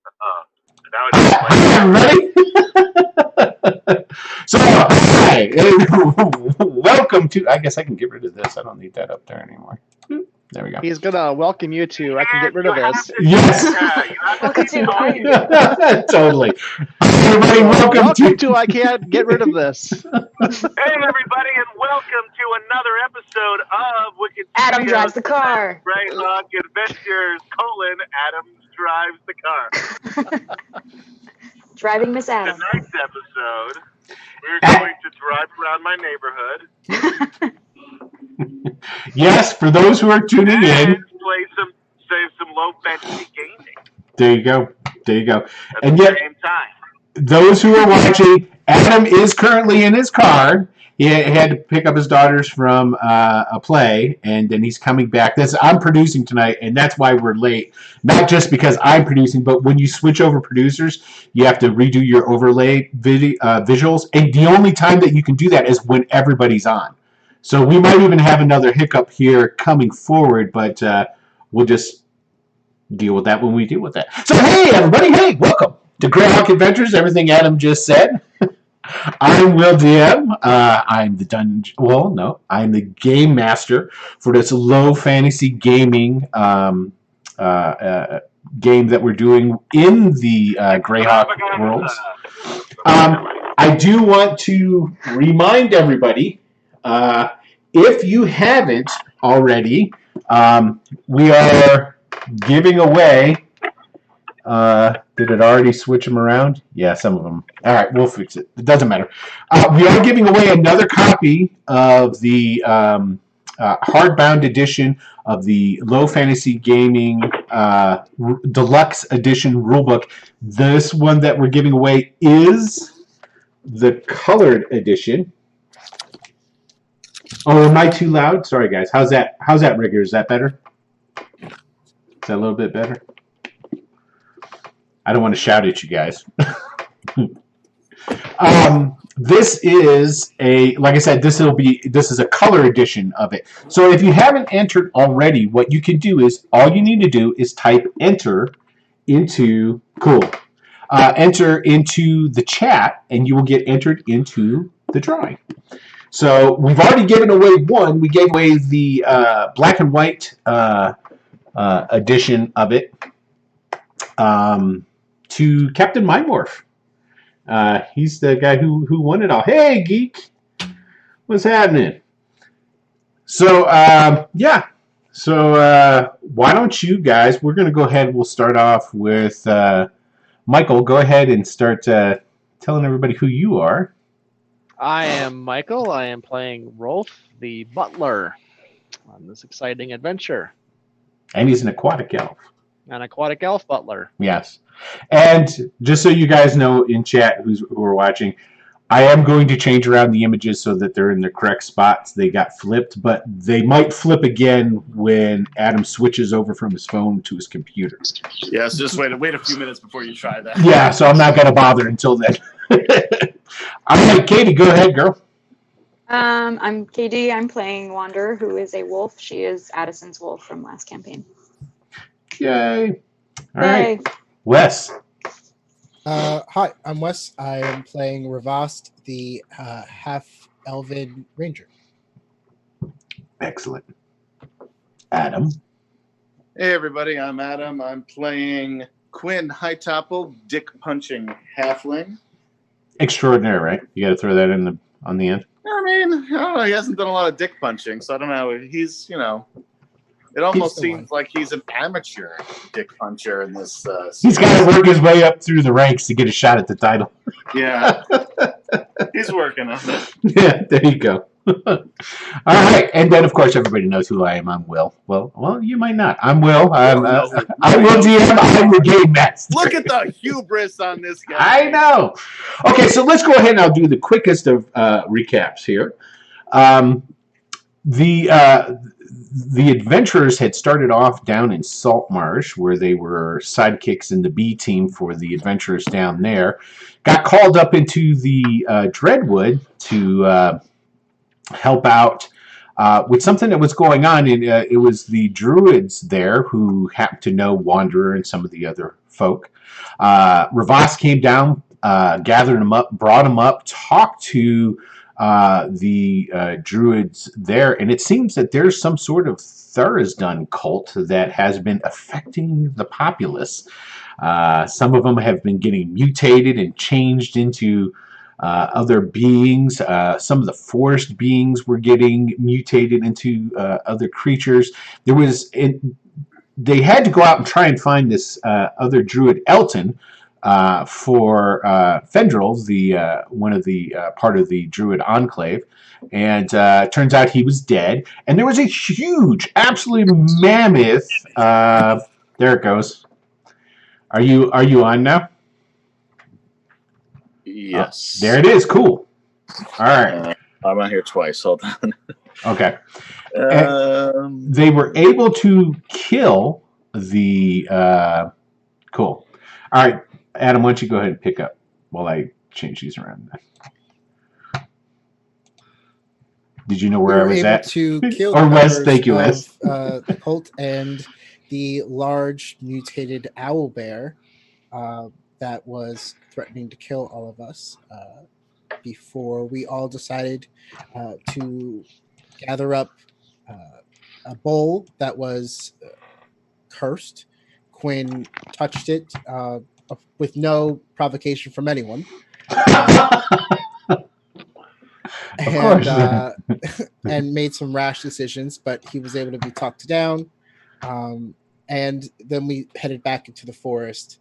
Now it's Ready? So, hi, welcome to. I guess I can get rid of this. I don't need that up there anymore. There we go. He's gonna welcome you to. I can get rid of this. Yes. Welcome to Totally. Everybody, welcome to. I can't get rid of this. Hey, everybody, and welcome to another episode of Wicked Adam Drives the Car. Greyhawk Adventures, Adam drives the car. Driving Miss Adam. Tonight's episode, we're going to drive around my neighborhood. Yes, for those who are tuning in. Play some low fantasy gaming. There you go. There you go. At the same time. Those who are watching, Adam is currently in his car. He had to pick up his daughters from a play, and then he's coming back. I'm producing tonight, and that's why we're late. Not just because I'm producing, but when you switch over producers, you have to redo your overlay visuals. And the only time that you can do that is when everybody's on. So we might even have another hiccup here coming forward, but we'll just deal with that when we deal with that. So hey, everybody, hey, welcome to Greyhawk Adventures. Everything Adam just said. I'm Will DM. I'm the dungeon. Well, no, I'm the game master for this low fantasy gaming game that we're doing in the Greyhawk worlds. I do want to remind everybody, if you haven't already, we are giving away. Did it already switch them around? Yeah, some of them. All right, we'll fix it. It doesn't matter. We are giving away another copy of the hardbound edition of the Low Fantasy Gaming Deluxe Edition Rulebook. This one that we're giving away is the colored edition. Oh, am I too loud? Sorry, guys. How's that, Rigger? Is that better? Is that a little bit better? I don't want to shout at you guys. This is like I said, this is a color edition of it. So if you haven't entered already, what you can do is, all you need to do is type enter into enter into the chat, and you will get entered into the drawing. So we've already given away one. We gave away the black and white edition of it. To Captain Mindmorph. He's the guy who won it all. Hey, geek! What's happening? So, yeah. So, why don't you guys, we're going to go ahead, we'll start off with Michael. Go ahead and start telling everybody who you are. I am Michael. I am playing Rolf, the butler, on this exciting adventure. And he's an aquatic elf. An aquatic elf butler. Yes. And just so you guys know in chat who are watching, I am going to change around the images so that they're in the correct spots. They got flipped, but they might flip again when Adam switches over from his phone to his computer. Yeah, so just wait a few minutes before you try that. Yeah, so I'm not going to bother until then. All right, Katie, go ahead, girl. I'm KD. I'm playing Wander, who is a wolf. She is Addison's wolf from last campaign. Yay. All right. Wes. Hi, I'm Wes. I am playing Ravast, the half-elven ranger. Excellent. Adam. Hey, everybody, I'm Adam. I'm playing Quinn Hightopple, dick-punching halfling. Extraordinary, right? You got to throw that in on the end. I mean, I don't know. He hasn't done a lot of dick punching, so I don't know. He's, it almost seems like he's an amateur dick puncher in this. He's got to work his way up through the ranks to get a shot at the title. Yeah. He's working on it. Yeah, there you go. All right, and then of course everybody knows who I am. I'm Will. Well, you might not. I'm Will. I'm Will GM. I'm the game master. Look at the hubris on this guy. I know. Okay, so let's go ahead and I'll do the quickest of recaps here. The adventurers had started off down in Saltmarsh, where they were sidekicks in the B team for the adventurers down there. Got called up into the Dreadwood to help out with something that was going on. And it was the druids there who happened to know Wanderer and some of the other folk. Ravas came down, gathered them up, brought them up, talked to the druids there, and it seems that there's some sort of Tharizdun cult that has been affecting the populace. Some of them have been getting mutated and changed into other beings. Some of the forest beings were getting mutated into other creatures. They had to go out and try and find this other druid, Elton, for Fendril, the one of the part of the druid enclave, and turns out he was dead. And there was a huge, absolutely mammoth. There it goes. Are you on now? Yes. There it is. Cool. All right. I'm on here twice. Hold on. Okay. They were able to kill the. Cool. All right, Adam, why don't you go ahead and pick up while I change these around? Did you know where I was at? To kill Or Wes, members thank you, Wes. of the cult and the large mutated owl bear that was threatening to kill all of us before we all decided to gather up a bowl that was cursed. Quinn touched it with no provocation from anyone. And made some rash decisions, but he was able to be talked down. And then we headed back into the forest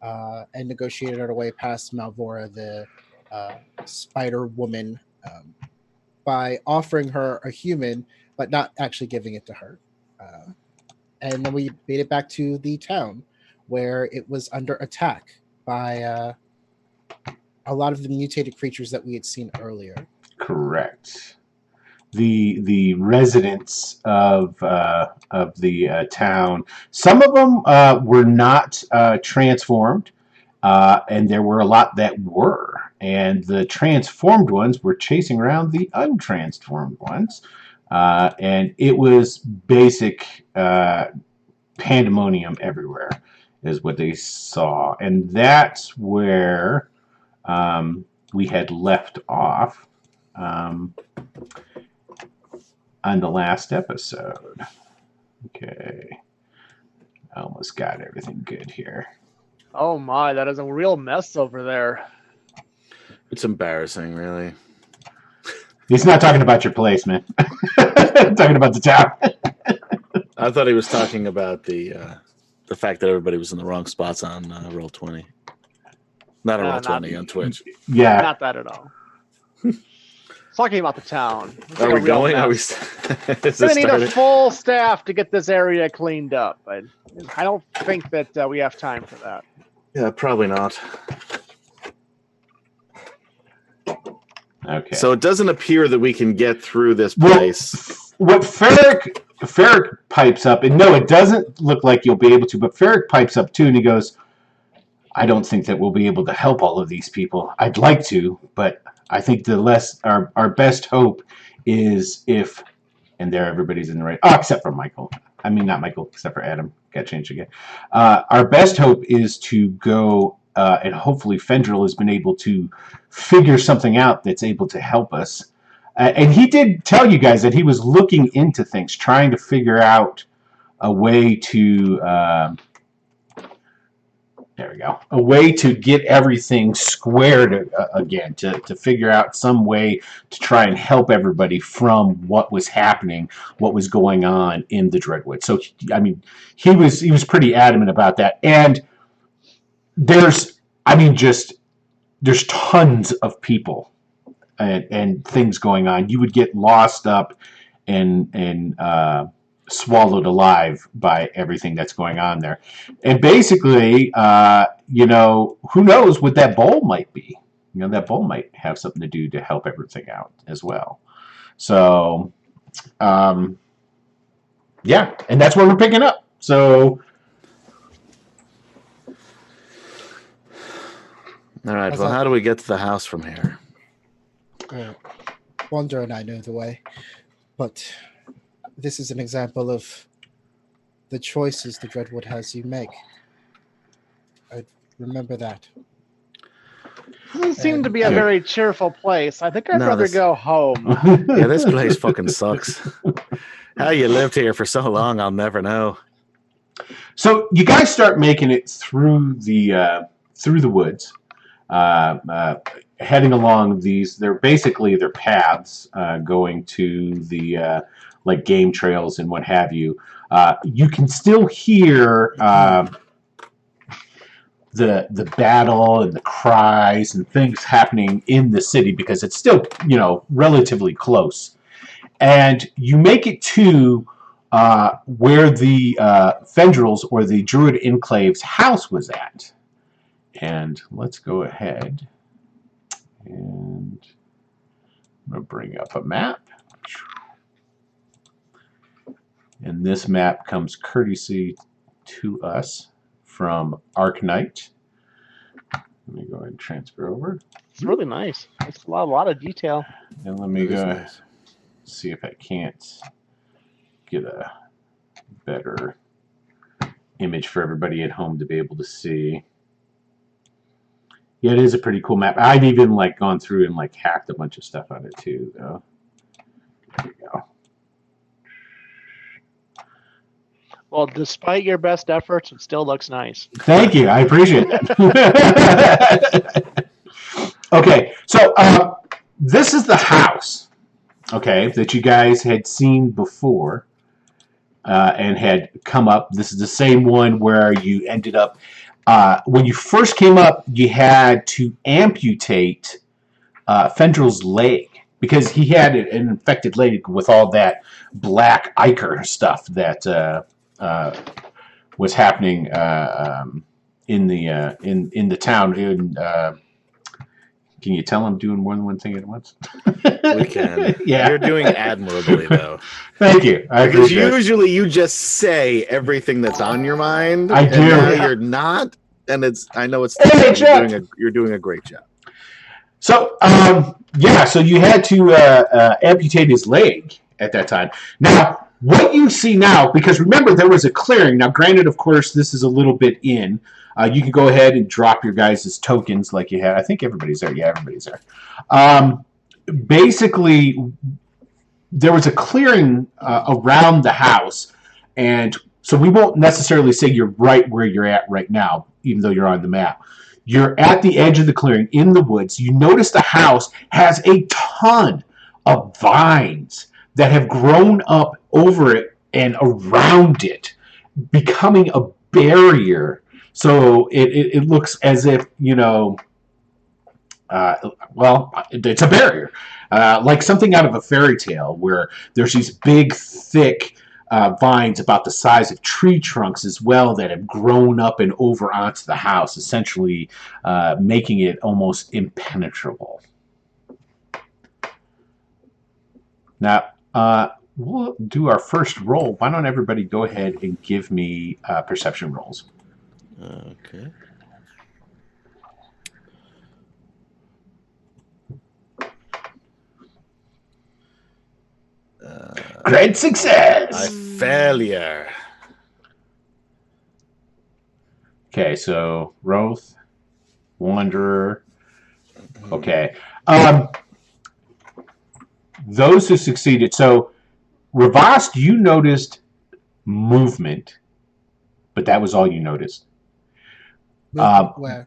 and negotiated our way past Malvora, the spider woman, by offering her a human, but not actually giving it to her. And then we made it back to the town where it was under attack by a lot of the mutated creatures that we had seen earlier. Correct. The residents of the town, some of them were not transformed, and there were a lot that were. And the transformed ones were chasing around the untransformed ones. And it was basic pandemonium everywhere is what they saw. And that's where we had left off on the last episode. Okay. I almost got everything good here. Oh my, that is a real mess over there. It's embarrassing, really. He's not talking about your place, man. Talking about the town. I thought he was talking about the fact that everybody was in the wrong spots on Roll20. Not on Roll20, on Twitch. Yeah. Not that at all. Talking about the town. Are we going? Are we? We need a full staff to get this area cleaned up. I don't think that we have time for that. Yeah, probably not. Okay. So it doesn't appear that we can get through this place. What Ferric pipes up, and no, it doesn't look like you'll be able to, but Ferric pipes up too, and he goes, I don't think that we'll be able to help all of these people. I'd like to, but I think our best hope is if, and there everybody's in the right, except for Michael. I mean, not Michael, except for Adam. Got changed again. Our best hope is to go, and hopefully Fendril has been able to figure something out that's able to help us. And he did tell you guys that he was looking into things, trying to figure out a way to, there we go, a way to get everything squared again, to figure out some way to try and help everybody from what was happening, what was going on in the Dreadwood. So, I mean, he was pretty adamant about that. And there's tons of people and things going on. You would get lost up and swallowed alive by everything that's going on there. And basically, who knows what that bowl might be. That bowl might have something to do to help everything out as well. So, yeah, and that's where we're picking up. So, all right, well, how do we get to the house from here? Wander and I know the way. But this is an example of the choices the Dreadwood has you make. I remember that. Doesn't seem to And be a very cheerful place. I think I'd No, rather this- go home. Yeah, this place fucking sucks. How you lived here for so long, I'll never know. So you guys start making it through the woods, heading along these. They're paths going to the like game trails and what have you. You can still hear the battle and the cries and things happening in the city because it's still relatively close. And you make it to where the Fendrils or the Druid Enclave's house was at. And let's go ahead and I'm going to bring up a map. And this map comes courtesy to us from Arknight. Let me go ahead and transfer over. It's really nice. It's a lot of detail. And let me That is go nice. see if I can't get a better image for everybody at home to be able to see. Yeah, it is a pretty cool map. I've even gone through and hacked a bunch of stuff on it too, though. There we go. Well, despite your best efforts, it still looks nice. Thank you. I appreciate that. Okay, so this is the house, okay, that you guys had seen before and had come up. This is the same one where you ended up, when you first came up, you had to amputate Fendril's leg because he had an infected leg with all that black ichor stuff that was happening in the town. Can you tell I'm doing more than one thing at once? We can. Yeah. You're doing admirably, though. Thank you. I Because appreciate it. usually you just say everything that's on your mind. I and do. Now you're not, and I know it's. Hey, Jeff. You're doing a great job. So, so you had to amputate his leg at that time. Now, what you see now, because remember there was a clearing. Now, granted, of course, this is a little bit in. You can go ahead and drop your guys' tokens like you had. I think everybody's there. Yeah, everybody's there. Basically, there was a clearing around the house, and so we won't necessarily say you're right where you're at right now, even though you're on the map. You're at the edge of the clearing in the woods. You notice the house has a ton of vines that have grown up over it and around it, becoming a barrier. So it looks as if, it's a barrier. Like something out of a fairy tale where there's these big, thick vines about the size of tree trunks as well that have grown up and over onto the house, essentially making it almost impenetrable. Now, we'll do our first roll. Why don't everybody go ahead and give me perception rolls? Okay. Great success! Failure. Okay, so Roth, Wanderer. Okay. Those who succeeded. So, Ravast, you noticed movement, but that was all you noticed. Where?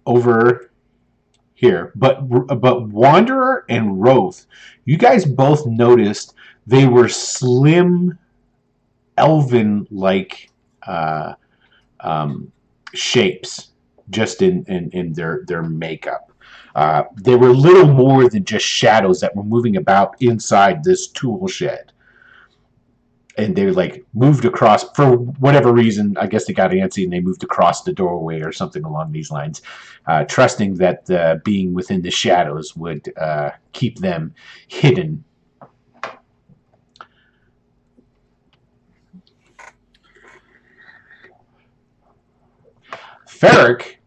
Over here. But Wanderer and Roth, you guys both noticed they were slim, elven-like shapes, just in their makeup. They were little more than just shadows that were moving about inside this tool shed. And they moved across, for whatever reason, I guess they got antsy and they moved across the doorway or something along these lines, trusting that being within the shadows would keep them hidden. Ferric,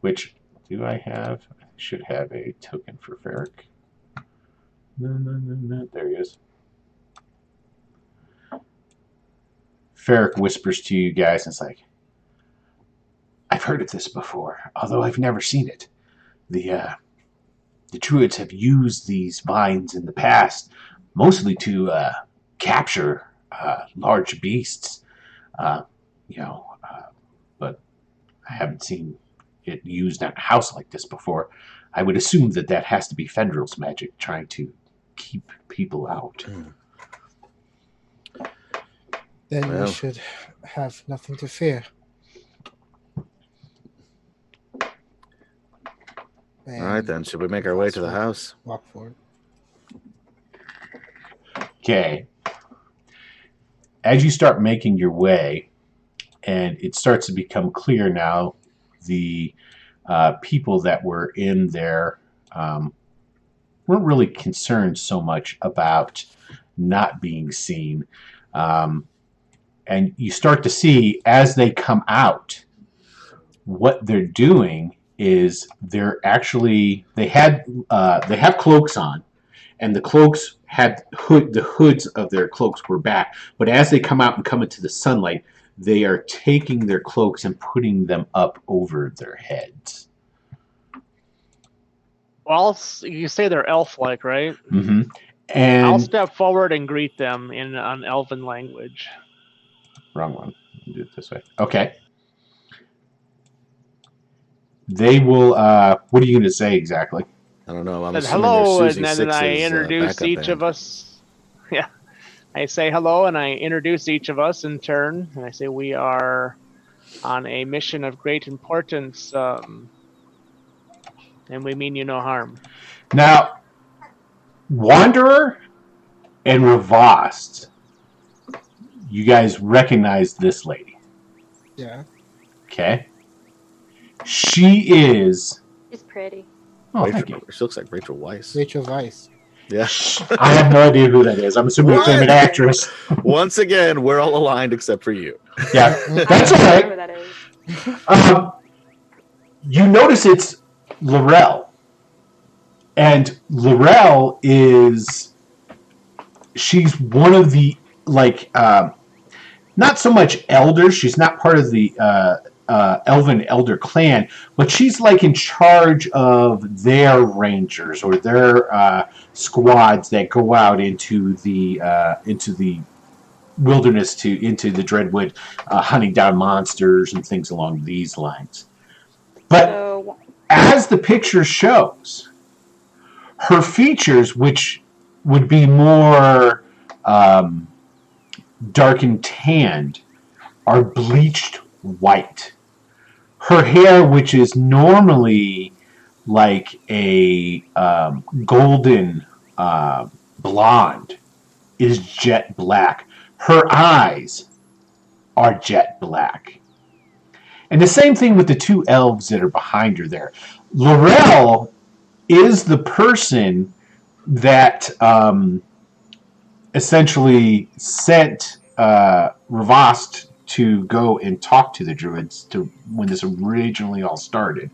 which do I have? I should have a token for Ferric. No. There he is. Ferric whispers to you guys, and it's like, I've heard of this before, although I've never seen it. The druids have used these vines in the past, mostly to capture large beasts. But I haven't seen it used in a house like this before. I would assume that has to be Fenrir's magic, trying to keep people out. Then Well. we should have nothing to fear. All right, then. Should we make our way to the house? Walk forward. Okay. As you start making your way, and it starts to become clear now, the people that were in there weren't really concerned so much about not being seen. And you start to see, as they come out, what they're doing is they have cloaks on, and the cloaks had the hoods of their cloaks were back. But as they come out and come into the sunlight, they are taking their cloaks and putting them up over their heads. Well, you say they're elf-like, right? Mm-hmm. And I'll step forward and greet them in an elven language. wrong one. Do it this way. Okay. They will. What are you going to say exactly? I don't know. I'm Said assuming hello, they're and Susie then I Six's, introduce backup each band. of us. Yeah, I say hello, and I introduce each of us in turn, and I say we are on a mission of great importance, and we mean you no harm. Now, Wanderer and Ravast, you guys recognize this lady. Yeah. Okay. She is. She's pretty. Oh, thank Rachel, you. she looks like Rachel Weisz. Rachel Weisz. Yeah. I have no idea who that is. I'm assuming it's an actress. Once again, we're all aligned except for you. Yeah, that's all I don't know right. who that is. You notice it's Laurel. And Laurel she's one of the, not so much elders. She's not part of the Elven Elder clan, but she's in charge of their rangers or their squads that go out into the wilderness into the Dreadwood, hunting down monsters and things along these lines. But So, as the picture shows, her features, which would be more dark and tanned, are bleached white. Her hair, which is normally like a golden blonde, is jet black. Her eyes are jet black. And the same thing with the two elves that are behind her there. Laurel is the person that essentially sent Ravast to go and talk to the druids when this originally all started.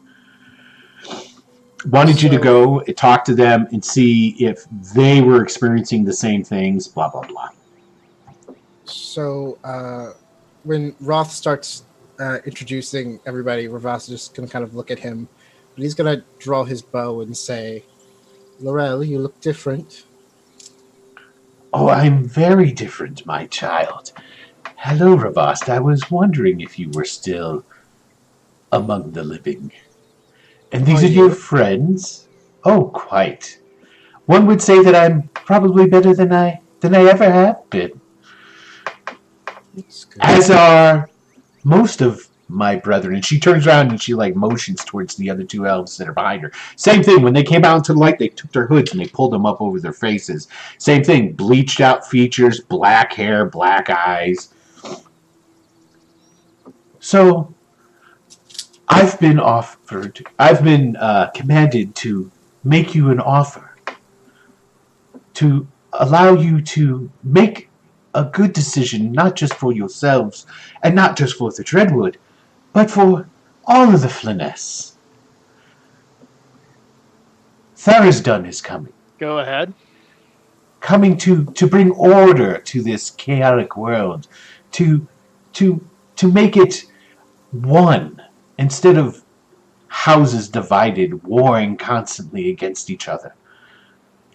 Wanted you to go and talk to them and see if they were experiencing the same things, blah, blah, blah. So when Roth starts introducing everybody, Ravast is just going to kind of look at him. But he's going to draw his bow and say, Laurel, you look different. Oh, I'm very different, my child. Hello, Ravast. I was wondering if you were still among the living. And these Are are your you? friends? Oh, quite. One would say that I'm probably better than I ever have been. That's good. As are most of my brethren. And she turns around and she motions towards the other two elves that are behind her. Same thing. When they came out into the light, they took their hoods and they pulled them up over their faces. Same thing. Bleached out features, black hair, black eyes. So, I've been commanded to make you an offer. To allow you to make a good decision, not just for yourselves, and not just for the Dreadwood, but for all of the Flyness. Tharizdun is coming. Go ahead. Coming to bring order to this chaotic world, to to make it one instead of houses divided, warring constantly against each other.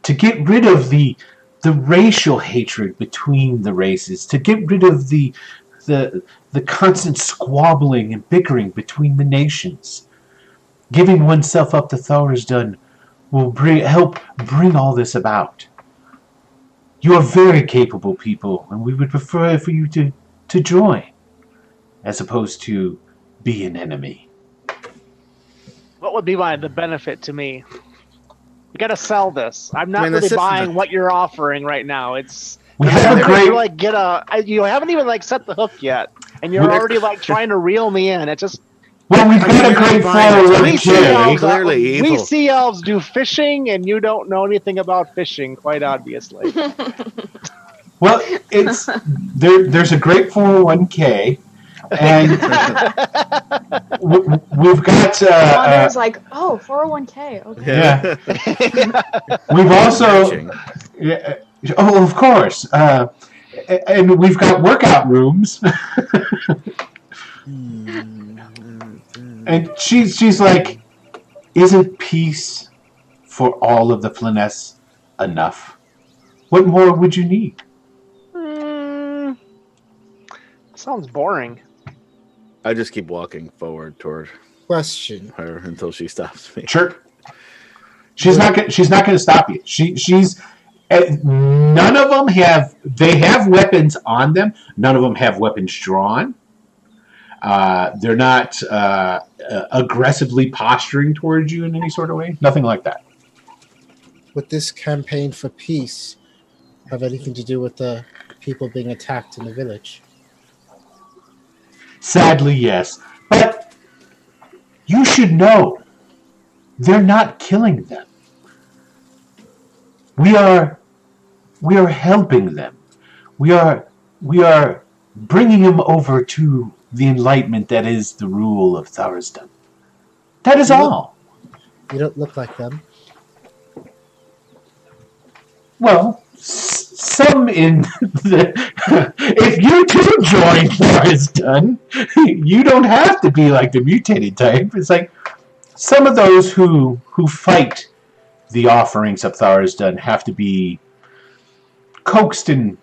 To get rid of the racial hatred between the races, to get rid of the constant squabbling and bickering between the nations. Giving oneself up to Tharizdun will help bring all this about. You are very capable people, and we would prefer for you to join, as opposed to be an enemy. What would be the benefit to me? You got to sell this. I'm not I mean, really this is buying the- what you're offering right now. It's We have a you great. like you haven't even like set the hook yet, and you're already like trying to reel me in. It just Well, we've I mean, got a you're not great buying it. we sea 401k. elves. Clearly We evil. sea elves do fishing, and you don't know anything about fishing, quite obviously. Well, it's there's a great 401k, and we've got. Wander's like, oh, 401k. Okay. Yeah. We've also. Matching. Yeah, oh, of course. And we've got workout rooms. And she's like, isn't peace for all of the Flyness enough? What more would you need? Sounds boring. I just keep walking forward toward Question. her until she stops me. Sure. She's not going to stop you. She's none of them have. They have weapons on them. None of them have weapons drawn. They're not aggressively posturing towards you in any sort of way. Nothing like that. Would this campaign for peace have anything to do with the people being attacked in the village? Sadly, yes. But you should know they're not killing them. We are helping them. We are bringing them over to the enlightenment that is the rule of Tharizdun. That is all. You don't look like them. Well, some in the... If you too join Tharizdun, you don't have to be like the mutated type. It's like some of those who fight the offerings of Tharizdun have to be coaxed in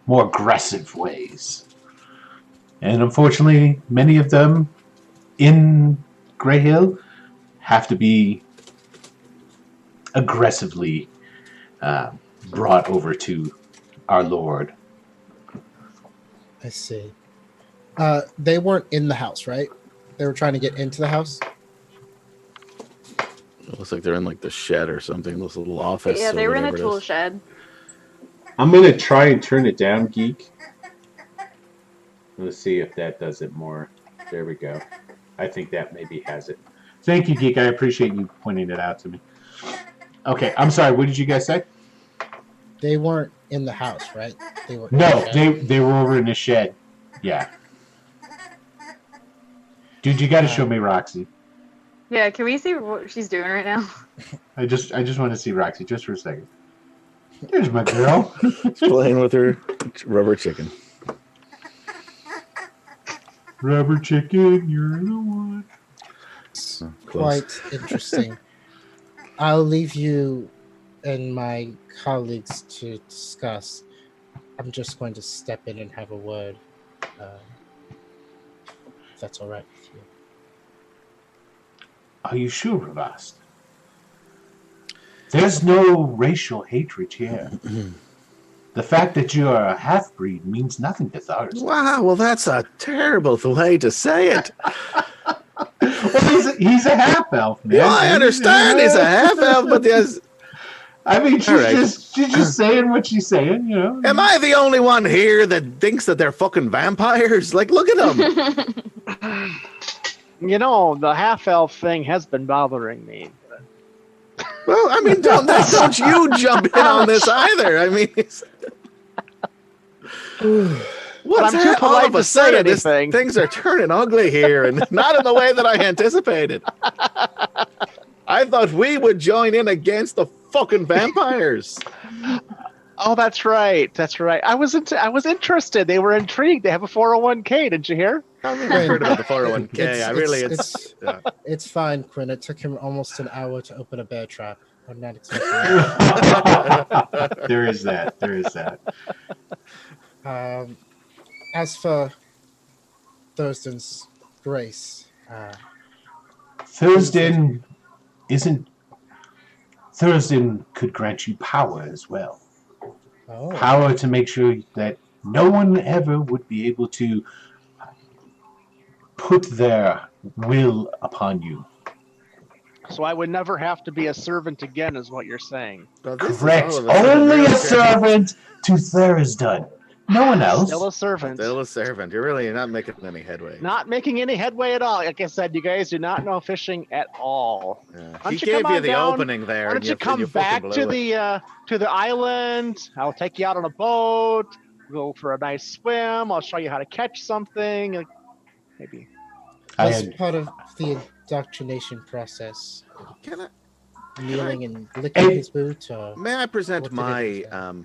more aggressive ways. And unfortunately, many of them in Grayhill have to be aggressively brought over to our Lord. I see. They weren't in the house, right? They were trying to get into the house? It looks like they're in like the shed or something, this little office. Yeah, they or were in a whatever it tool is. shed. I'm going to try and turn it down, Geek. Let's see if that does it more. There we go. I think that maybe has it. Thank you, Geek. I appreciate you pointing it out to me. Okay, I'm sorry. What did you guys say? They weren't in the house, right? They were. No, they were over in the shed. Yeah. Dude, you got to show me Roxy. Yeah, can we see what she's doing right now? I just want to see Roxy just for a second. There's my girl. She's playing with her rubber chicken. Rubber chicken, you're the one. Close. Quite interesting. I'll leave you and my colleagues to discuss. I'm just going to step in and have a word. If that's all right with you. Are you sure, Ravast? There's no racial hatred here. The fact that you are a half-breed means nothing to Tharizdun. Wow, well, that's a terrible way to say it. Well, he's a half-elf, man. Well, I understand he's a half-elf, but there's... I mean, she's All right. just saying what she's saying, you know. Am I the only one here that thinks that they're fucking vampires? Like, look at them. You know, the half-elf thing has been bothering me. Well, I mean, don't you jump in on this either. I mean, what's I'm too all polite of a to say sudden, anything. things are turning ugly here, and not in the way that I anticipated. I thought we would join in against the fucking vampires. Oh, that's right. That's right. I was interested. They were intrigued. They have a 401k. Did you hear? I mean, I've heard about the 401k. It's- I really, it's- yeah. It's fine, Quinn. It took him almost an hour to open a bear trap. I'm not expecting There is that. There is that. that. As for Tharizdun's grace, Tharizdun isn't. Tharizdun could grant you power as well. oh, Power to make sure that no one ever would be able to put their will upon you. So I would never have to be a servant again, is what you're saying. Well, this is Correct. all of a sudden Only really a good. servant to Tharizdun. No one else. Still a servant. Still a servant. You're not making any headway. Not making any headway at all. Like I said, you guys do not know fishing at all. Yeah. Why He don't you gave come you on the down? opening there. Why and don't you come fucking back blew to it. the island? I'll take you out on a boat. Go for a nice swim. I'll show you how to catch something. Like, maybe. I as had, part of the indoctrination process, Can I, kneeling and licking Hey. his boot. Or may I present What did my it say?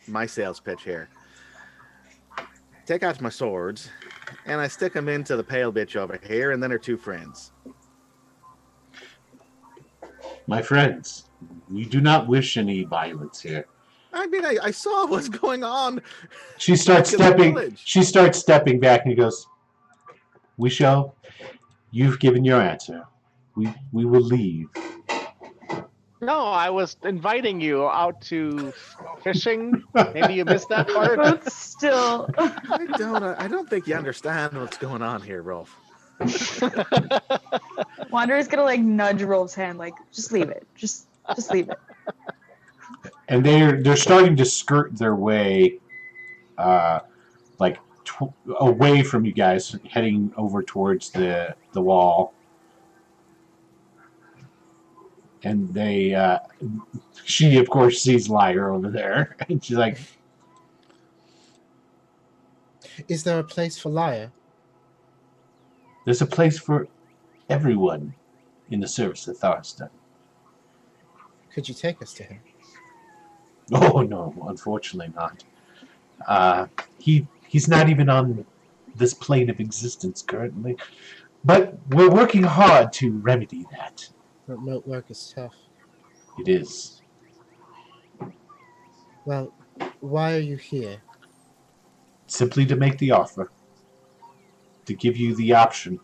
my sales pitch here? Take out my swords, and I stick them into the pale bitch over here, and then her two friends. my friends, we do not wish any violence here. I mean, I saw what's going on. She starts Back in the stepping. village. She starts stepping back, and he goes, "We shall. You've given your answer. We will leave." No, I was inviting you out to fishing. Maybe you missed that part. But still. I don't think you understand what's going on here, Rolf. Wanderer's gonna like nudge Rolf's hand, like, just leave it. Just leave it. And they're starting to skirt their way, away from you guys, heading over towards the wall. And she of course sees Liar over there, and she's like, is there a place for Liar? "There's a place for everyone in the service of Tharizdun." Could you take us to him? Oh no, unfortunately not. He's not even on this plane of existence currently, but we're working hard to remedy that. Remote work is tough. It is. Well, why are you here? Simply to make the offer, to give you the option,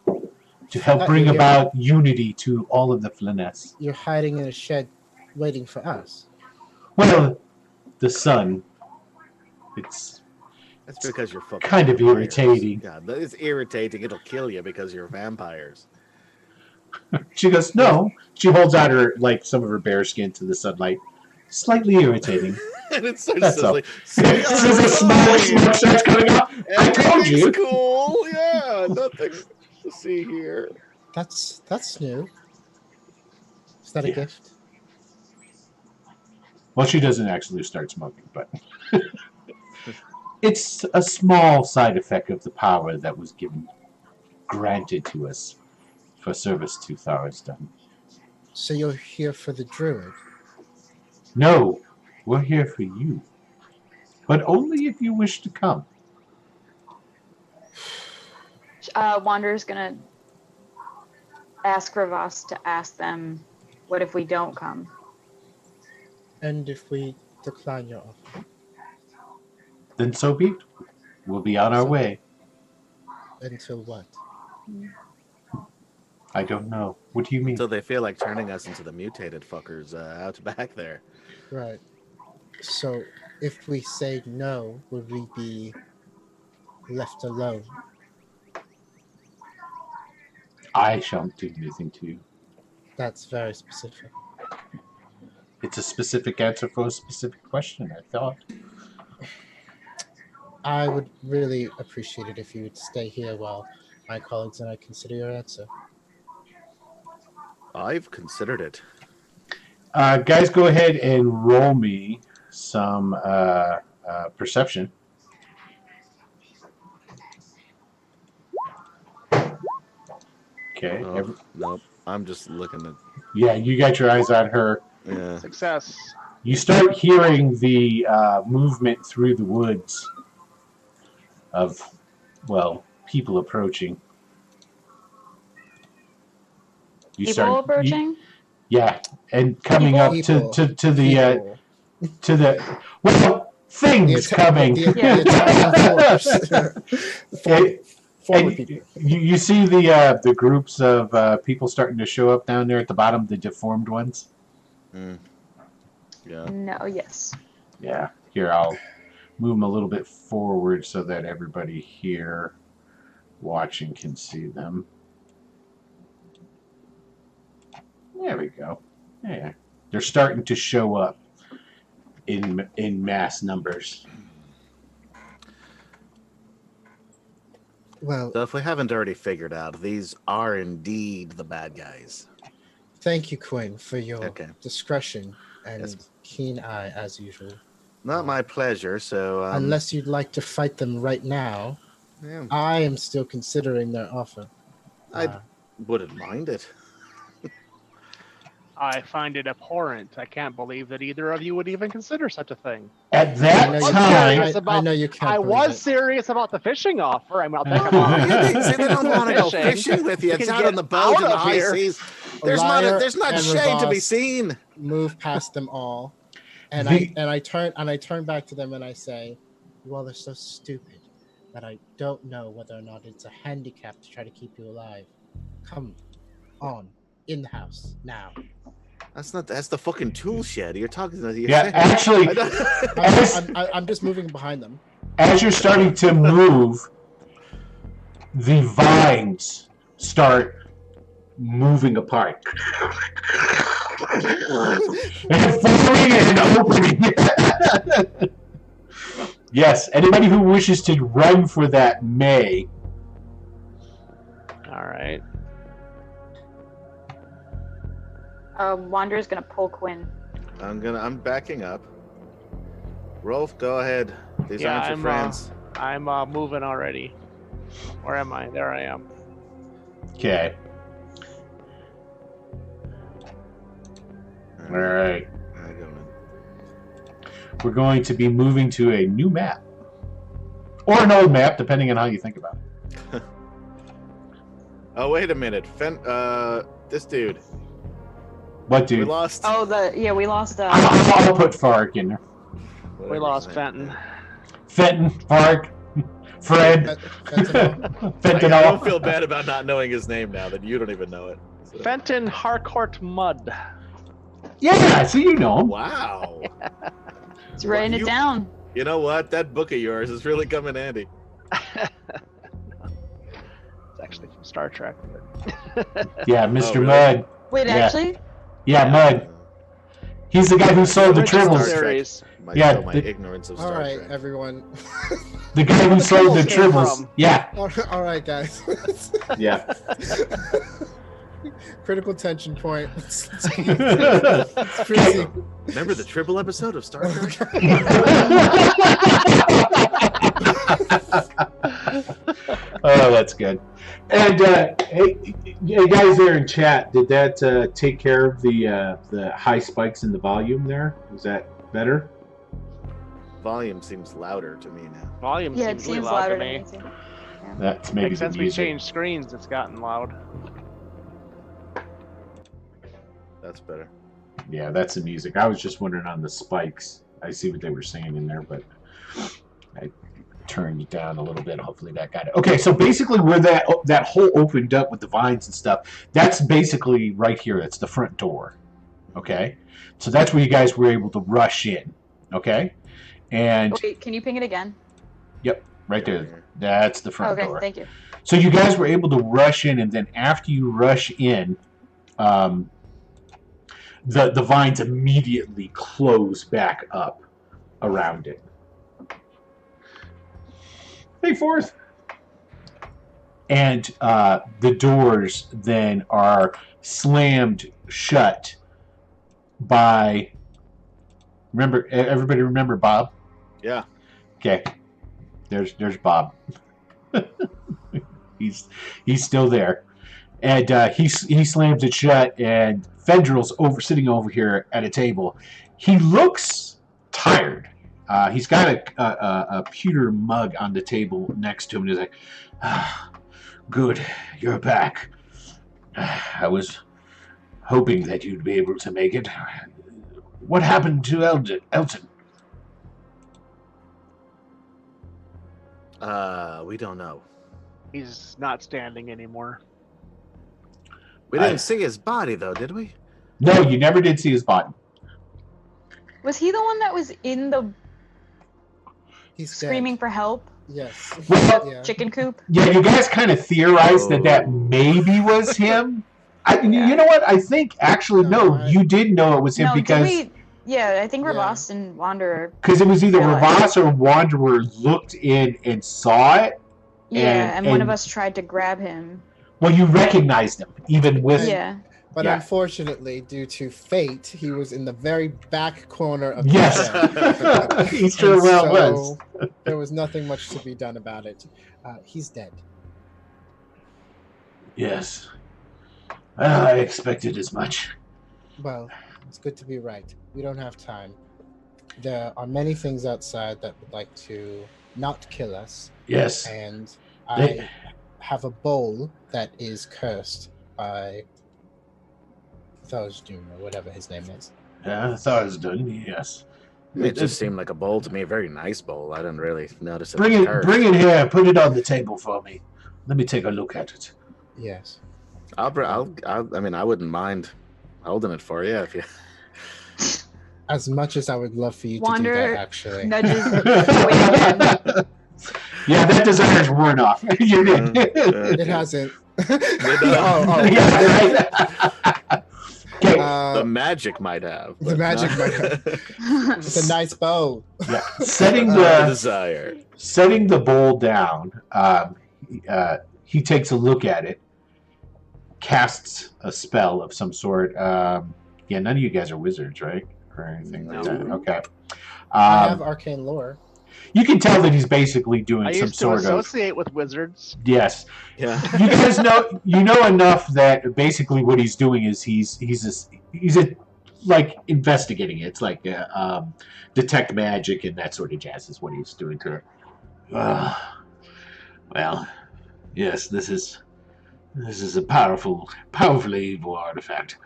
to help That bring you're- about unity to all of the Flyness. You're hiding in a shed waiting for us. Well, the sun, it's That's because you're fucking kind of vampires. irritating. Yeah, that is irritating. It'll kill you because you're vampires. She goes, no. She holds out some of her bear skin to the sunlight. Slightly irritating. And it starts That's to all. like, This is a smile smoke starts coming up. I told you. Everything's cool. Yeah, nothing to see here. That's new. Is that a Yeah. gift? Well, she doesn't actually start smoking, but it's a small side effect of the power that was granted to us for service to Tharizdun. So you're here for the druid? No, we're here for you, but only if you wish to come. Wanderer's gonna ask Ravas to ask them, what if we don't come? And if we decline your offer? Then so be it. We'll be on our way. Until what? I don't know. What do you mean? So they feel like turning us into the mutated fuckers out back there. Right. So if we say no, would we be left alone? I shan't do anything to you. That's very specific. It's a specific answer for a specific question, I thought. I would really appreciate it if you would stay here while my colleagues and I consider your answer. I've considered it. Guys, go ahead and roll me some perception. Okay. Oh, nope. I'm just looking at. Yeah, you got your eyes on her. Yeah. Success. You start hearing the movement through the woods of, well, people approaching. People approaching? Yeah, and coming People? up to the things The coming. Italian force. Forward people. You see the groups of people starting to show up down there at the bottom, the deformed ones. Yeah. No, yes. Yeah. Here, I'll move them a little bit forward so that everybody here watching can see them. There we go. Yeah. They're starting to show up in mass numbers. Well, So if we haven't already figured out, these are indeed the bad guys. thank you, Quinn, for your Okay. discretion and Yes. keen eye as usual. Not my pleasure. So Unless you'd like to fight them right now, yeah, I am still considering their offer. I wouldn't mind it. I find it abhorrent. I can't believe that either of you would even consider such a thing. At I that know you time, can't- I know you can't. I believe was it. serious about the fishing offer. I'm not Yeah, See, they don't want to go Fishing. fishing with you. You It's can out get on the boat in out the of high here. seas. There's not Liar a and shade to be Ravas seen. Move past them all, and The- I turn back to them and I say, "You all are so stupid that I don't know whether or not it's a handicap to try to keep you alive. Come on, in the house now." That's the fucking tool shed. You're talking to the yeah, actually, I'm just moving behind them. as you're starting to move, the vines start moving apart. And forming and opening. Yes, anybody who wishes to run for that may. All right. Wander's gonna pull Quinn. I'm backing up. Rolf, go ahead. These Yeah, aren't your friends. I'm moving already. Where am I? There I am. Okay. All right. I go in. We're going to be moving to a new map. Or an old map, depending on how you think about it. Oh, wait a minute. This dude. What, We dude? lost. Oh, we lost. I'll put Fark in there. We lost Fenton. Fenton, Fark, Fred, Fentanyl. I don't Fentanyl. feel bad about not knowing his name now that you don't even know it. So- Fenton Harcourt Mudd. Yeah, so you know him. Wow. He's writing it down. You know what? That book of yours is really coming handy. It's actually from Star Trek. But Yeah, Mr. really? Mud. Wait, Yeah. actually? Yeah, Mud. He's the guy who sold the original tribbles. series. My, Yeah, my ignorance of All Star right, Trek. everyone. The guy who sold the tribbles came tribbles. from? Yeah, All right, guys. yeah. Critical tension point. Let's Oh, proceed. Remember the Tribble episode of Star Trek? Oh, that's good. And hey, guys there in chat, did that take care of the high spikes in the volume there? Was that better? Volume seems louder to me now. Volume Yeah, it seems really seems loud louder to to me. me too. That's I maybe think the since we music. changed screens, it's gotten loud. That's better. Yeah, that's the music. I was just wondering on the spikes. I see what they were saying in there, but I turned it down a little bit. Hopefully that got it. Okay, so basically where that hole opened up with the vines and stuff, that's basically right here. That's the front door. Okay? So that's where you guys were able to rush in. Okay? And Wait, can you ping it again? right there, that's the front Okay, door. thank you. So you guys were able to rush in, and then after you rush in, the vines immediately close back up around it. Hey, Forth. And the doors then are slammed shut by. Everybody remember Bob? Yeah. Okay. There's Bob. He's still there. And he slams it shut, and Fendral's sitting over here at a table. He looks tired. He's got a pewter mug on the table next to him. He's like, good, you're back. I was hoping that you'd be able to make it. What happened to Elton? We don't know. He's not standing anymore. We didn't see his body, though, did we? No, you never did see his body. Was he the one that was in the He's screaming for help Dead. Yes. Well, Yeah. chicken coop? Yeah, you guys kind of theorized that maybe was him. You know what? I think actually no, you did know it was him No, because did we? Yeah, I think Yeah. Ravast and Wanderer. because it was either realized. Ravas or Wanderer looked in and saw it. Yeah, and one of and- us tried to grab him. Well, you recognized him even with. Yeah. But Yeah. unfortunately, due to fate, he was in the very back corner of the Yes, shed. he sure And well so was. There was nothing much to be done about it. He's dead. Yes, I expected as much. Well, it's good to be right. We don't have time. There are many things outside that would like to not kill us, Yes, and They- I have a bowl that is cursed by Tharizdun, or whatever his name is. Tharizdun. Yes. It just seemed like a bowl to me. A very nice bowl. I didn't really notice it. Bring was it, cursed. bring it here. Put it on the table for me. Let me take a look at it. Yes. I mean, I wouldn't mind holding it for you if you. As much as I would love for you to do Wanderer that, actually. nudges away again. Yeah, that desire's worn off. You did. It hasn't. Yeah, right. Okay. The magic might have. The but magic not- might have. It's a nice bow. Yeah. Setting the the desire. setting the bowl down, he takes a look at it, casts a spell of some sort. Yeah, none of you guys are wizards, right? Or anything like that. No. Okay. I have arcane lore. You can tell that he's basically doing I some used to sort of. associate with wizards. Yes. Yeah. You guys know enough that basically what he's doing is he's like investigating it. It's like detect magic and that sort of jazz is what he's doing to it. Well, yes, this is a powerfully evil artifact.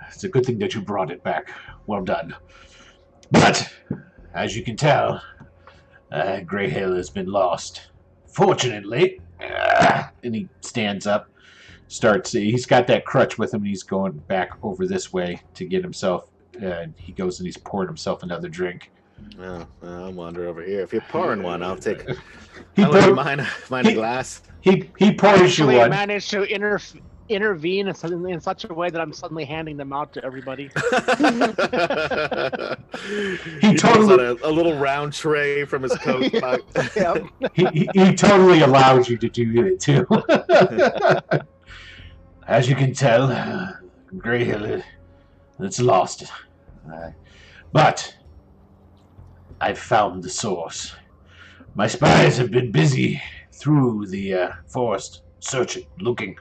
It's a good thing that you brought it back. Well done. But as you can tell, Grayhill has been lost. Fortunately, and he stands up, he's got that crutch with him, and he's going back over this way to get himself, and he goes and he's pouring himself another drink. Oh, I'll wander over here. If you're pouring one, I'll take. He I'll let you pour- mine a glass. He pours you Actually, one. managed to intervene in such a way that I'm suddenly handing them out to everybody. He He totally- pulls out a little round tray from his coat. Yeah. Yep. He totally allows you to do it too. As you can tell, Grayhill, it's lost. But I've found the source. My spies have been busy through the forest, searching, looking,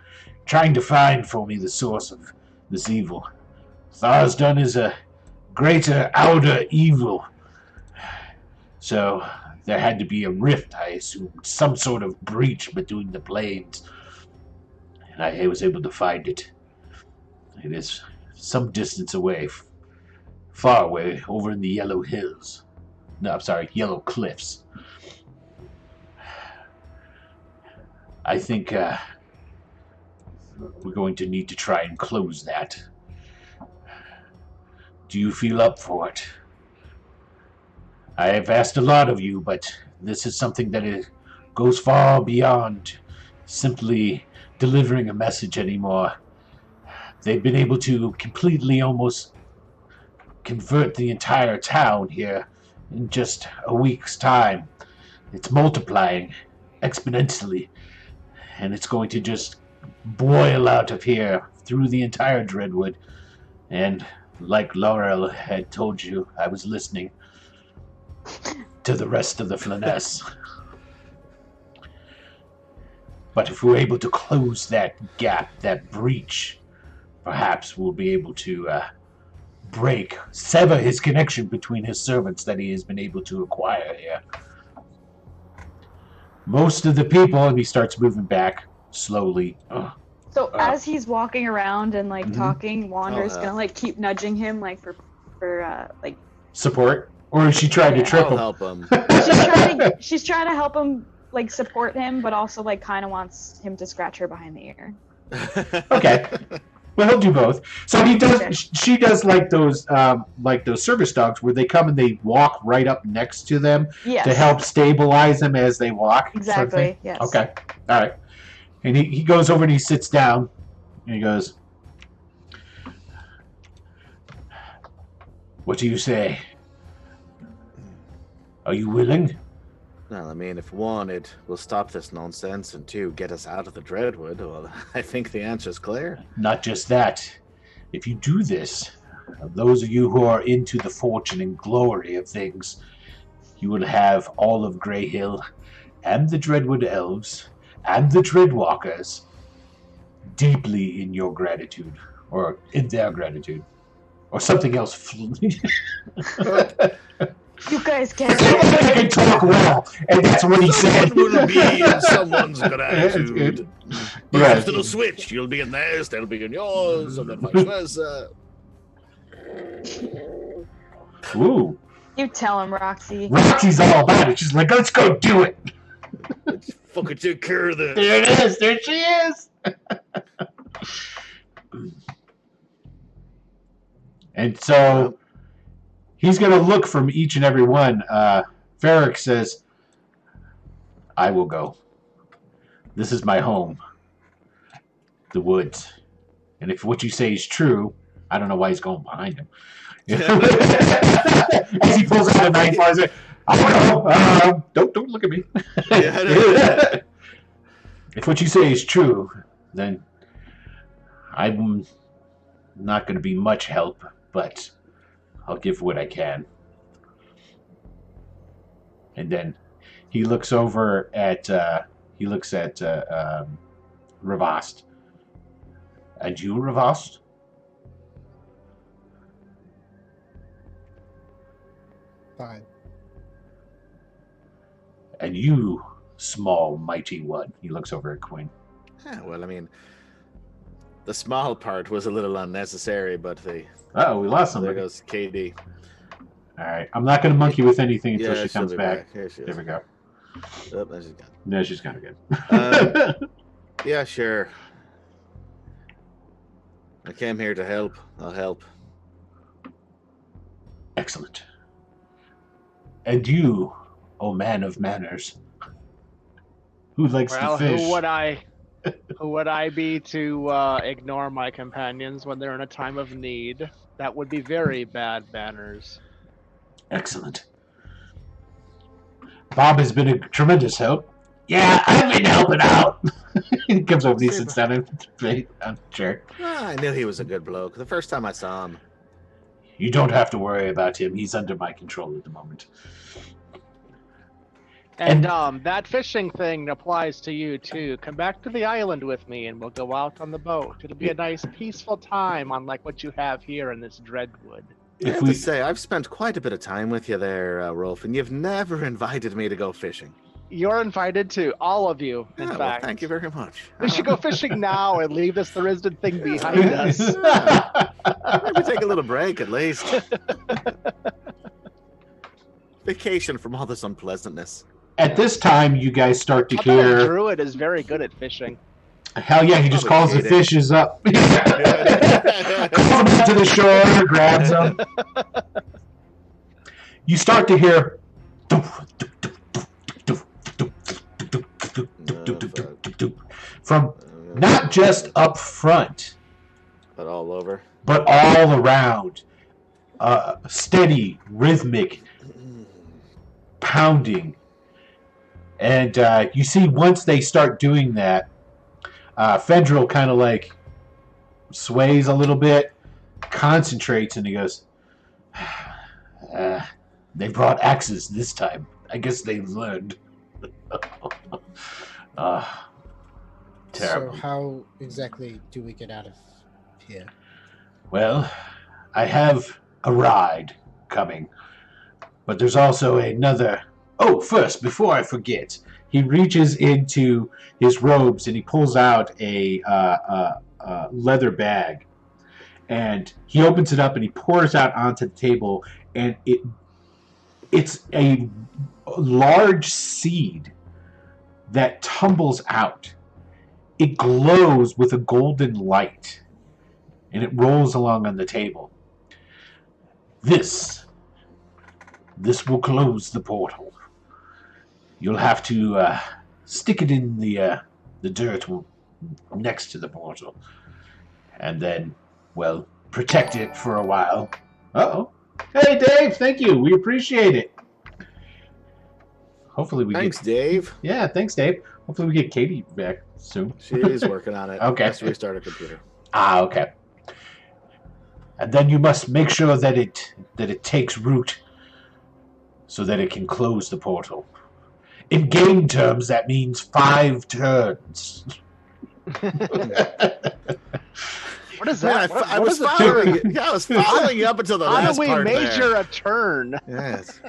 trying to find for me the source of this evil. Tharizdun is a greater outer evil. So there had to be a rift, I assume, some sort of breach between the planes. And I was able to find it. It is some distance away, far away, over in the Yellow Hills. No, I'm sorry, Yellow Cliffs. I think we're going to need to try and close that. Do you feel up for it? I have asked a lot of you, but this is something that goes far beyond simply delivering a message anymore. They've been able to completely almost convert the entire town here in just a week's time. It's multiplying exponentially, and it's going to just boil out of here through the entire Dreadwood. And like Laurel had told you, I was listening to the rest of the Flanness. But if we're able to close that gap, that breach, perhaps we'll be able to sever his connection between his servants that he has been able to acquire here. Most of the people, and he starts moving back slowly. So as he's walking around and like Mhm. talking, Wander's Oh, gonna like keep nudging him like for like Support? Or is she trying to trip I'll him? help him. she's trying to help him like support him, but also like kind of wants him to scratch her behind the ear. Okay. Well, he'll do both. So he does. Okay. She does like those service dogs, where they come and they walk right up next to them Yes. to help stabilize them as they walk. sort of Exactly. thing? Yes. Okay. All right. And he goes over and he sits down, and he goes, "What do you say? Are you willing?" Well, I mean, if one, it will stop this nonsense, and two, get us out of the Dreadwood, well, I think the answer's clear. Not just that. If you do this, those of you who are into the fortune and glory of things, you will have all of Grayhill and the Dreadwood elves and the Dreadwalkers deeply in your gratitude, or in their gratitude, or something else. You guys can't. I can talk well, and that's what he said. Someone will be in someone's gratitude. Perhaps Yeah. it'll switch. You'll be in theirs, they'll be in yours, and then vice versa. Ooh, You tell him, Roxy. Roxy's all about it. She's like, let's go do it. Fucking take care of this. There it is. There she is. And so he's going to look from each and every one. Varric says, I will go. This is my home. The woods. And if what you say is true, I don't know why he's going behind him. As he pulls out a knife, I say, I don't know. Don't look at me. Yeah. If what you say is true, then I'm not going to be much help, but I'll give what I can. And then he looks over at Ravast. And you, Ravast? Fine. And you, small, mighty one. He looks over at Quinn. Yeah, well, I mean, the small part was a little unnecessary, but the Uh-oh, we lost there somebody. goes KD. All right. I'm not going to monkey with anything until she she'll comes be back. Here she is. There we go. Oh, there she's gone. No, she's kind of good. Yeah, sure. I came here to help. I'll help. Excellent. And you, oh man of manners, who likes Well, to fish? who would I be to ignore my companions when they're in a time of need? That would be very bad manners. Excellent. Bob has been a tremendous help. Yeah, I've been helping out. He comes over and he sits down in the chair. Ah, I knew he was a good bloke. The first time I saw him. You don't have to worry about him. He's under my control at the moment. And that fishing thing applies to you too. Come back to the island with me, and we'll go out on the boat. It'll be a nice, peaceful time, unlike what you have here in this Dreadwood. I have to say, I've spent quite a bit of time with you there, Rolf, and you've never invited me to go fishing. You're invited too, all of you. In Well, fact, thank you very much. we should go fishing now and leave this Tharizdun thing behind us. Maybe take a little break at least. Vacation from all this unpleasantness. At this time, you guys start to I bet a hear. druid is very good at fishing. Hell yeah, he just calls the Probably fishes up. Calls them up to the shore, grabs them. You start to hear. From not just up front, But all over. but all around. Steady, rhythmic pounding. And you see, once they start doing that, Fendril kind of like sways a little bit, concentrates, and he goes, they brought axes this time. I guess they learned. Terrible. So how exactly do we get out of here? Well, I have a ride coming, but there's also another. Oh, first, before I forget, he reaches into his robes and he pulls out a leather bag, and he opens it up and he pours out onto the table, and it's a large seed that tumbles out. It glows with a golden light, and it rolls along on the table. This will close the portal. You'll have to stick it in the dirt next to the portal, and then, well, protect it for a while. Uh-oh. Hey, Dave, thank you. We appreciate it. Hopefully we Thanks, get... Dave. Yeah, thanks, Dave. Hopefully we get Katie back soon. She's working on it. Okay. Has to restart her computer. Ah, okay. And then you must make sure that it takes root so that it can close the portal. In game terms, that means 5 turns. What is Man, that? I was following you up until the How last do we part measure there. a turn? Yes.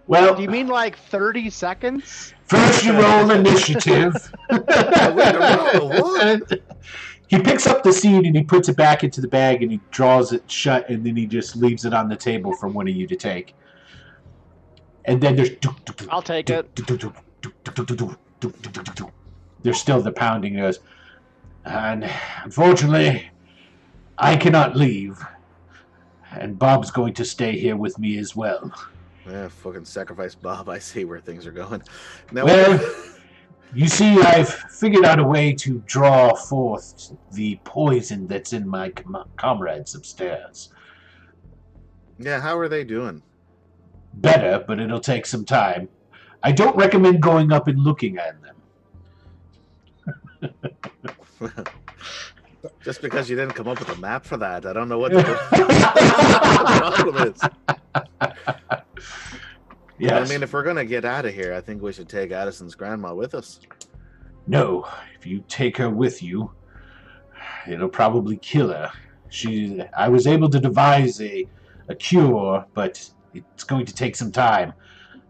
Well, Do you mean like 30 seconds? first you roll initiative. What? He picks up the seed and he puts it back into the bag and he draws it shut, and then he just leaves it on the table for one of you to take. And then there's... I'll take it. There's still the pounding. He goes, and unfortunately, I cannot leave. And Bob's going to stay here with me as well. Yeah, fucking sacrifice Bob. I see where things are going. Now, Well, you see, I've figured out a way to draw forth the poison that's in my comrades upstairs. yeah, how are they doing? Better, but it'll take some time. I don't recommend going up and looking at them. Just because you didn't come up with a map for that, I don't know what the problem is. Yes. I mean, if we're gonna get out of here, I think we should take Addison's grandma with us. No, if you take her with you, it'll probably kill her. I was able to devise a cure, but it's going to take some time.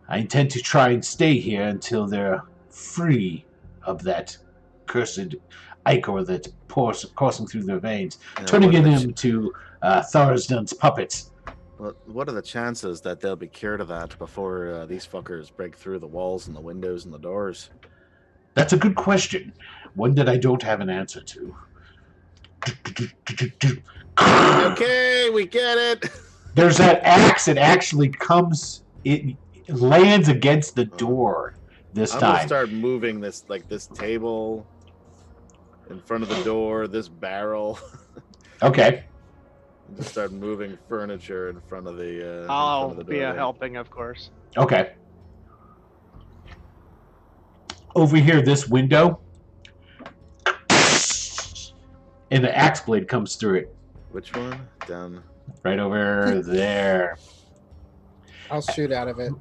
I intend to try and stay here until they're free of that cursed ichor that's coursing through their veins, turning what are the into Tharizdun's puppets. What are the chances that they'll be cured of that before these fuckers break through the walls and the windows and the doors? That's a good question. One that I don't have an answer to. Okay, we get it. There's that axe that actually comes, it lands against the door this I'm gonna time. start moving this table in front of the door, this barrel. Okay. Just start moving furniture in front of the. in front I'll of the be door. helping, of course. Okay. Over here, this window, and the axe blade comes through it. Which one? Down. Right over there. I'll shoot out of it.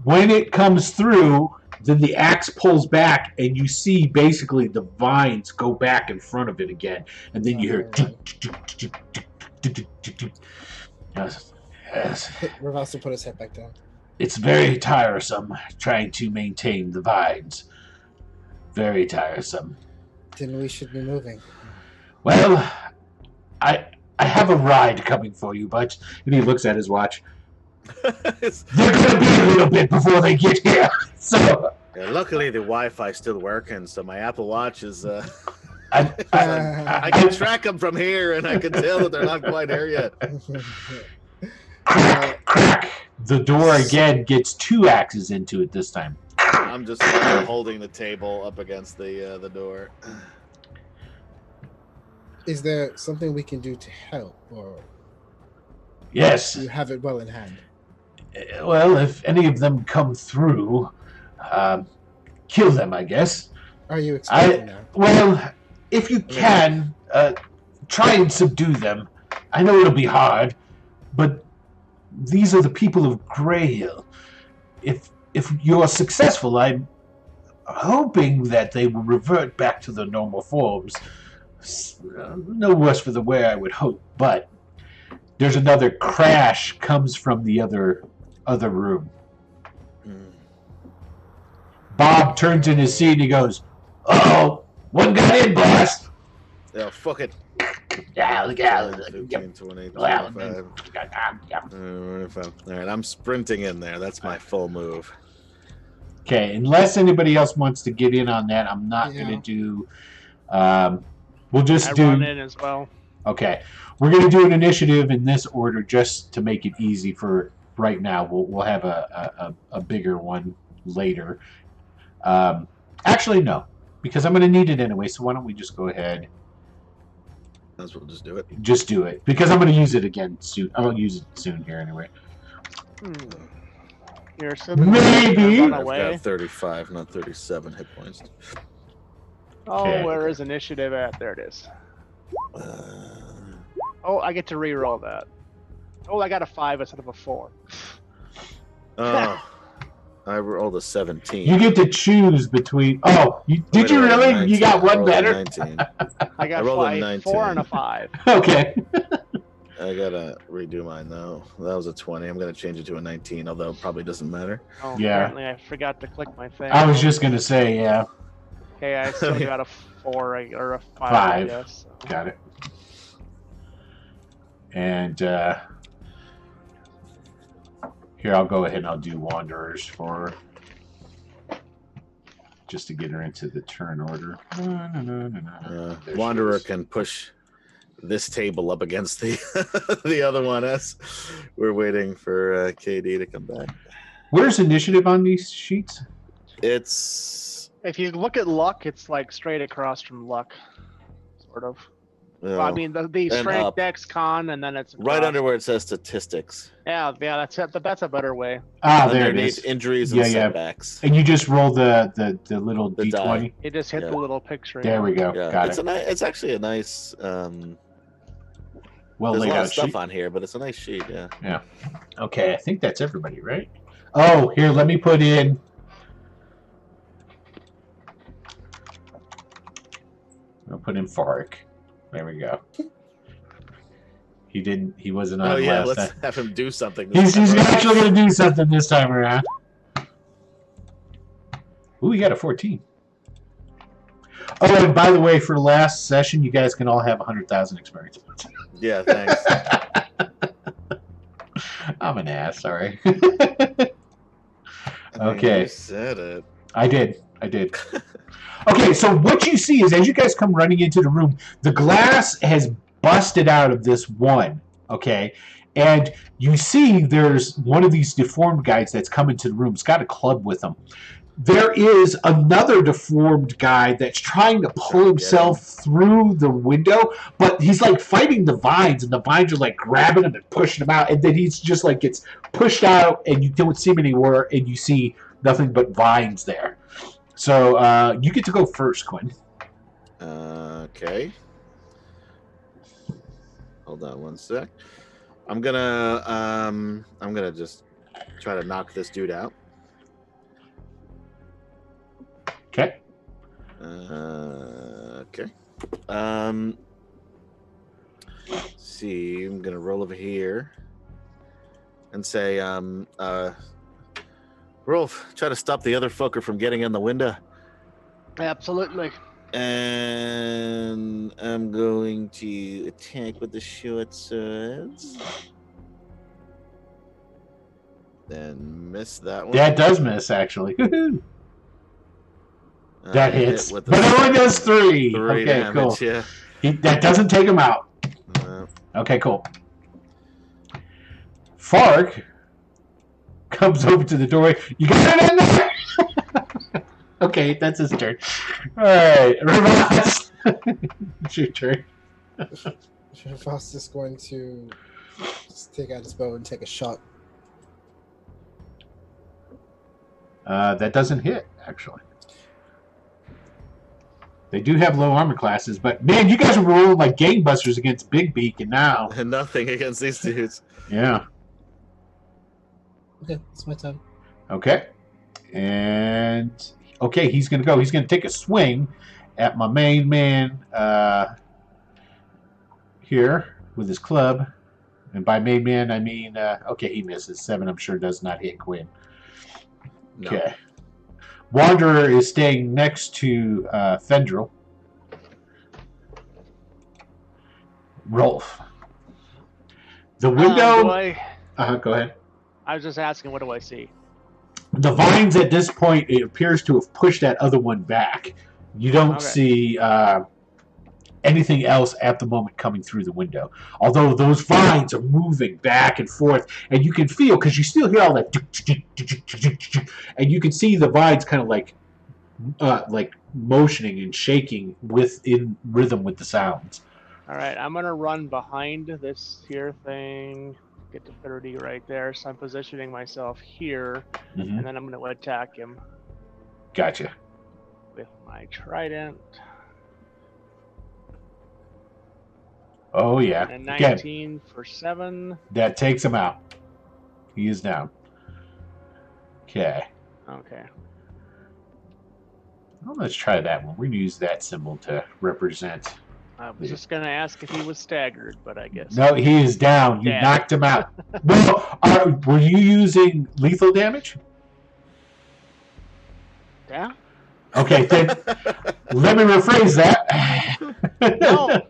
When it comes through, then the axe pulls back, and you see basically the vines go back in front of it again, and then you hear. Yes. Ravas will put his head back down. It's very tiresome trying to maintain the vines. Very tiresome. Then we should be moving. Well, I have a ride coming for you, but and he looks at his watch. They're gonna be a little bit before they get here. So Yeah, luckily, the Wi-Fi's still working, so my Apple Watch is. I I can track them from here, and I can tell that they're not quite here yet. crack, crack. The door again gets 2 axes into it this time. I'm just holding the table up against the door. Is there something we can do to help, or Yes. do you have it well in hand? Well, if any of them come through, kill them, I guess. Are you expecting that? Well, if you can, try and subdue them. I know it'll be hard, but these are the people of Grayhill. If you're successful, I'm hoping that they will revert back to their normal forms. No worse for the wear, I would hope, but there's another crash comes from the other room. Bob turns in his seat and he goes, "Oh, one got in, boss." Yeah, fuck it. 15, 20, 25. All right, I'm sprinting in there. That's my full move. Okay, unless anybody else wants to get in on that, I'm not going to do. We'll just do. run in as well. Okay, we're going to do an initiative in this order just to make it easy for right now. We'll have a bigger one later. Actually, no, because I'm going to need it anyway. So why don't we just go ahead? We'll just do it. Just do it because I'm going to use it again soon. I'll use it soon here anyway. You're Maybe. run I've away. got 35, not 37 hit points. Oh, Okay. where is initiative at? There it is. Oh, I get to re-roll that. Oh, I got a 5 instead of a 4. Oh, I rolled a 17. You get to choose between. Oh, did you really? 19. You got I one rolled a better. 19. I got I rolled a 5, 19. 4 and a 5. Okay. I gotta redo mine though. That was a 20. I'm gonna change it to a 19, although it probably doesn't matter. Oh, Yeah. apparently I forgot to click my thing. I was just going to say, yeah. Okay, I still got a 4 or a 5, I 5. guess. So. Got it. And here, I'll go ahead and I'll do Wanderers for just to get her into the turn order. There she Wanderer is. can push this table up against the the other one as we're waiting for KD to come back. Where's initiative on these sheets? It's If you look at luck, it's like straight across from luck, sort of. Well, I mean, the and strength, up. dex, con, and then it's right across. under where it says statistics. Yeah, that's it. That's a better way. Ah, there it Underneath is. injuries and Yeah, yeah. setbacks. And you just roll the little The D20. die. You just hit Yeah. the little picture. There we go. Yeah, Got it's it. it's actually a nice. Well There's a laid lot out of stuff sheet. on here, but it's a nice sheet. Yeah. Okay, I think that's everybody, right? Oh, here, let me put in. I'll put in Farik. There we go. He wasn't on Oh yeah, last let's time. have him do something. He's this time, right? actually going to do something this time around. Ooh, you got a 14. Oh, and by the way, for the last session, you guys can all have 100,000 experience points. Yeah, thanks. I'm an ass, sorry. I mean, Okay. you said it. I did. Okay, so what you see is as you guys come running into the room, the glass has busted out of this one, okay? And you see there's one of these deformed guys that's come into the room. He's got a club with him. There is another deformed guy that's trying to pull himself through the window, but he's like fighting the vines, and the vines are like grabbing him and pushing him out, and then he's just like gets pushed out, and you don't see him anymore, and you see nothing but vines there. So you get to go first, Quinn. Okay. Hold on one sec. I'm gonna just try to knock this dude out. Okay. Okay. Let's see. I'm gonna roll over here and say, Rolf, try to stop the other fucker from getting in the window. Absolutely. And I'm going to attack with the short swords. Then miss that one. That does miss, actually. That Hit hits. with But it only does 3. 3 Okay, damage, cool. yeah. That doesn't take him out. Okay, cool. Fark comes over to the doorway. You got it in there? Okay, that's his turn. All right, Ravas. It's your turn. Faust is going to just take out his bow and take a shot. That doesn't hit, actually. They do have low armor classes, but man, you guys are rolling like gangbusters against Big Beak, and now, And nothing against these dudes. yeah. Okay, it's my turn. Okay, and Okay, he's going to go. He's going to take a swing at my main man here with his club. And by main man, I mean, okay, he misses. 7, I'm sure, does not hit Quinn. No. Okay. Wanderer is staying next to Fendril. Rolf. The window... go ahead. I was just asking, what do I see? The vines at this point, it appears to have pushed that other one back. You don't see anything else at the moment coming through the window. Although those vines are moving back and forth, and you can feel, because you still hear all that, and you can see the vines kind of like motioning and shaking in rhythm with the sounds. All right, I'm gonna run behind this here thing. Get to 30 right there. So I'm positioning myself here, and then I'm gonna attack him. Gotcha. With my trident. Oh, yeah. And 19 for 7. That takes him out. He is down. Okay. Okay. Well, let's try that one. We're going to use that symbol to represent. I was just going to ask if he was staggered, but I guess. No, he is down. You knocked him out. Well, were you using lethal damage? Yeah. Okay, then let me rephrase that.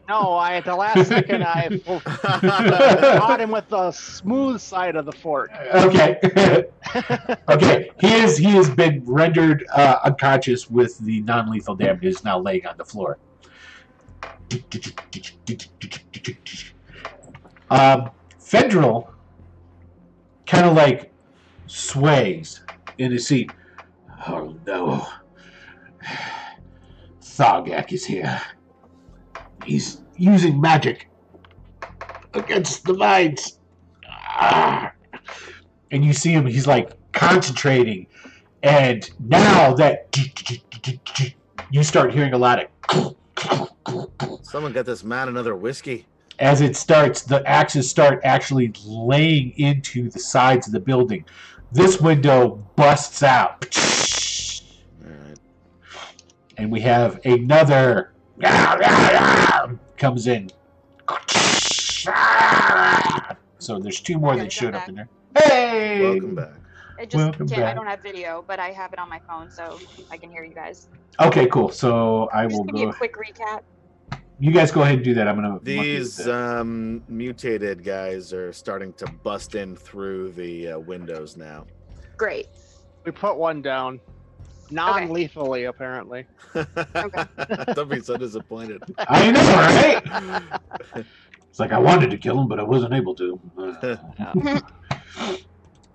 No, at the last second I caught him with the smooth side of the fork. Okay. Okay, he has been rendered unconscious with the non-lethal damage. Is now laying on the floor. Fendril kind of like sways in his seat. Oh no. Thargak is here. He's using magic against the vines. And you see him, he's like concentrating. And now that you start hearing a lot of... Someone get this man another whiskey. As it starts, the axes start actually laying into the sides of the building. This window busts out. And we have another comes in. So there's 2 more that showed up in there. Hey! Welcome back. I don't have video, but I have it on my phone, so I can hear you guys. Okay, cool. So I will give you a quick recap. You guys go ahead and do that. I'm gonna. These mutated guys are starting to bust in through the windows now. Great. We put one down. Non-lethally, apparently. Okay. Don't be so disappointed. I know, right? It's like I wanted to kill him, but I wasn't able to.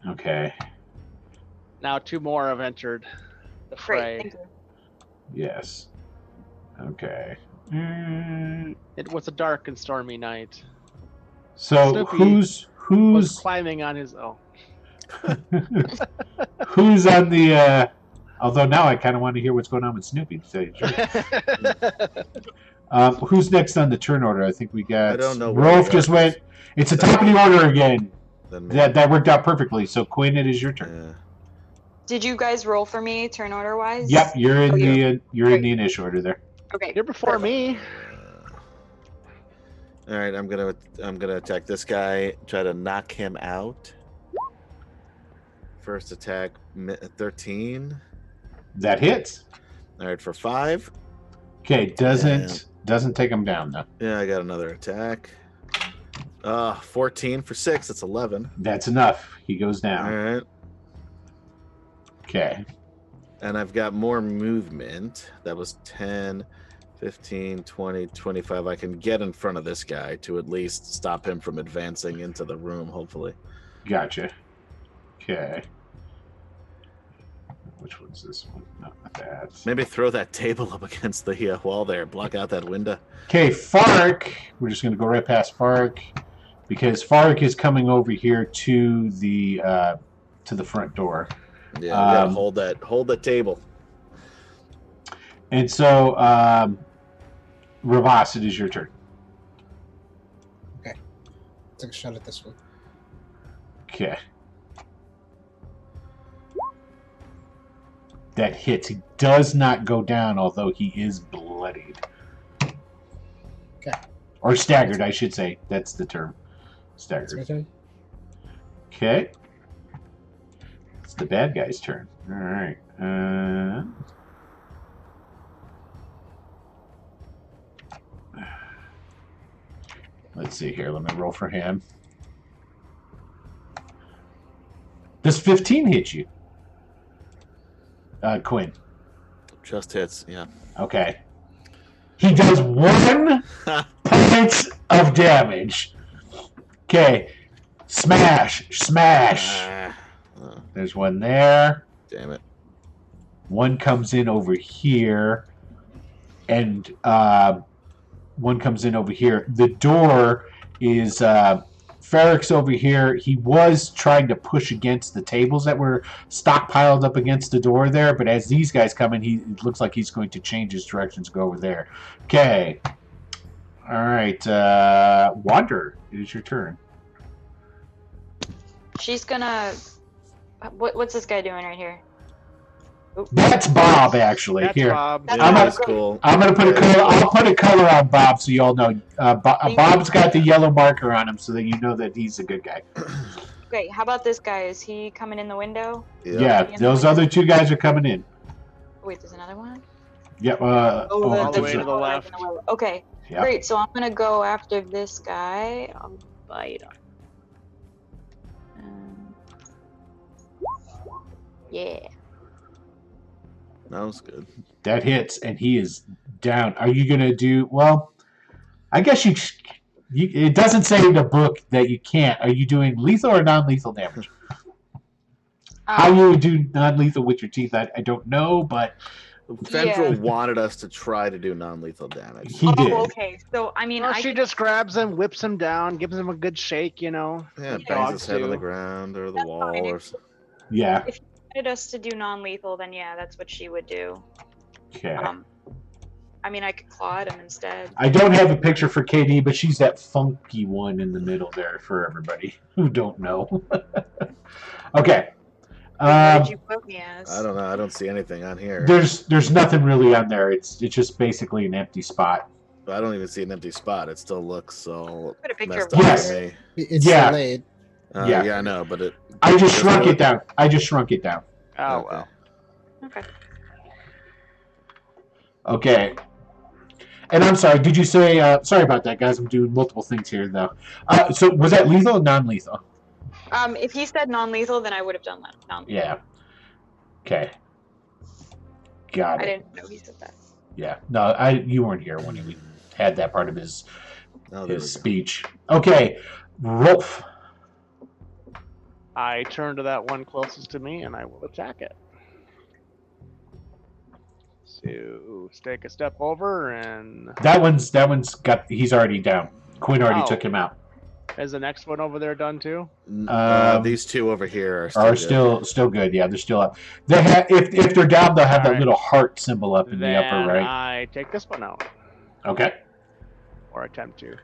Okay. Now 2 more have entered the fray. Great, thank you. Yes. Okay. It was a dark and stormy night. So Snoopy who's was climbing on his own. Who's on the? Although now I kind of want to hear what's going on with Snoopy. To tell you the truth. Who's next on the turn order? I think we got. I don't know. Rolf just went. It's the top of the order again. Then That worked out perfectly. So Quinn, it is your turn. Did you guys roll for me turn order wise? Yep, you're in the initial order there. Okay. You're before me. All right, I'm gonna attack this guy. Try to knock him out. First attack, 13. That hits. All right, for 5. Okay, doesn't take him down though. Yeah, I got another attack. 14 for 6. That's 11. That's enough. He goes All down. right, Okay. and I've got more movement. That was 10, 15, 20, 25. I can get in front of this guy to at least stop him from advancing into the room, hopefully. Gotcha. Okay. Which one's this one? No, not that. Maybe throw that table up against the wall there. Block out that window. Okay, Fark. We're just going to go right past Fark because Fark is coming over here to the front door. Yeah, we gotta hold that table. And so, Ravas, it is your turn. Take a shot at this one. Okay. That hits. He does not go down, although he is bloodied. Okay. Or staggered, I should say. That's the term. It's my Staggered. turn. Okay. It's the bad guy's turn. All right. Let's see here. Let me roll for him. Does 15 hit you? Quinn. Just hits. Yeah. Okay. He does 1 point of damage. Okay. Smash. There's one there. Damn it. One comes in over here. And one comes in over here. The door is... Ferrick's over here. He was trying to push against the tables that were stockpiled up against the door there, but as these guys come in, it looks like he's going to change his directions, go over there. Okay. All right. Wander, it is your turn. She's gonna. What's this guy doing right here? Oop. That's Bob, actually. That's Here. Bob. That's Yeah, I'm that's great. cool. I'm gonna put a color. I'll put a color on Bob so you all know. Bob's got the yellow marker on him so that you know that he's a good guy. Great. How about this guy? Is he coming in the window? Yeah, those other 2 guys are coming in. Wait, there's another one? Yep. all the way to the general, left. in the way. Okay, Yep. great. So I'm gonna go after this guy. I'll bite him. Yeah. That was good. That hits, and he is down. Are you gonna do well? I guess you. It doesn't say in the book that you can't. Are you doing lethal or non-lethal damage? How you would do non-lethal with your teeth, I don't know, but Fendril wanted us to try to do non-lethal damage. he did. Okay. So I mean, Well, I she could- just grabs him, whips him down, gives him a good shake, you know. Yeah, Yeah. bangs his head on the Dog ground or the That's wall fine. or Yeah. if you wanted us to do non-lethal, then yeah, that's what she would do. Okay. I mean, I could claw at him instead. I don't have a picture for KD, but she's that funky one in the middle there for everybody who don't know. Okay. What did you put me as? I don't know. I don't see anything on here. There's nothing really on there. It's just basically an empty spot. I don't even see an empty spot. It still looks so Put a picture messed of up Yes. to me. It's Yeah. delayed. Yeah. Yeah, I know, but it. I just shrunk it down. Oh, Okay. well. Okay. Okay. And I'm sorry, did you say, sorry about that, guys. I'm doing multiple things here, though. So was that lethal or non-lethal? If he said non-lethal, then I would have done that. Non-lethal. Yeah. Okay. Got I it. didn't know he said that. Yeah. No, you weren't here when he had that part of his Oh, there we his go. speech. Okay. Rolf. I turn to that one closest to me and I will attack it. So take a step over, and That one's got, he's already down. Quinn already Oh. took him out. is the next one over there done too? These two over here Are good. still good. Yeah, they're still up. They have, if they're down, they'll have that Alright. little heart symbol up in the Then upper right. I take this one out, Okay. or attempt to.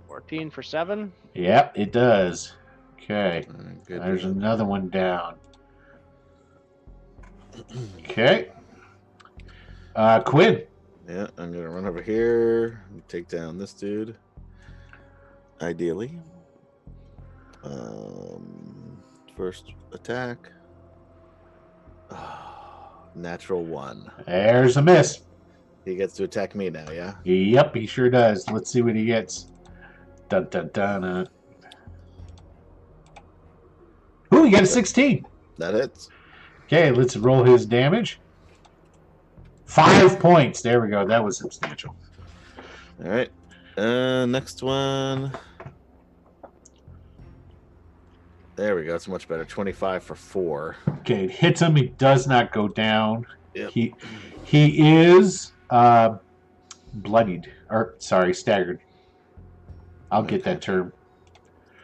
14 for 7. Yep, it does. Okay. Alright, good. There's another one down. Okay. Quinn. Yeah, I'm gonna run over here and take down this dude. Ideally. First attack. Natural 1. There's a miss. He gets to attack me now, yeah? Yep, he sure does. Let's see what he gets. Dun dun dun. Ooh, he got a 16. That hits. Okay, let's roll his damage. 5 points. There we go. That was substantial. Alright. Next one. There we go. It's much better. 25 for 4. Okay, it hits him. He does not go down. Yep. He is bloodied. Or, sorry, staggered. I'll get that term.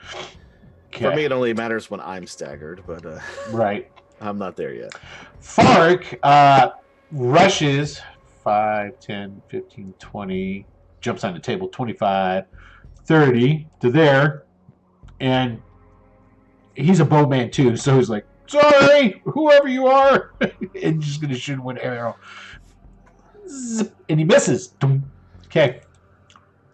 For me, Okay, it only matters when I'm staggered, but right. I'm not there yet. Fark rushes 5, 10, 15, 20, jumps on the table 25, 30 to there, and he's a bowman too, so he's like, sorry, whoever you are, and just gonna shoot one arrow. Zip, and he misses. Okay.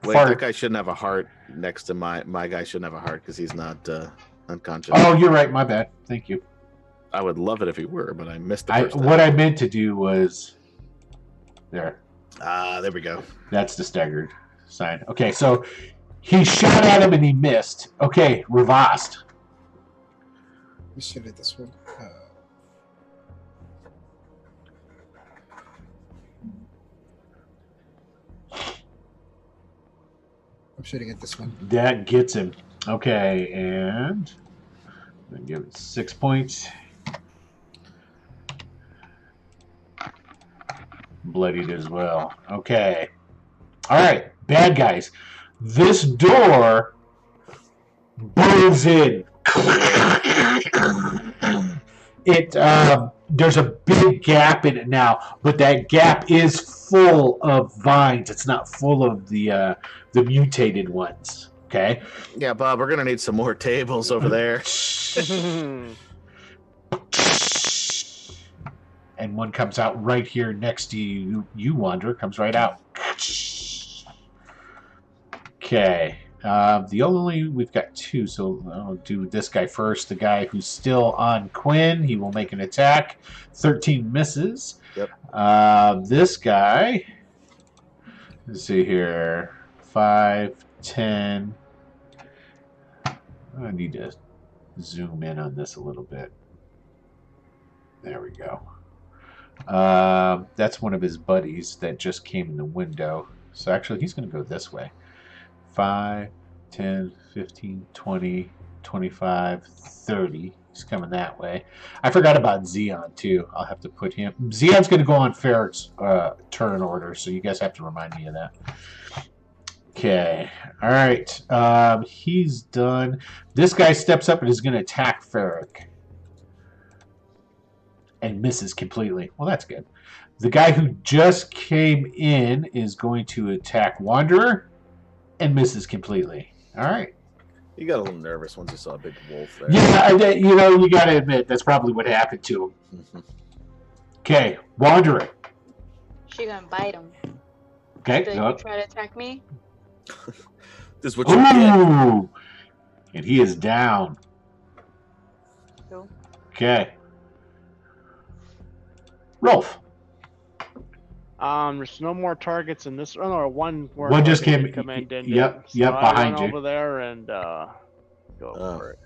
Wait, Fart. that guy shouldn't have a heart next to my guy. Shouldn't have a heart because he's not unconscious. Oh, you're right. My bad. Thank you. I would love it if he were, but I missed the first time. What I meant to do was there. There we go. That's the staggered sign. Okay, so he shot at him and he missed. Okay, Ravast. We should have this one. I'm shooting at this one. That gets him. Okay, and I'm gonna give it 6 points. Bloodied as well. Okay. All right, bad guys. This door blows in. There's a big gap in it now, but that gap is full of vines. It's not full of the mutated ones. Okay. Yeah, Bob, we're gonna need some more tables over there. And one comes out right here next to you. You Wanderer comes right out. Okay. We've got 2, so I'll do this guy first. The guy who's still on Quinn, he will make an attack. 13 misses. Yep. This guy, let's see here, 5, 10. I need to zoom in on this a little bit. There we go. That's one of his buddies that just came in the window. So actually, he's going to go this way. 5, 10, 15, 20, 25, 30. He's coming that way. I forgot about Xeon, too. I'll have to put him... Xeon's going to go on Ferric's turn order, so you guys have to remind me of that. Okay. All right. He's done. This guy steps up and is going to attack Ferric. And misses completely. Well, that's good. The guy who just came in is going to attack Wanderer and misses completely. All right. You got a little nervous once you saw a big wolf there. Yeah, you got to admit, that's probably what happened to him. Mm-hmm. Okay, Wanderer. She gonna bite him. Okay, Did go you up. try to attack me? This is what you get. Ooh! And he is down. Cool. Okay. Rolf. There's no more targets in this. Oh, no, one. More One just target came- come in, didn't yep, it? So yep, I behind run you. over there and go Oh. for it.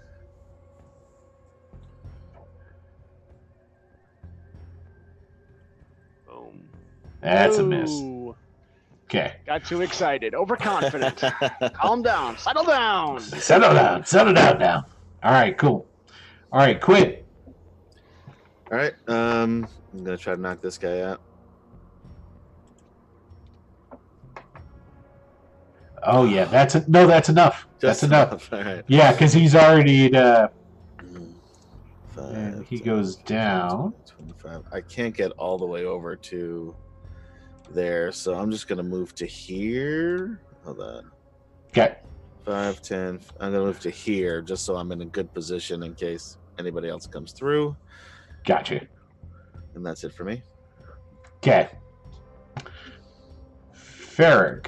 Boom. That's a miss. Ooh, Okay. got too excited, overconfident. Calm down, settle down. Settle down now. All right, cool. All right, Quinn. All right. I'm gonna try to knock this guy out. Oh yeah, that's enough. That's enough. All right. Yeah, because he's already at, 5, and he 10, goes 15, down. 25. I can't get all the way over to there, so I'm just gonna move to here. Hold on. Okay. 5, 10. I'm gonna move to here just so I'm in a good position in case anybody else comes through. Gotcha. And that's it for me. Okay. Ferric.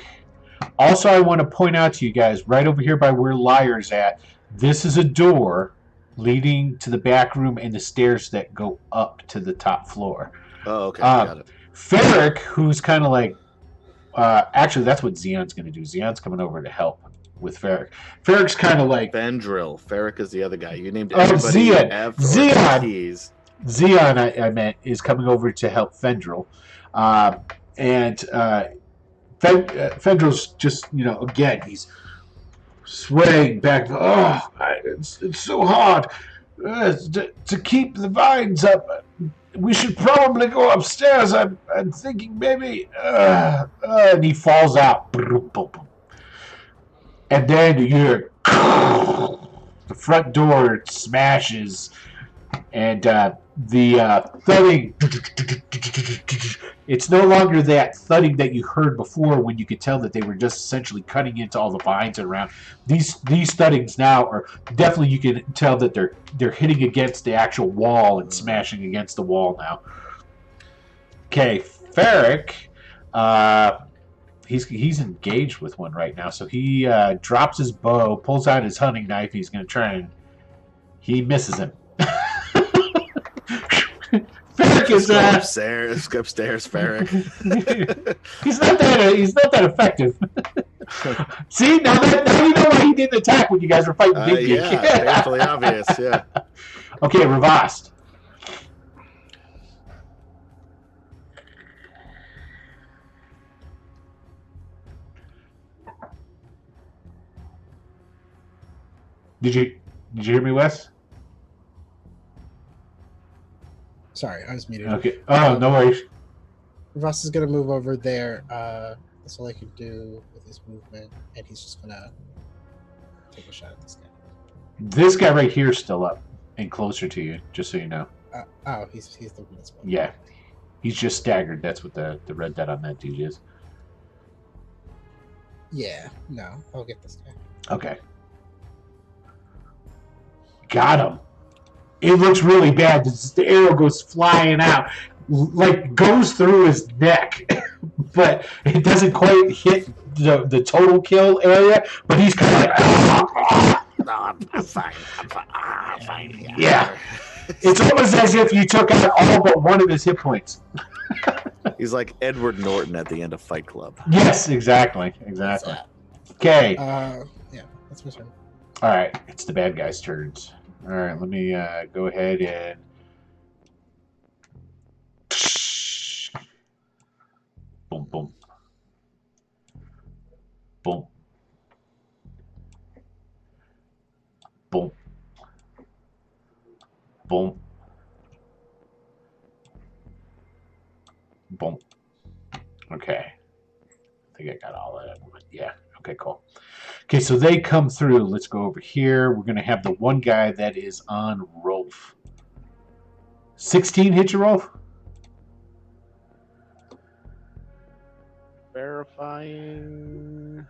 Also, I want to point out to you guys, right over here by where Liar's at, this is a door leading to the back room and the stairs that go up to the top floor. Oh, okay. Got it. Ferric, who's kind of like... actually, that's what Xeon's going to do. Xeon's coming over to help with Ferric. Ferric's kind of like... Vendril. Ferric is the other guy. You named Oh, everybody Xeon. F or Xeon. T's. Xeon, I meant, is coming over to help Fendril. Fendril's just, again, he's swaying back. Oh, it's so hard to keep the vines up. We should probably go upstairs. I'm thinking maybe. And he falls out. And then you hear the front door smashes. And the thudding, it's no longer that thudding that you heard before when you could tell that they were just essentially cutting into all the vines around. These thuddings now are definitely, you can tell that they're hitting against the actual wall and smashing against the wall now. Okay, Ferric, he's engaged with one right now, so he drops his bow, pulls out his hunting knife. He's going to try and he misses him. Ferric is upstairs, Ferric. he's not that effective. See, now you know why he didn't attack when you guys were fighting Big Geek. Yeah, painfully obvious. Yeah. Okay, Ravast. Did you hear me, Wes? Sorry, I was muted. Okay. Oh, no worries. Ross is gonna move over there. That's all I can do with his movement, and he's just gonna take a shot at this guy. This guy right here is still up and closer to you, just so you know. He's the one that's Yeah. He's just staggered. That's what the red dot on that dude is. Yeah, no, I'll get this guy. Okay. Got him. It looks really bad. The arrow goes flying out, like goes through his neck, but it doesn't quite hit the total kill area. But he's kind of like, No, I'm fine. I'm fine. Yeah. It's almost as if you took out all but one of his hit points. He's like Edward Norton at the end of Fight Club. Yes, exactly. Okay. Yeah, that's my turn. All right, it's the bad guy's turns. All right, let me go ahead and boom, boom, boom, boom, boom, boom. Okay, I think I got all of that. Yeah. Okay, cool. Okay, so they come through. Let's go over here. We're going to have the one guy that is on Rolf. 16 hit you, Rolf? Verifying.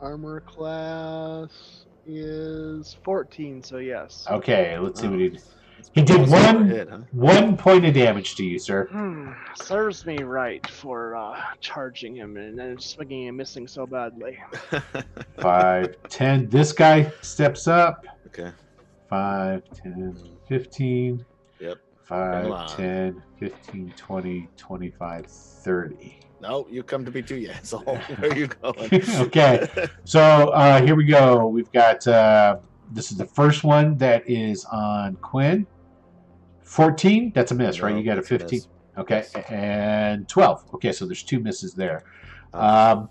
Armor class is 14, so yes. Okay, let's see what he did. He did one point of damage to you, sir. Serves me right for charging him and then swinging and missing so badly. 5, 10. This guy steps up. Okay. 5, 10, 15. Yep. 5, 10, 15, 20, 25, 30. No, you come to me too, yeah. So where are you going? Okay. So here we go. We've got this is the first one that is on Quinn. 14, that's a miss, right? You got a 15. Okay, yes. And 12. Okay, so there's 2 misses there. I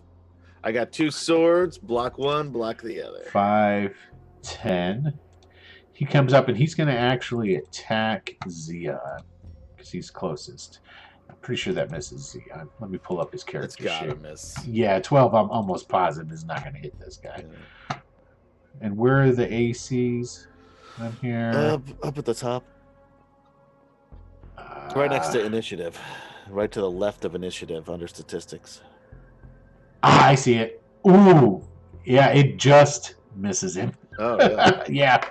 got 2 swords, block one, block the other. 5, 10. He comes up and he's going to actually attack Zeon because he's closest. I'm pretty sure that misses Zeon. Let me pull up his character It's gotta sheet. miss. Yeah, 12, I'm almost positive is not going to hit this guy. Yeah. And where are the ACs on here? Up at the top. Right next to initiative. Right to the left of initiative under statistics. I see it. Ooh. Yeah, it just misses him. Oh, yeah. Yeah.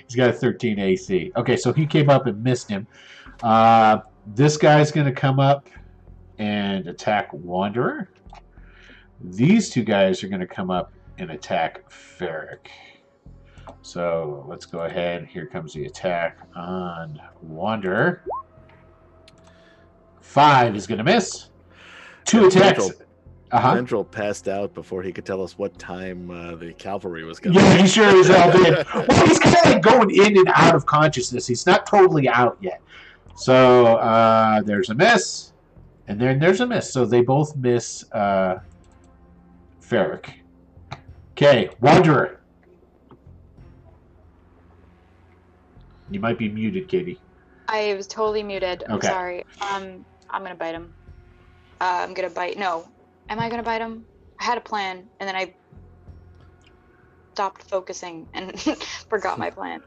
He's got a 13 AC. Okay, so he came up and missed him. This guy's going to come up and attack Wanderer. These 2 guys are going to come up and attack Ferric. So let's go ahead. Here comes the attack on Wanderer. 5 is going to miss. 2 attacks. Central passed out before he could tell us what time the cavalry was going. Yeah, he sure as hell did. Well, he's kind of like going in and out of consciousness. He's not totally out yet. So there's a miss, and then there's a miss. So they both miss Ferric. Okay, Wanderer. You might be muted, Katie. I was totally muted. I'm Okay. sorry. I'm gonna bite him. I'm gonna bite. No, am I gonna bite him? I had a plan, and then I stopped focusing and forgot my plan.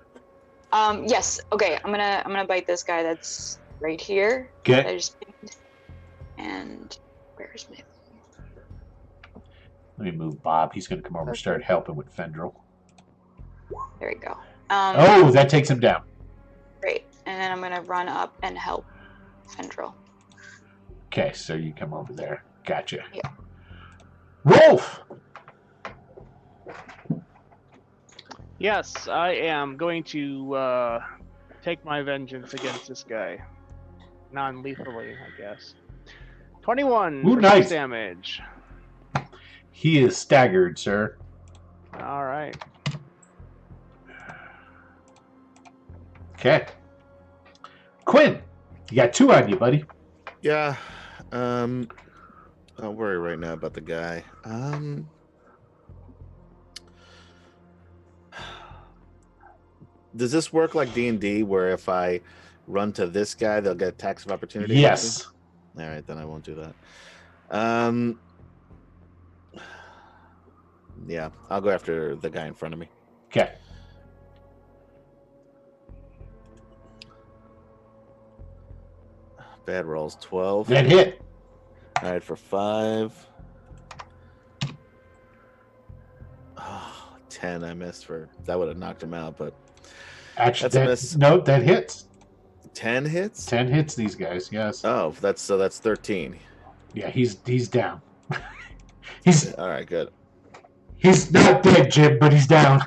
Yes. Okay. I'm gonna bite this guy that's right here. Okay. That I just pinged. And where's my? Let me move Bob. He's going to come over and start helping with Fendril. There we go. Oh, that takes him down. Great. And then I'm gonna run up and help Fendril. Okay, so you come over there. Gotcha. Yeah. Rolf! Yes, I am going to take my vengeance against this guy. Non-lethally, I guess. 21 Ooh, for nice. 6 damage. He is staggered, sir. All right. Okay. Quinn, you got 2 on you, buddy. Yeah. Don't worry right now about the guy. Does this work like D&D, where if I run to this guy, they'll get attacks of opportunity? Yes. All right, then I won't do that. Yeah, I'll go after the guy in front of me. Okay. Bad rolls. 12. That hit. All right, for 5. Oh, 10. I missed for that. Would have knocked him out, but Actually, That's a miss. no, that hits. 10 hits. 10 hits these guys, yes. Oh, that's 13. Yeah, he's down. he's All right, good. he's not dead, Jim, but he's down.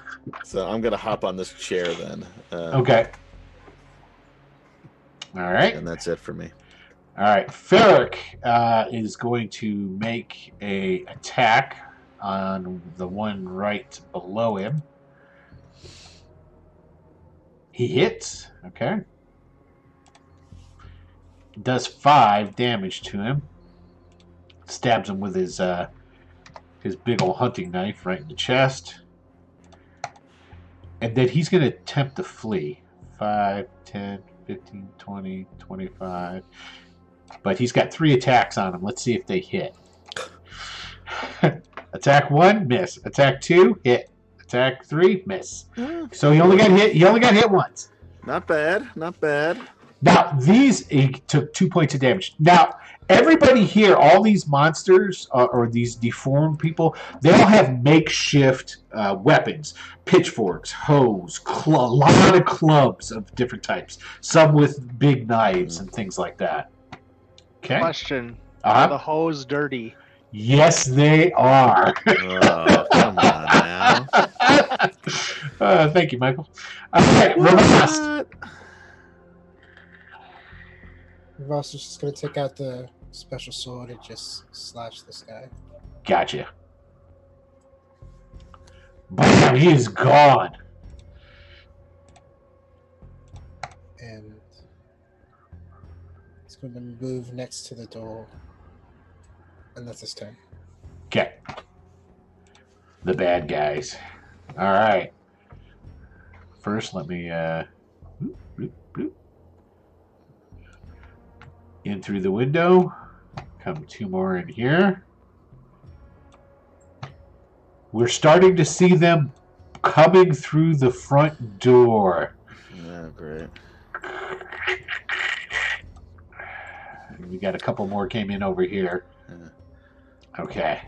So I'm gonna hop on this chair then. Okay. All right. And that's it for me. All right. Ferric is going to make a attack on the one right below him. He hits. Okay. Does 5 damage to him. Stabs him with his big old hunting knife right in the chest. And then he's going to attempt to flee. 5, 10, 15, 20, 25. But he's got 3 attacks on him. Let's see if they hit. Attack 1, miss. Attack 2, hit. Attack 3, miss. So he only got hit. He only got hit once. Not bad. Not bad. Now these he took 2 points of damage. Now everybody here, all these monsters or these deformed people, they all have makeshift weapons: pitchforks, hoes, a lot of clubs of different types. Some with big knives and things like that. Okay. Question. Are Uh-huh. the hose dirty? Yes, they are. Oh, come on now. Thank you, Michael. All right, Ravast. Ross is just gonna take out the special sword and just slash this guy. Gotcha. Bam, he is gone. And he's going to move next to the door. And that's his turn. Okay. The bad guys. All right. First, let me bloop, bloop. In through the window. Come 2 more in here. We're starting to see them coming through the front door. Oh, great. We got a couple more came in over here. Yeah. Okay.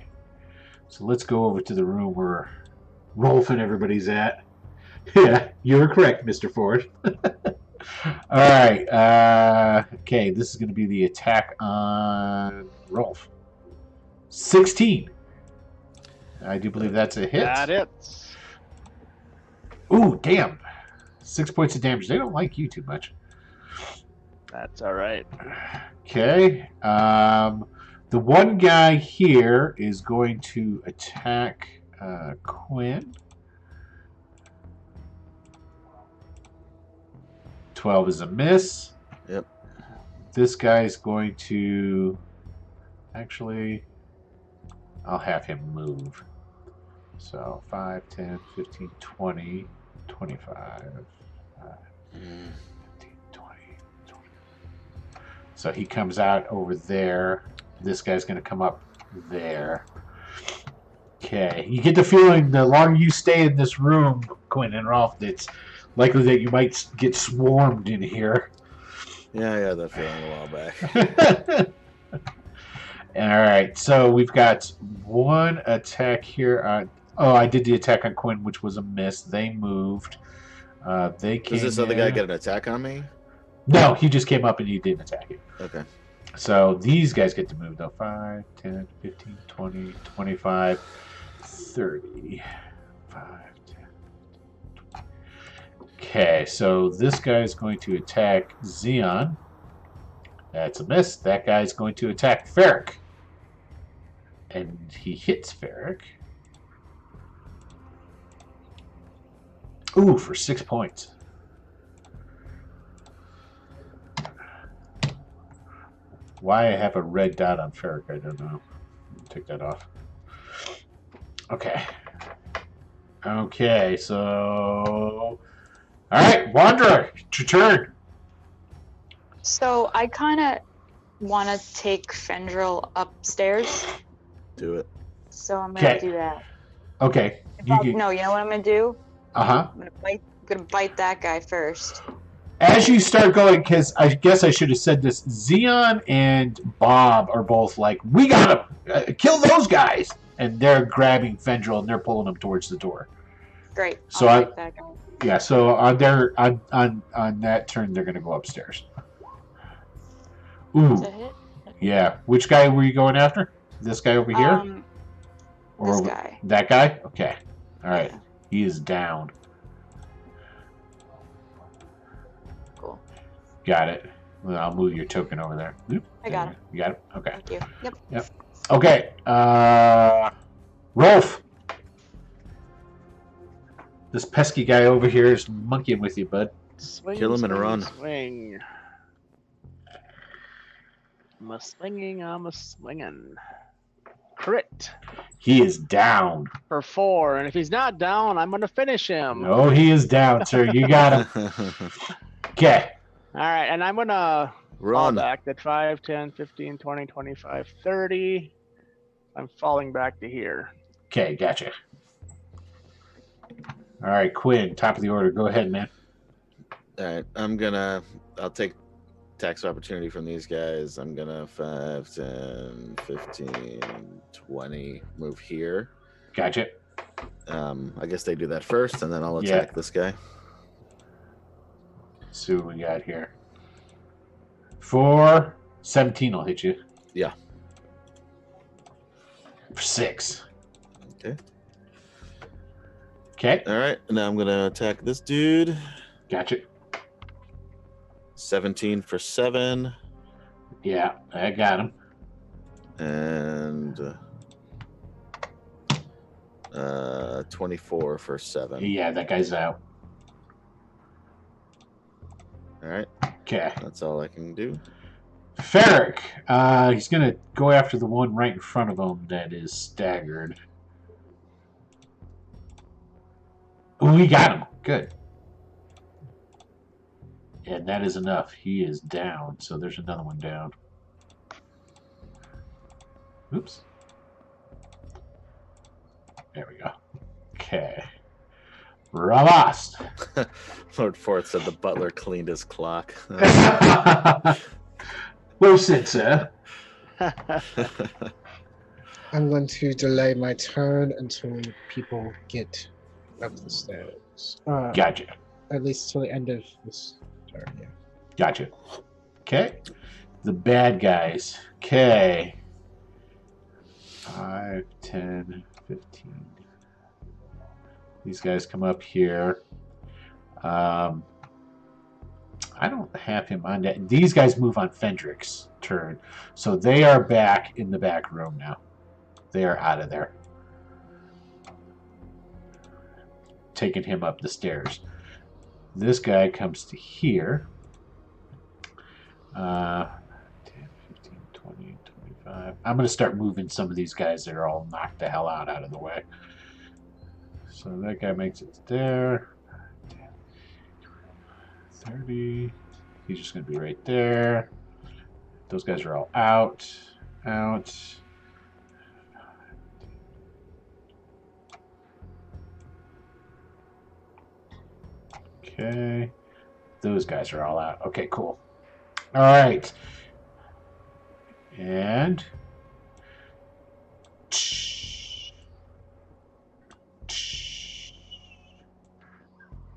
So let's go over to the room where Rolf and everybody's at. Yeah, you're correct, Mr. Ford. All right. Okay, this is going to be the attack on Rolf. 16. I do believe that's a hit. That it. Ooh, damn. 6 points of damage. They don't like you too much. That's all right. Okay. The one guy here is going to attack Quinn. 12 is a miss. Yep. This guy is going to... Actually, I'll have him move. So 5, 10, 15, 20, 25, 15, 20, 20. So he comes out over there. This guy's going to come up there. Okay. You get the feeling the longer you stay in this room, Quinn and Rolf, it's Likely that you might get swarmed in here. Yeah, I had that feeling a while back. All right, so we've got one attack here. I did the attack on Quinn, which was a miss. They moved. They came Does this other guy in. get an attack on me? No, he just came up and he didn't attack you. Okay. So these guys get to move, though. 5, 10, 15, 20, 25, 30. 5, 10. Okay, so this guy is going to attack Xeon. That's a miss. That guy's going to attack Ferric. And he hits Ferric. Ooh, for 6 points. Why I have a red dot on Ferric, I don't know. Take that off. Okay. Okay, so... Alright, Wanderer, it's your turn. So I kind of want to take Fendril upstairs. Do it. So I'm going to Okay. do that. Okay. No, you know what I'm going to do? Uh-huh. I'm going to bite that guy first. As you start going, because I guess I should have said this, Xeon and Bob are both like, we gotta kill those guys! And they're grabbing Fendril and they're pulling him towards the door. Great. So I'll bite that guy. Yeah, so on that turn, they're gonna go upstairs. Ooh, Is that hit? yeah. Which guy were you going after? This guy over here? Or This over- guy. That guy? Okay. All right. Yeah. He is down. Cool. Got it. Well, I'll move your token over there. Oop, I got there you got it? Okay. Thank you. Yep. Okay. Rolf. This pesky guy over here is monkeying with you, bud. Swing, Kill him and swing, run. Swing. I'm a swinging. I'm a swinging. Crit He is down. for 4, and if he's not down, I'm gonna finish him. No, he is down, sir. You got him. Okay. All right, and I'm gonna fall Run. back at 5, 10, 15, 20, 25, 30. I'm falling back to here. Okay, gotcha. All right, Quinn, top of the order. Go ahead, man. All right, I'll take tax opportunity from these guys. I'm gonna 5, 10, 15, 20 move here. Gotcha. I guess they do that first, and then I'll attack this guy. Let's see what we got here. 4, 17 will hit you. Yeah. For 6. Okay. Okay, All right, now I'm gonna attack this dude. gotcha. 17 for 7, Yeah, I got him. and 24 for 7. Yeah, that guy's out. All right, Okay. that's all I can do. Ferric. He's going to go after the one right in front of him that is staggered. Ooh, we got him. Good. And that is enough. He is down. So there's another one down. Oops. There we go. Okay. Ravast. Lord Forth said the butler cleaned his clock. Well said, sir. I'm going to delay my turn until people get up the stairs. Gotcha. At least till the end of this turn, yeah. Gotcha. Okay. The bad guys. Okay. 5, 10, 15. These guys come up here. I don't have him on that. These guys move on Fendrick's turn. So they are back in the back room now. They are out of there. Taking him up the stairs. This guy comes to here. 10, 15, 20, 25. I'm going to start moving some of these guys that are all knocked the hell out of the way. So that guy makes it there. 30. He's just going to be right there. Those guys are all out. Out. Okay. Okay. Those guys are all out. Okay, cool. All right. And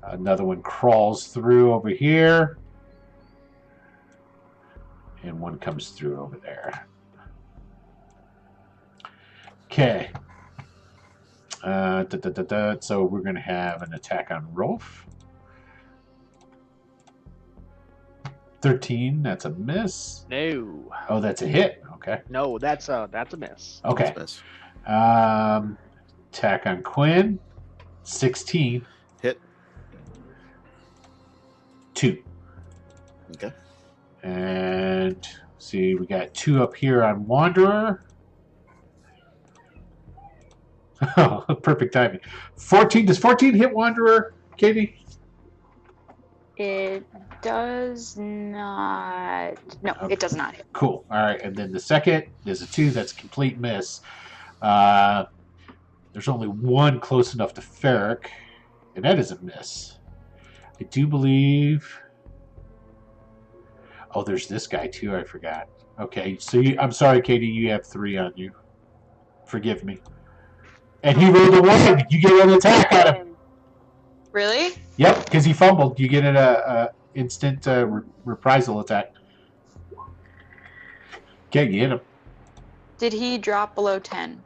another one crawls through over here. And one comes through over there. Okay. So we're going to have an attack on Rolf. 13, that's a miss. No. Oh, that's a hit. Okay. No, that's a miss. Okay. Miss. Attack on Quinn. 16. Hit. 2. Okay. And see, we got 2 up here on Wanderer. Oh, perfect timing. 14. Does 14 hit Wanderer, Katie? It does not. No, Okay. it does not. Cool. All right. And then the second is a 2. That's a complete miss. There's only one close enough to Ferric, and that is a miss. I do believe. Oh, there's this guy too. I forgot. Okay. So I'm sorry, Katie. You have 3 on you. Forgive me. And he rolled a 1. You get an attack on him. Really? Yep, because he fumbled. You get an instant reprisal attack. Okay, you hit him. Did he drop below 10?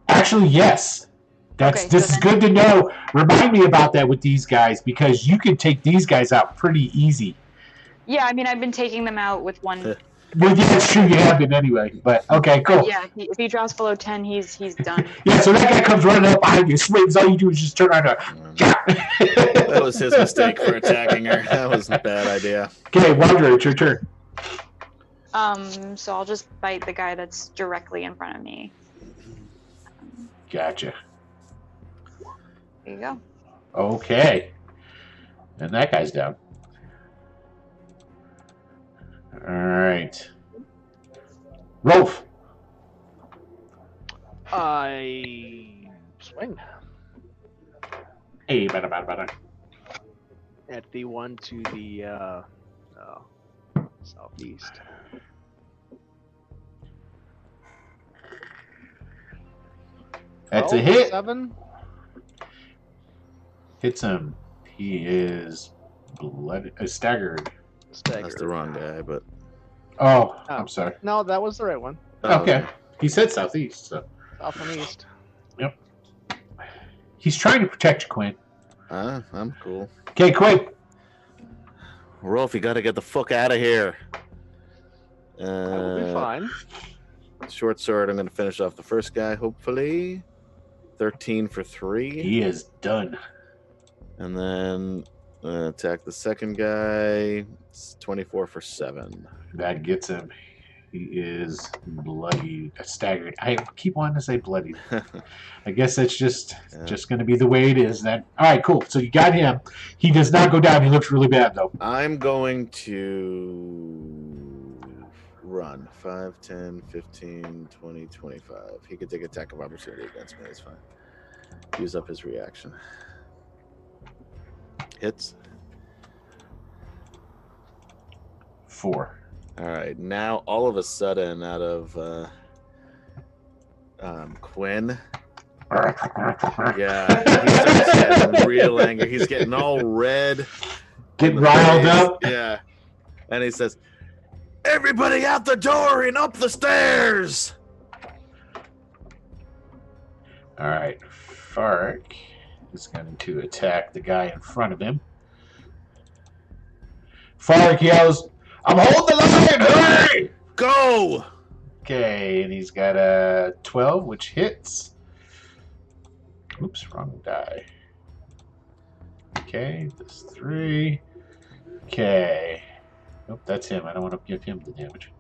Actually, yes. Okay, This so is good to know. Remind me about that with these guys, because you can take these guys out pretty easy. Yeah, I mean, I've been taking them out with one. Well, yeah, it's true. You have been anyway. But okay, cool. Yeah, if he drops below 10, he's done. Yeah, so that guy comes running up behind you, swings. All you do is just turn around and That was his mistake for attacking her. That was a bad idea. Okay, Wanderer, it's your turn. So I'll just bite the guy that's directly in front of me. Gotcha. There you go. Okay. And that guy's down. All right. Rolf. I swing Hey, bada. at the one to the southeast. That's a hit. 7. Hits him. He is staggered. That's the wrong guy, but Oh, I'm sorry. No, that was the right one. Okay. He said southeast, so. South and east. He's trying to protect you, Quinn. I'm cool. Okay, Quinn. Rolf, you got to get the fuck out of here. That'll be fine. Short sword. I'm going to finish off the first guy. Hopefully, 13 for 3, He is done. and then attack the second guy. It's 24 for 7. That gets him. He is bloody, staggered. I keep wanting to say bloody. I guess that's just going to be the way it is then. All right, cool. So you got him. He does not go down. He looks really bad, though. I'm going to run 5, 10, 15, 20, 25. He could take attack of opportunity against me. That's fine. Use up his reaction. Hits. 4. All right. Now, all of a sudden, out of Quinn. Yeah, he starts getting real angry. He's getting all red. Getting riled up. Yeah. And he says, "Everybody out the door and up the stairs!" All right. Fark is going to attack the guy in front of him. Fark yells, "I'm holding the line! Hurry!" Go! Okay, and he's got a 12, which hits. Oops, wrong die. Okay, this 3. Okay. Nope, that's him. I don't want to give him the damage.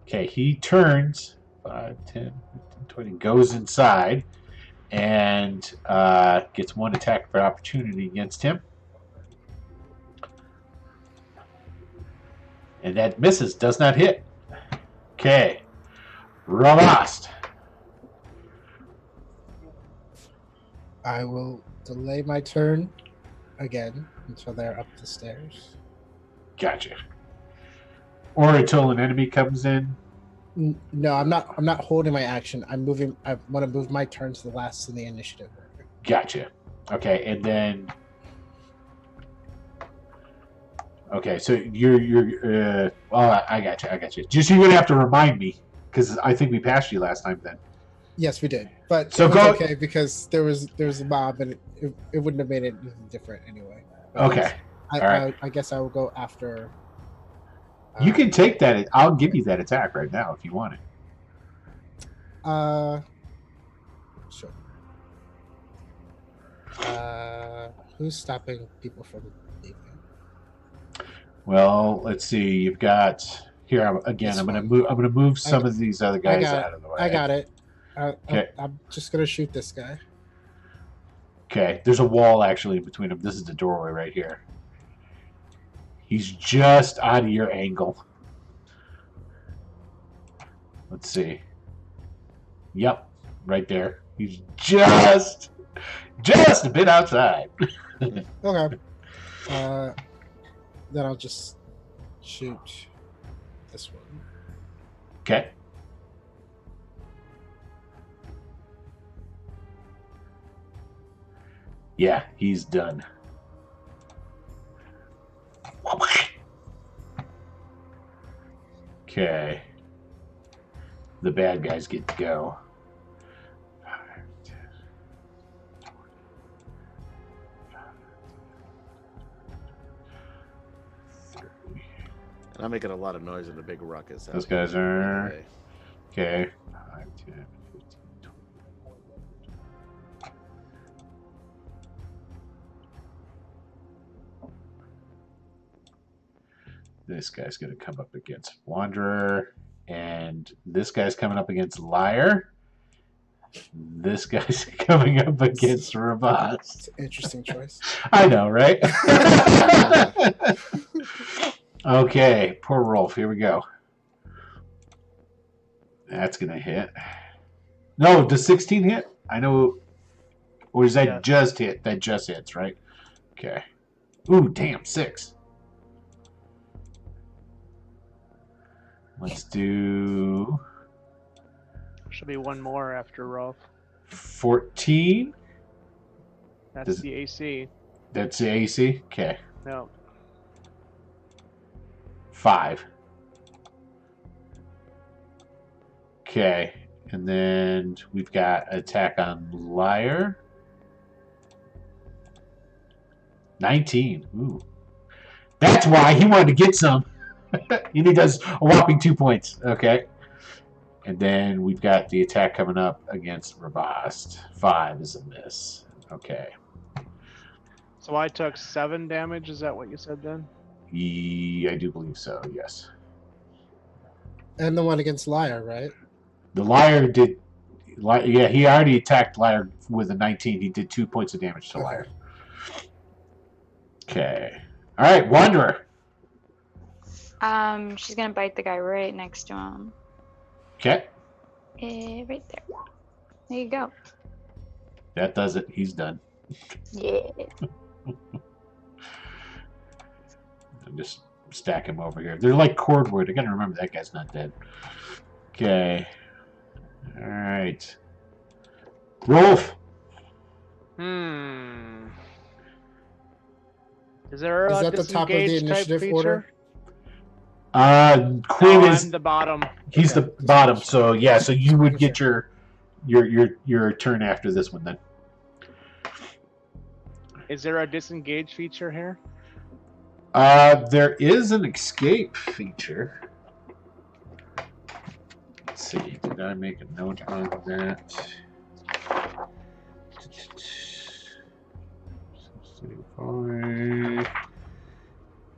Okay, he turns 5, 10, 15, 20, goes inside and gets 1 attack for opportunity against him. And that misses, does not hit. Okay. Ravast. I will delay my turn again until they're up the stairs. Gotcha. Or until an enemy comes in. No, I'm not. I'm not holding my action. I'm moving. I want to move my turn to the last in the initiative order. Gotcha. Okay, and then. Okay, so you're. Oh, I got you. I got you. Just you're gonna have to remind me because I think we passed you last time. Then. Yes, we did. But So it was go- okay because there was a mob and it wouldn't have made it anything different anyway. But Okay. All right. I guess I will go after. You can take that. I'll give you that attack right now if you want it. Sure. Who's stopping people from leaving? Well, let's see. You've got here again. This I'm gonna one. move. I'm gonna move some of these other guys got out of the way. I got it. Okay. I'm just gonna shoot this guy. Okay. There's a wall actually in between them. This is the doorway right here. He's just out of your angle. Let's see. Yep, right there. He's just a bit outside. Okay. Then I'll just shoot this one. Okay. Yeah, he's done. Okay. The bad guys get to go. 5, 10, 30. And I'm making a lot of noise in the big ruckus. Those guys are Okay. okay. 5, 10, 15, 20. This guy's going to come up against Wanderer, and this guy's coming up against Liar. This guy's coming up against Rabas. Interesting choice. I know, right? Okay, poor Rolf. Here we go. That's going to hit. No, does 16 hit? I know. Or is that Yeah. just hit? That just hits, right? Okay. Ooh, damn, 6. Let's do Should be one more after Rolf. 14. That's Does- the AC. That's the AC. Okay. No. 5. Okay. And then we've got attack on Liar. 19. Ooh. That's why he wanted to get some. And he does a whopping 2 points. Okay. And then we've got the attack coming up against Rabast. 5 is a miss. Okay. So I took 7 damage. Is that what you said then? I do believe so, yes. And the one against Liar, right? The Liar did... Yeah, he already attacked Liar with a 19. He did 2 points of damage to Okay. Liar. Okay. All right, Wanderer. She's gonna bite the guy right next to him. Okay. Right there. There you go. That does it. He's done. Yeah. And just stack him over here. They're like cordwood. I gotta remember that guy's not dead. Okay. All right. Rolf. Is there Is a that the top of the disengage type initiative feature? order? Quinn No, is I'm the bottom. he's Okay. the bottom. So yeah, so you would Okay. get your turn after this one then. Is there a disengage feature here? There is an escape feature. Let's see. Did I make a note on that?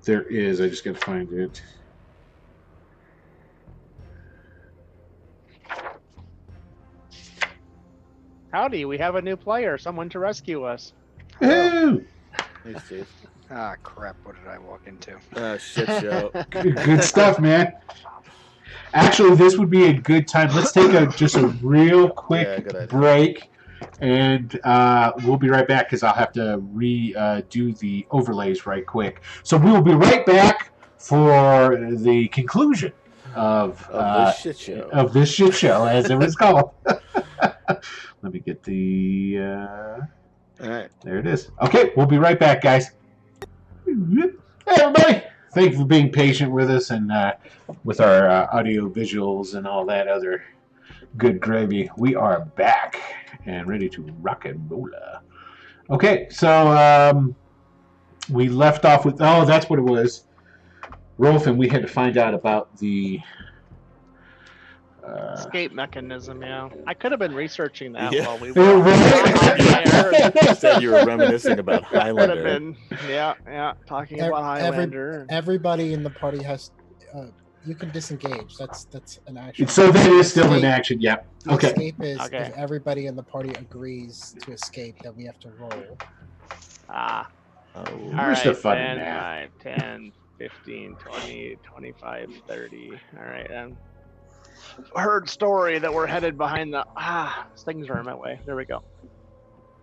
There is. I just gotta find it. Howdy, we have a new player. Someone to rescue us. Woohoo! Hey, Steve. Ah, crap. What did I walk into? Shit show. Good stuff, man. Actually, this would be a good time. Let's take just a real quick Yeah, good idea. break. and we'll be right back because I'll have to redo the overlays right quick. So we will be right back for the conclusion of this shit show. Of this shit show, as it was called. Let me get the. All right. There it is. Okay, we'll be right back, guys. Hey, everybody. Thank you for being patient with us and with our audio visuals and all that other good gravy. We are back and ready to rock and roll. Okay, so we left off with... Oh, that's what it was. Rolf and we had to find out about the... escape mechanism, yeah. I could have been researching that Yeah. while we were Instead, you were reminiscing about Could have Highlander. been, yeah, talking about Highlander. Everybody in the party has. You can disengage. That's an action. So that is still in Escape. action, yeah. The Okay. escape is Okay. if everybody in the party agrees to escape, then we have to roll. Ah. Oh, All Where's the right, fun in 10, that? 10, 15, 20, 25, 30. All right, then. Heard story that we're headed behind the... things are in my way. There we go.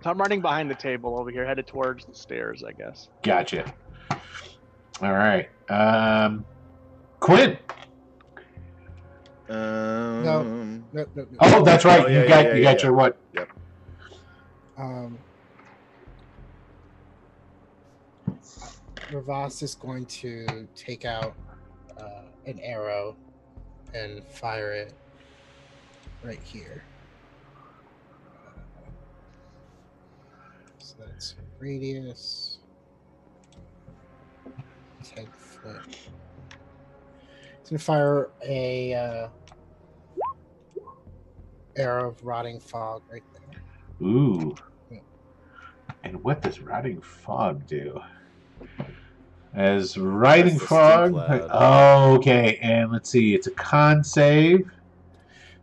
So I'm running behind the table over here, headed towards the stairs, I guess. Gotcha. All right. Quinn. No. Oh, that's right. Oh, you yeah, got your what? Ravas is going to take out an arrow and fire it right here. So that's radius 10 foot. It's gonna fire a arrow of rotting fog right there. Ooh. And what does rotting fog do? As rotting That's the fog. steam cloud. Oh, okay. And let's see. It's a con save.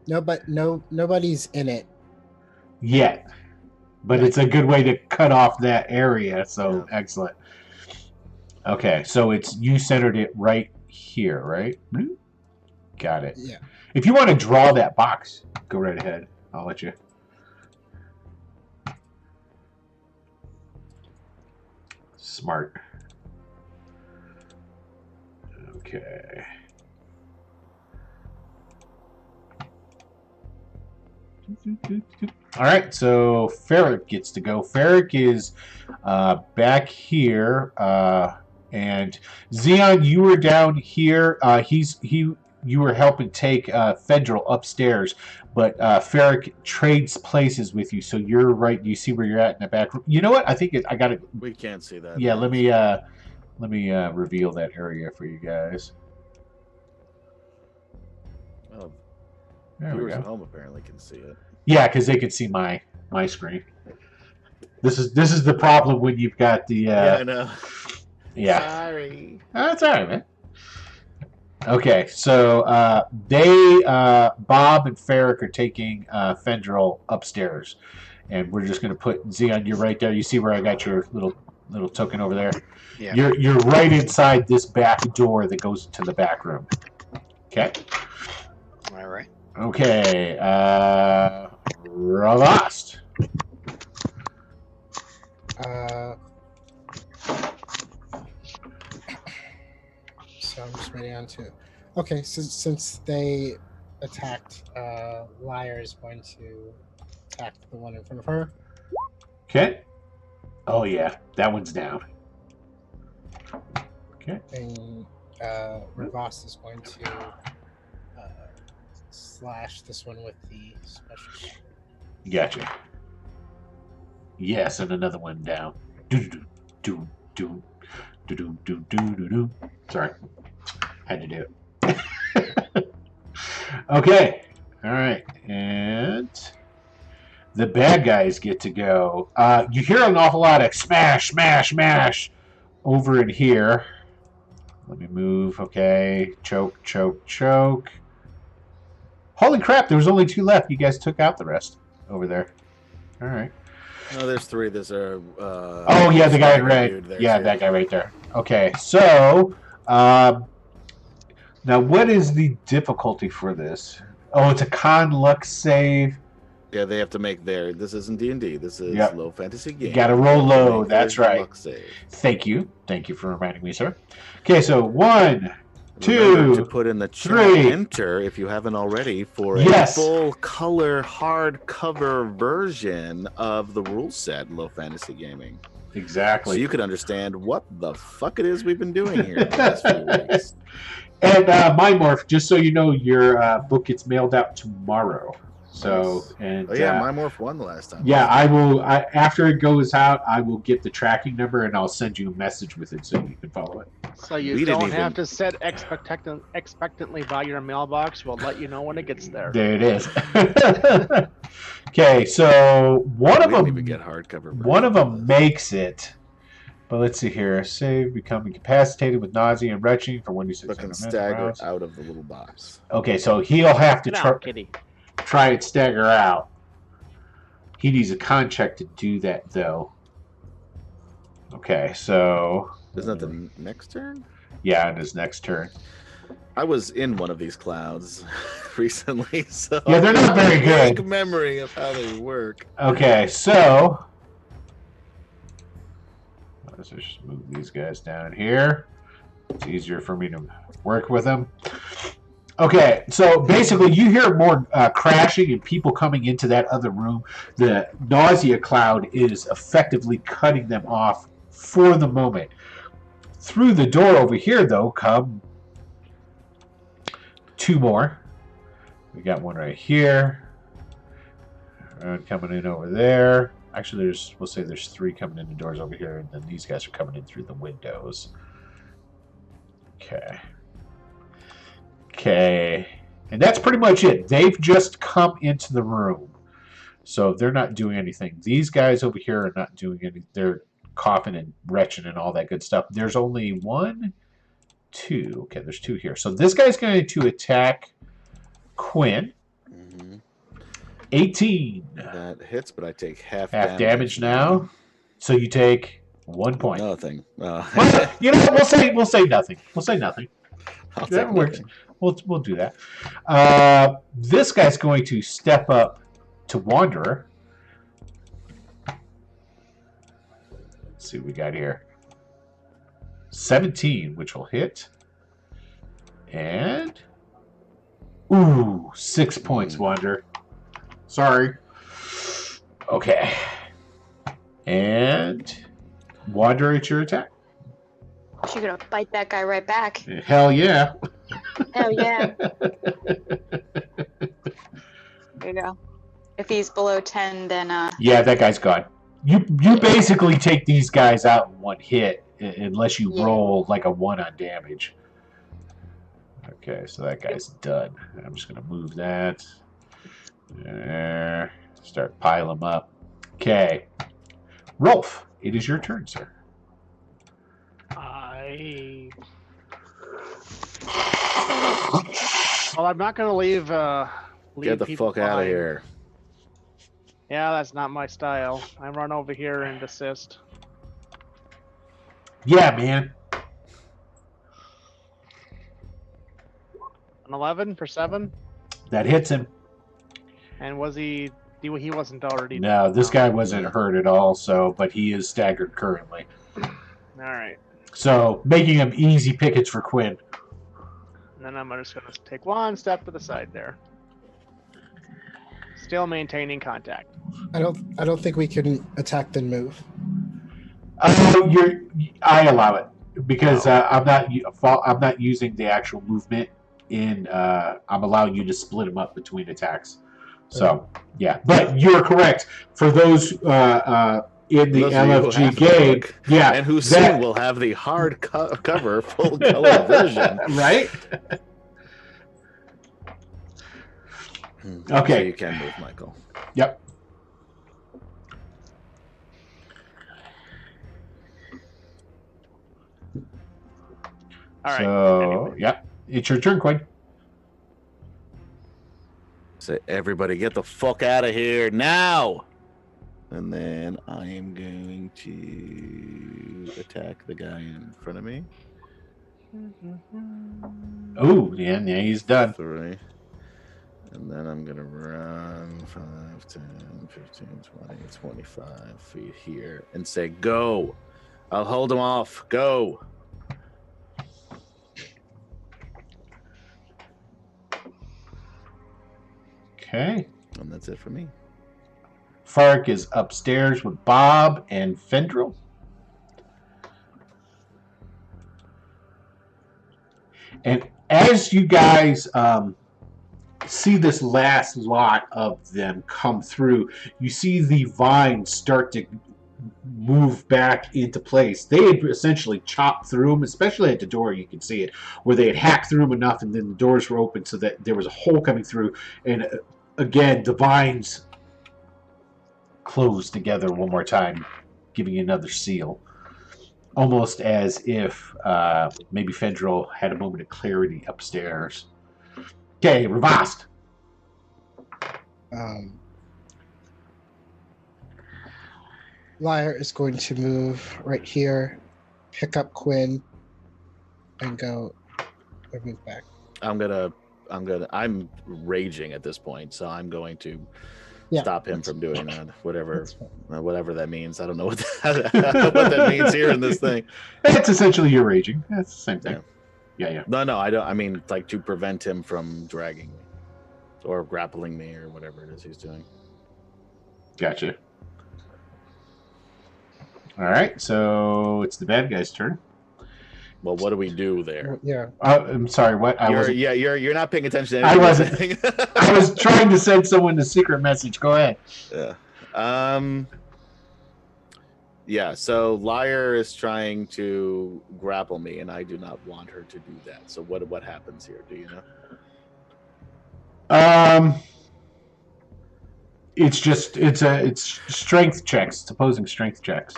No, but nobody's in it. Yet. But it's a good way to cut off that area. So excellent. Okay, so you centered it right here, right? Got it. Yeah. If you want to draw that box, go right ahead. I'll let you. Smart. Okay. All right, so Ferric gets to go. Ferric is back here, and Xeon, you were down here. You were helping take Federal upstairs, but Ferric trades places with you, so you're right. You see where you're at in the back room. You know what? I think I got it. We can't see that. Yeah, let me reveal that area for you guys. Oh, There we viewers go. at home apparently can see it. Yeah, because they can see my screen. This is the problem when you've got the Yeah, I know. yeah. Sorry. That's all right, man. Okay, so Bob and Ferric are taking Fendril upstairs, and we're just going to put Xeon. You're right there. You see where I got your little token over there. Yeah. You're right inside this back door that goes to the back room. Okay. All right. Okay. Ravast. So I'm just waiting on two. Okay, so since they attacked, Liar is going to attack the one in front of her. Okay. Oh yeah, that one's down. Okay. And Ravast is going to slash this one with the special. Gotcha. Yes, and another one down. Do do do do do do do do do. Sorry, had to do it. Okay, all right, and the bad guys get to go. You hear an awful lot of smash, smash, smash over in here. Let me move. Okay, choke, choke, choke. Holy crap! There was only two left. You guys took out the rest over there. All right. No, there's three. There's a. Oh yeah, the guy in red. dude there, Yeah, too. that guy right there. Okay, so now what is the difficulty for this? Oh, it's a con luck save. Yeah, they have to make their. This isn't D&D. This is Yep. low fantasy game. You got to roll They have to low. make their That's right. luck save. Thank you. Thank you for reminding me, sir. Okay, so 1, Remember 2, to put in the chat 3. enter if you haven't already for Yes. a full color hardcover version of the rule set in low fantasy gaming. So Exactly. you could understand what the fuck it is we've been doing here the last few weeks. And Mind Morph, just so you know, your book gets mailed out tomorrow. So, and Oh yeah, my Morph won the last time. yeah, I will. After it goes out, I will get the tracking number and I'll send you a message with it so you can follow it. So you We didn't don't have even- to sit expectantly by your mailbox. We'll let you know when it gets there. There it is. Okay, so one of We didn't even them, get hardcover. one of version them this. makes it. But let's see here. Save, become incapacitated with nausea and retching for 1d6. Fucking stagger out of the little box. Okay, so he'll have to Get try. out, kitty. Try and stagger out. He needs a con check to do that, though. Okay, so Isn't that the next turn? yeah, on his next turn. I was in one of these clouds recently, so Yeah, they're not I have very a good. vague memory of how they work. Okay, so let's just move these guys down here. It's easier for me to work with them. Okay, so basically you hear more crashing and people coming into that other room. The nausea cloud is effectively cutting them off for the moment. Through the door over here, though, come 2 more. We got one right here. And coming in over there. Actually, we'll say there's 3 coming in the doors over here, and then these guys are coming in through the windows. Okay. Okay. And that's pretty much it. They've just come into the room. So they're not doing anything. These guys over here are not doing anything. They're coughing and retching and all that good stuff. There's only 1, 2. Okay, there's 2 here. So this guy's going to attack Quinn. 18. That hits, but I take half Damage now. So you take 1 point. Nothing. Well, you know what? We'll say nothing. We'll say nothing. I'll That take works. nothing. We'll do that. This guy's going to step up to Wanderer. Let's see what we got here. 17, which will hit. And ooh, 6 points, Wanderer. Sorry. Okay. And Wanderer, it's your attack. She's gonna bite that guy right back. Hell yeah. Hell yeah. There you go. If he's below 10, then Yeah, that guy's gone. You basically take these guys out in 1 hit unless you Yeah. roll like a 1 on damage. Okay, so that guy's done. I'm just gonna move that. There. Start pile them up. Okay. Rolf, it is your turn, sir. Well, I'm not gonna leave. Get the people fuck out of behind. here. Yeah, that's not my style. I run over here and assist. Yeah, man. An 11 for 7. That hits him. And was he? He wasn't already. No, this guy wasn't hurt at all, but he is staggered currently. All right. So making him easy pickets for Quinn. And then I'm just gonna take 1 step to the side there. Still maintaining contact. I don't think we can attack then move. I allow it because I'm not using the actual movement in. I'm allowing you to split them up between attacks. So yeah, but you're correct. For those in the Those of you who LFG have the game, book, yeah, and who soon will have the hard cover full color version. right? Okay. So you can move, Michael. Yep. All right. So anyway. yeah, it's your turn, Quinn. Say, everybody get the fuck out of here now! And then I am going to attack the guy in front of me. Oh, yeah, he's done. 3. And then I'm going to run 5, 10, 15, 20, 25 feet here and say, go. I'll hold them off. Go. Okay. And that's it for me. Fark is upstairs with Bob and Fendril. And as you guys see this last lot of them come through, you see the vines start to move back into place. They had essentially chopped through them, especially at the door. You can see it, where they had hacked through them enough, and then the doors were open so that there was a hole coming through. And again, the vines closed together one more time, giving you another seal. Almost as if maybe Fendril had a moment of clarity upstairs. Okay, Ravast. Liar is going to move right here, pick up Quinn, and go or move back. I'm raging at this point, so I'm going to stop him from doing that. Whatever that means. I don't know what that means here in this thing. It's essentially you're raging. That's the same thing. Yeah. No, I don't. I mean, like to prevent him from dragging me or grappling me or whatever it is he's doing. Gotcha. All right, so it's the bad guy's turn. Well, what do we do there? Yeah. I'm sorry. What? You're not paying attention to I anything. wasn't. I was trying to send someone a secret message. Go ahead. Yeah. Yeah. So Liar is trying to grapple me, and I do not want her to do that. So what happens here? Do you know? It's strength checks. It's opposing strength checks.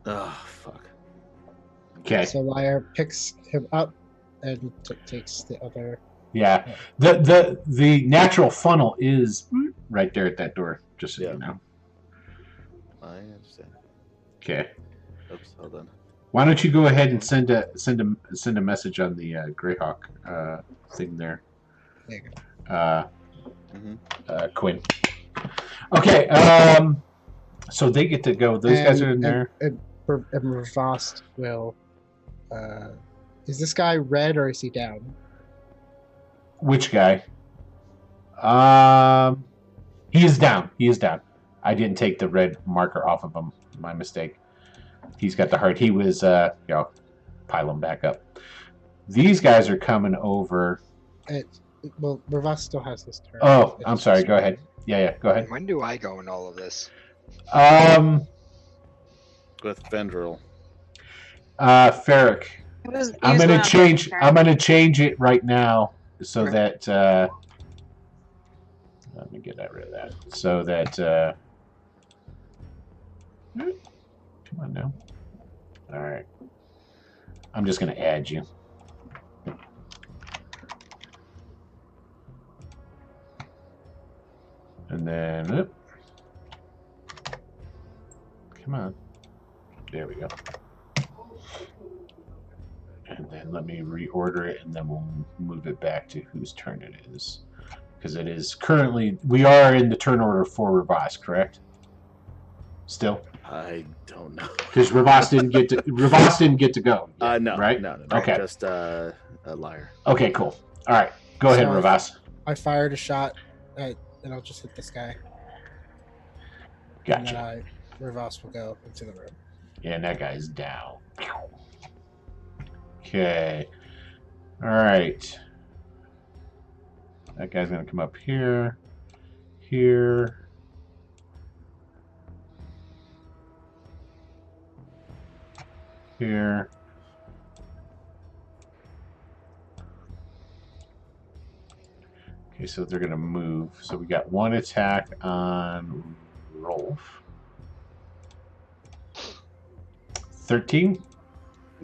Oh, fuck. Okay. So Liar picks him up and takes the other. Yeah. The natural funnel is right there at that door, just so you know. I understand. Okay. Oops, hold on. Why don't you go ahead and send a message on the Greyhawk thing there. There you go. Quinn. Okay. So they get to go. Those guys are in there. And Ravast will. Is this guy red or is he down? Which guy? He is down. He is down. I didn't take the red marker off of him. My mistake. He's got the heart. He was, pile him back up. These guys are coming over. Well, Ravast still has his turn. Oh, I'm sorry. Go ahead. Yeah, go ahead. When do I go in all of this? With Fendril. Ferric. I'm gonna change. I'm gonna change it right now so that. Let me get rid of that. So that. Come on now. All right. I'm just gonna add you. And then. Come on. There we go. And then let me reorder it, and then we'll move it back to whose turn it is. Because it is currently... We are in the turn order for Ravast, correct? Still? I don't know. Because Ravast didn't get to... Ravast didn't get to go. Yet, No. Right? No. Okay. Just a Liar. Okay, cool. All right. Go ahead, Ravast. I fired a shot, and I'll just hit this guy. Gotcha. And then Ravast will go into the room. Yeah, and that guy's down. Okay. All right. That guy's going to come up here. Here. Here. Okay, so they're going to move. So we got one attack on Rolf. 13?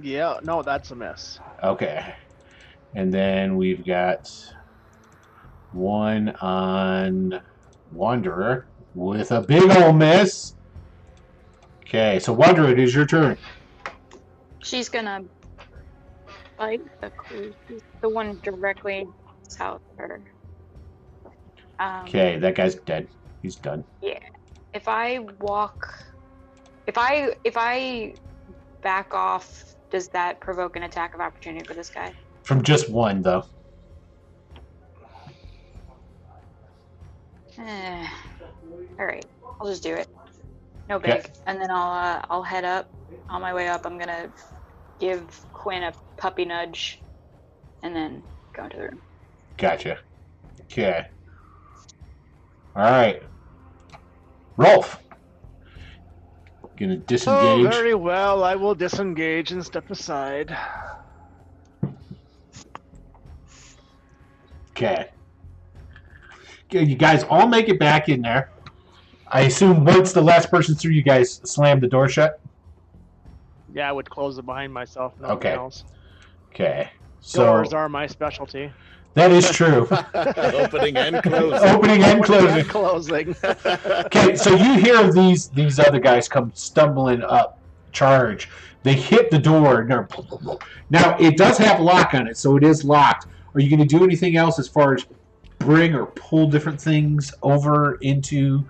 Yeah, no, that's a miss. Okay. And then we've got one on Wanderer with a big ol' miss. Okay, so Wanderer, it is your turn. She's gonna bite the one directly south of her. Okay, that guy's dead. He's done. Yeah. If I back off, does that provoke an attack of opportunity for this guy? From just one, though. All right, I'll just do it. No big. Okay. And then I'll head up. On my way up, I'm gonna give Quinn a puppy nudge, and then go into the room. Gotcha. Okay. All right. Rolf. Gonna Oh, disengage. very well. I will disengage and step aside. Okay. Okay, you guys all make it back in there. I assume once the last person's through, you guys slam the door shut? Yeah, I would close it behind myself. Nothing Okay. else. Okay. So Doors are my specialty. that is true. Opening and closing. Opening and closing. And closing. Okay, so you hear these other guys come stumbling up, charge. They hit the door. Now, it does have a lock on it, so it is locked. Are you going to do anything else as far as bring or pull different things over into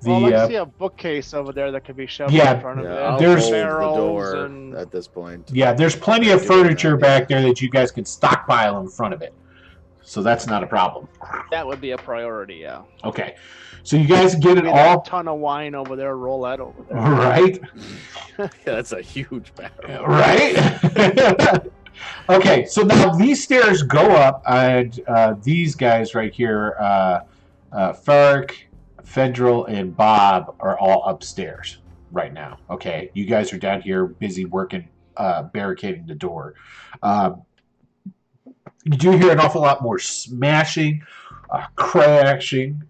the... Well, I see a bookcase over there that could be shoved Yeah, in front of Yeah, it. I'll There's- hold the barrels door and- at this point. Yeah, there's plenty of furniture back there that you guys can stockpile in front of it. So that's not a problem. That would be a priority, yeah. Okay. So you guys get it Maybe all... a ton of wine over there, roll that over there. Right? Yeah, that's a huge barrel. Right? Okay, so now these stairs go up, and these guys right here, Farrick, Fendril, and Bob are all upstairs right now. Okay, you guys are down here busy working, barricading the door. You do hear an awful lot more smashing, crashing,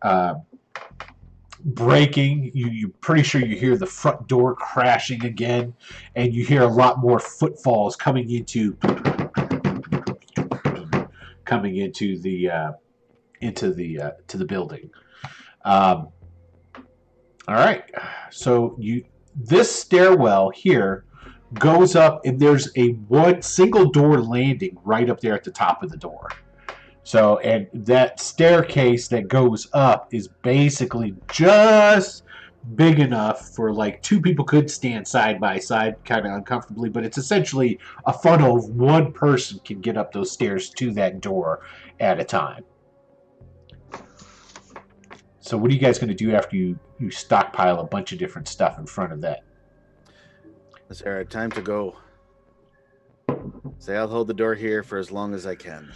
breaking. You're pretty sure you hear the front door crashing again, and you hear a lot more footfalls coming into the building. All right, so this stairwell here goes up, and there's a one single door landing right up there at the top of the door. So, and that staircase that goes up is basically just big enough for like two people could stand side by side kind of uncomfortably, but it's essentially a funnel of one person can get up those stairs to that door at a time. So what are you guys going to do after you stockpile a bunch of different stuff in front of that? Sarah, time to go. Say, I'll hold the door here for as long as I can.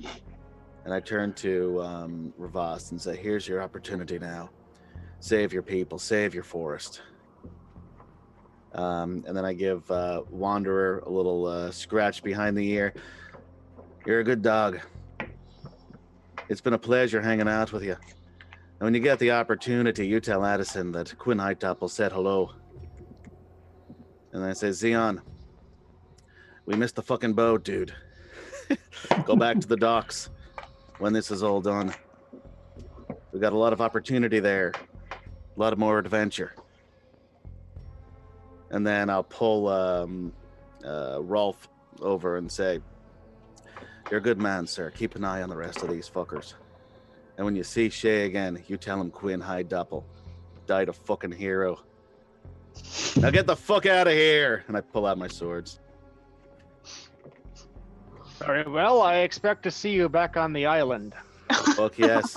And I turn to Ravast and say, here's your opportunity now. Save your people, save your forest. And then I give Wanderer a little scratch behind the ear. You're a good dog. It's been a pleasure hanging out with you. And when you get the opportunity, you tell Addison that Quinn Hightopple said hello. And I say, Xeon, we missed the fucking boat, dude. Go back to the docks when this is all done. We got a lot of opportunity there. A lot of more adventure. And then I'll pull Rolf over and say, you're a good man, sir. Keep an eye on the rest of these fuckers. And when you see Shay again, you tell him Quinn Hightopple died a fucking hero. Now get the fuck out of here! And I pull out my swords. Very well, I expect to see you back on the island. Fuck yes.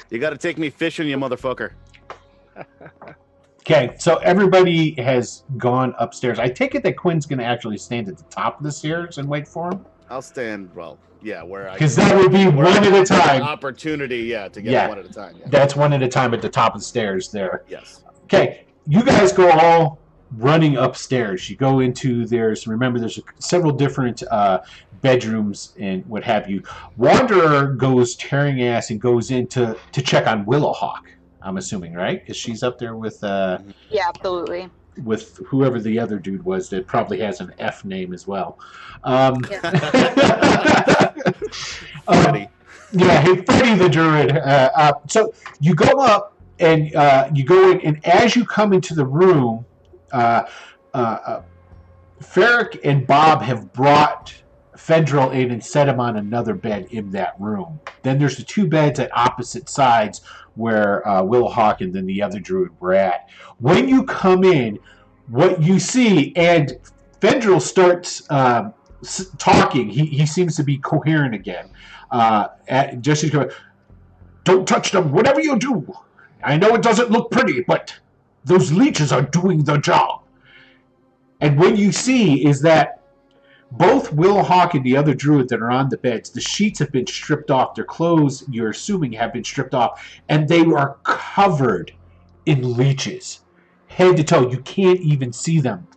You gotta take me fishing, you motherfucker. Okay, so everybody has gone upstairs. I take it that Quinn's going to actually stand at the top of the stairs and wait for him? I'll stand, well, yeah, where I... Because that would be where one I at a have the time. opportunity, yeah, to get Yeah. one at a time. Yeah. That's one at a time at the top of the stairs there. Yes. Okay, you guys go all running upstairs. You go into remember there's several different bedrooms and what have you. Wanderer goes tearing ass and goes in to check on Willowhawk, I'm assuming, right? Because she's up there with Yeah, absolutely. with whoever the other dude was that probably has an F name as well. Freddy. Yeah, hey, Freddy the Druid. So you go up and you go in, and as you come into the room, Ferric and Bob have brought Fendril in and set him on another bed in that room. Then there's the two beds at opposite sides where Willowhawk and then the other druid were at. When you come in, what you see, and Fendril starts talking. He seems to be coherent again. Jesse's going, "Don't touch them, whatever you do. I know it doesn't look pretty, but those leeches are doing their job." And what you see is that both Willowhawk and the other druid that are on the beds, the sheets have been stripped off. Their clothes, you're assuming, have been stripped off. And they are covered in leeches. Head to toe. You can't even see them.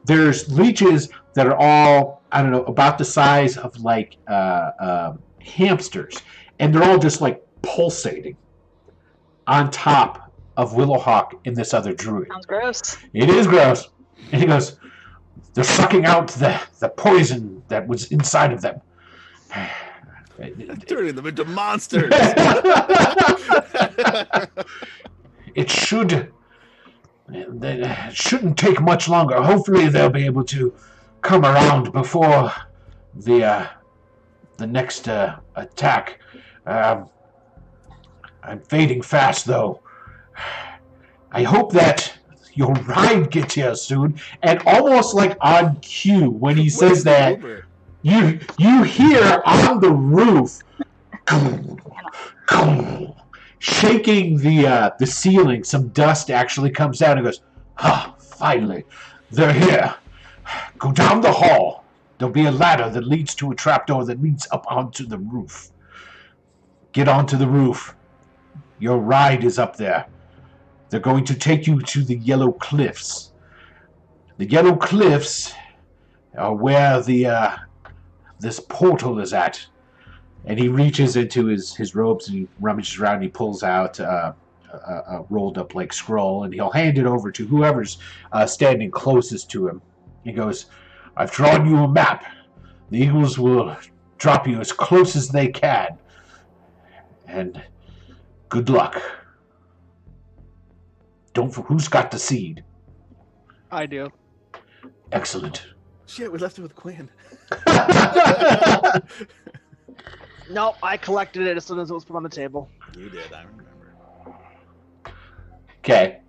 There's leeches that are all, I don't know, about the size of like hamsters. And they're all just like pulsating on top of Willowhawk and this other druid. Sounds gross. It is gross. And he goes, "They're sucking out the poison that was inside of them." Turning them into monsters. It shouldn't take much longer. Hopefully they'll be able to come around before the next attack. I'm fading fast, though. I hope that your ride gets here soon. And almost like on cue, when he says that, you hear on the roof shaking the ceiling. Some dust actually comes down and goes, finally, they're here. Go down the hall. There'll be a ladder that leads to a trapdoor that leads up onto the roof. Get onto the roof. Your ride is up there. They're going to take you to the Yellow Cliffs. The Yellow Cliffs are where this portal is at. And he reaches into his robes and he rummages around and he pulls out a rolled up like scroll and he'll hand it over to whoever's standing closest to him. He goes, "I've drawn you a map. The Eagles will drop you as close as they can. And good luck. Who's got the seed?" I do. Excellent. Shit, we left it with Quinn. No, I collected it as soon as it was put on the table. You did, I remember. Okay.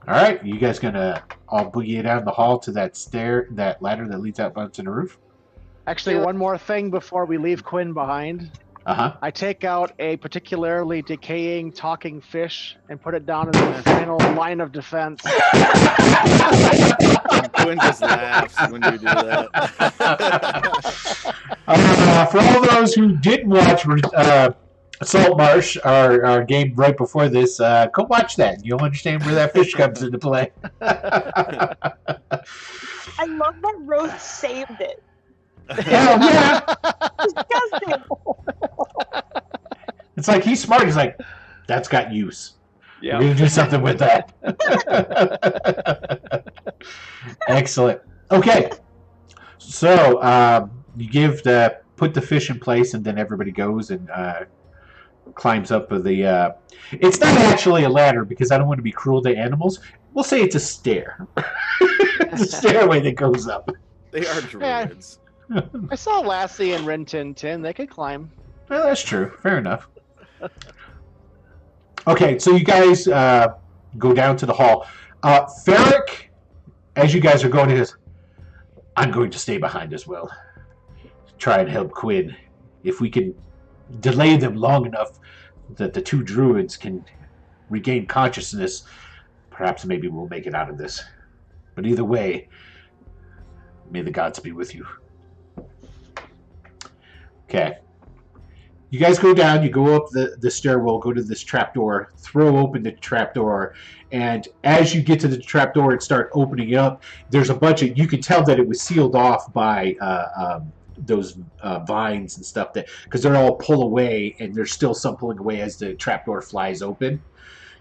All right, you guys gonna all boogie down the hall to that ladder that leads out onto the roof? Actually, one more thing before we leave Quinn behind. I take out a particularly decaying talking fish and put it down in the final line of defense. Quinn just laughs when you do that. For all those who didn't watch Saltmarsh, our game right before this, go watch that. You'll understand where that fish comes into play. I love that Rose saved it. Hell yeah! Disgusting. It's like he's smart. He's like, that's got use. Yeah. We're gonna do something with that. Excellent. Okay. So you put the fish in place, and then everybody goes and climbs up the. It's not actually a ladder because I don't want to be cruel to animals. We'll say it's a stair. It's a stairway that goes up. They are druids. I saw Lassie and Rin Tin Tin. They could climb. Well, that's true. Fair enough. Okay, so you guys go down to the hall. Ferric, as you guys are going, he says, "I'm going to stay behind as well. Try and help Quinn. If we can delay them long enough that the two druids can regain consciousness, perhaps maybe we'll make it out of this. But either way, may the gods be with you." Okay. You guys go down, you go up the stairwell, go to this trapdoor, throw open the trapdoor, and as you get to the trapdoor and start opening it up, there's a bunch of, you can tell that it was sealed off by those vines and stuff, that because they're all pull away, and there's still some pulling away as the trapdoor flies open.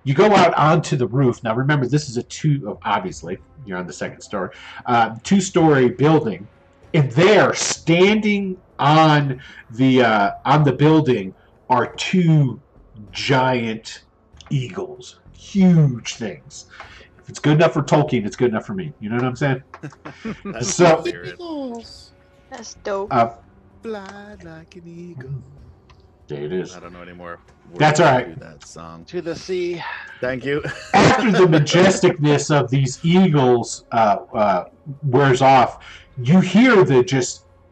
You go out onto the roof. Now remember, this is obviously, you're on the second story, two-story building, and there, standing on the building, are two giant eagles, huge things. If it's good enough for Tolkien, it's good enough for me. You know what I'm saying? That's So- my favorite. Eagles. That's dope. Fly like an eagle. There it is. I don't know any more words That's all right. to that song. To the sea. Thank you. After the majesticness of these eagles wears off, you hear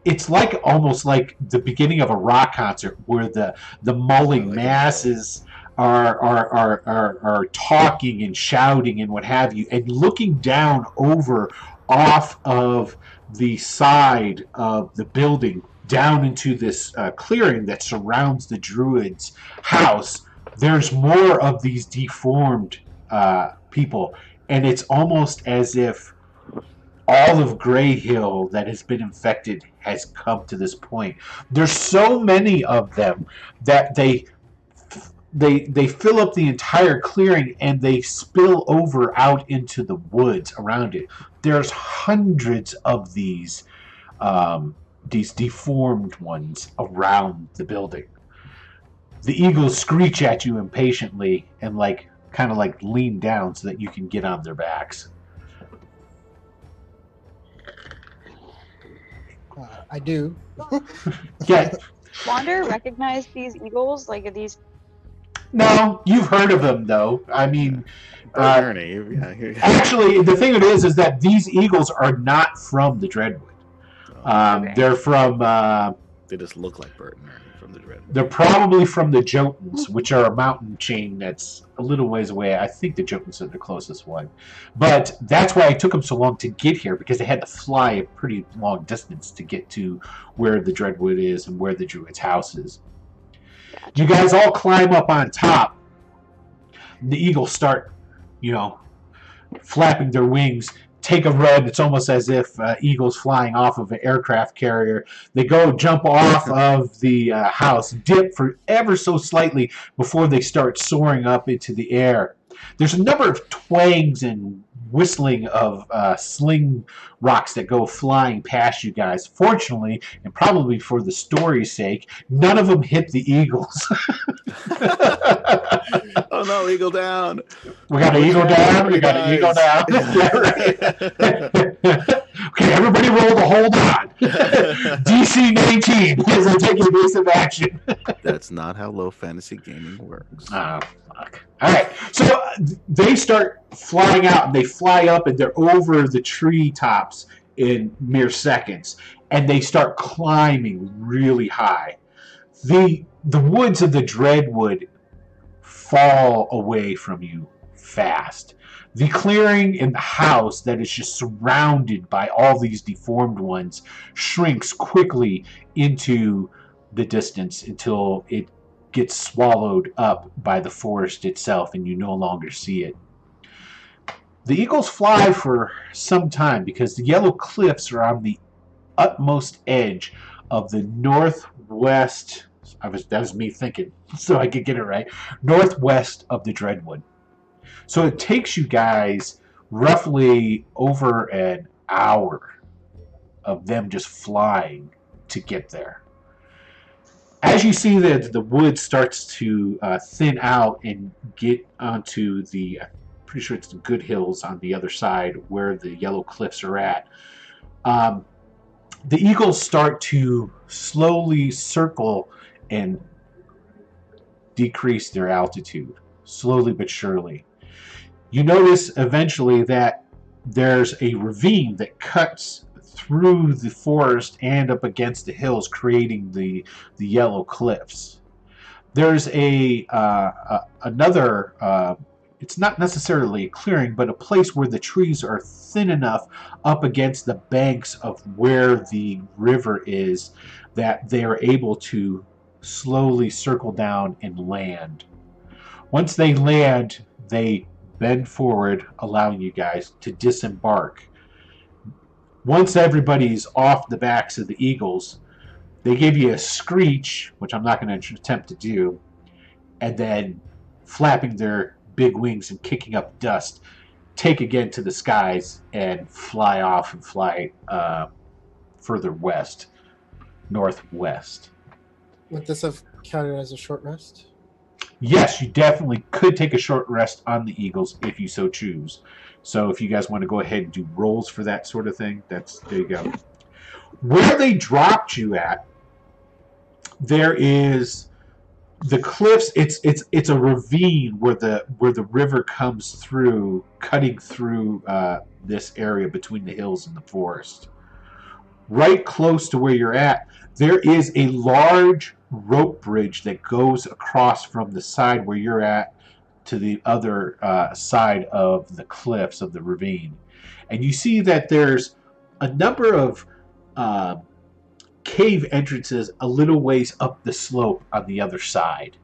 it's like almost like the beginning of a rock concert where the mulling like masses are talking and shouting and what have you, and looking down over off of the side of the building down into this clearing that surrounds the druid's house. There's more of these deformed people, and it's almost as if all of Grayhill that has been infected has come to this point. There's so many of them that they fill up the entire clearing and they spill over out into the woods around it. There's hundreds of these deformed ones around the building. The eagles screech at you impatiently and kind of lean down so that you can get on their backs. I do. Yeah. Wander recognized these eagles, like these. No, you've heard of them though. I mean, Ernie, actually, the thing it is that these eagles are not from the Dreadwood. Okay. They're from. They just look like Bert and Ernie from the Dreadwood. They're probably from the Jotuns, which are a mountain chain that's a little ways away. I think the Jotuns are the closest one. But that's why it took them so long to get here, because they had to fly a pretty long distance to get to where the Dreadwood is and where the Druid's house is. You guys all climb up on top. The eagles start, flapping their wings, take a run. It's almost as if eagles flying off of an aircraft carrier. They go jump off of the house, dip for ever so slightly before they start soaring up into the air. There's a number of twangs and whistling of sling rocks that go flying past you guys. Fortunately, and probably for the story's sake, none of them hit the eagles. Oh no, eagle down. We got an eagle down. We got an eagle down. Okay, everybody roll to hold on. DC 19 is a take evasive action. That's not how low fantasy gaming works. Oh, fuck. All right, so they start flying out, and they fly up, and they're over the treetops in mere seconds, and they start climbing really high. The woods of the Dreadwood fall away from you fast. The clearing in the house that is just surrounded by all these deformed ones shrinks quickly into the distance until it gets swallowed up by the forest itself and you no longer see it. The eagles fly for some time because the yellow cliffs are on the utmost edge of the northwest. That was me thinking, so I could get it right. Northwest of the Dreadwood. So it takes you guys roughly over an hour of them just flying to get there. As you see that the wood starts to thin out and get onto the, I'm pretty sure it's the Good Hills on the other side where the yellow cliffs are at, the eagles start to slowly circle and decrease their altitude, slowly but surely. You notice eventually that there's a ravine that cuts through the forest and up against the hills, creating the yellow cliffs. There's another, it's not necessarily a clearing, but a place where the trees are thin enough up against the banks of where the river is that they are able to slowly circle down and land. Once they land, they bend forward, allowing you guys to disembark. Once everybody's off the backs of the eagles, they give you a screech, which I'm not going to attempt to do, and then flapping their big wings and kicking up dust, take again to the skies and fly off and fly further west, northwest. Would this have counted as a short rest? Yes, you definitely could take a short rest on the Eagles if you so choose. So if you guys want to go ahead and do rolls for that sort of thing, there you go. Where they dropped you at, there is the cliffs. It's a ravine where the river comes through, cutting through this area between the hills and the forest. Right close to where you're at, there is a large rope bridge that goes across from the side where you're at to the other side of the cliffs of the ravine. And you see that there's a number of cave entrances a little ways up the slope on the other side.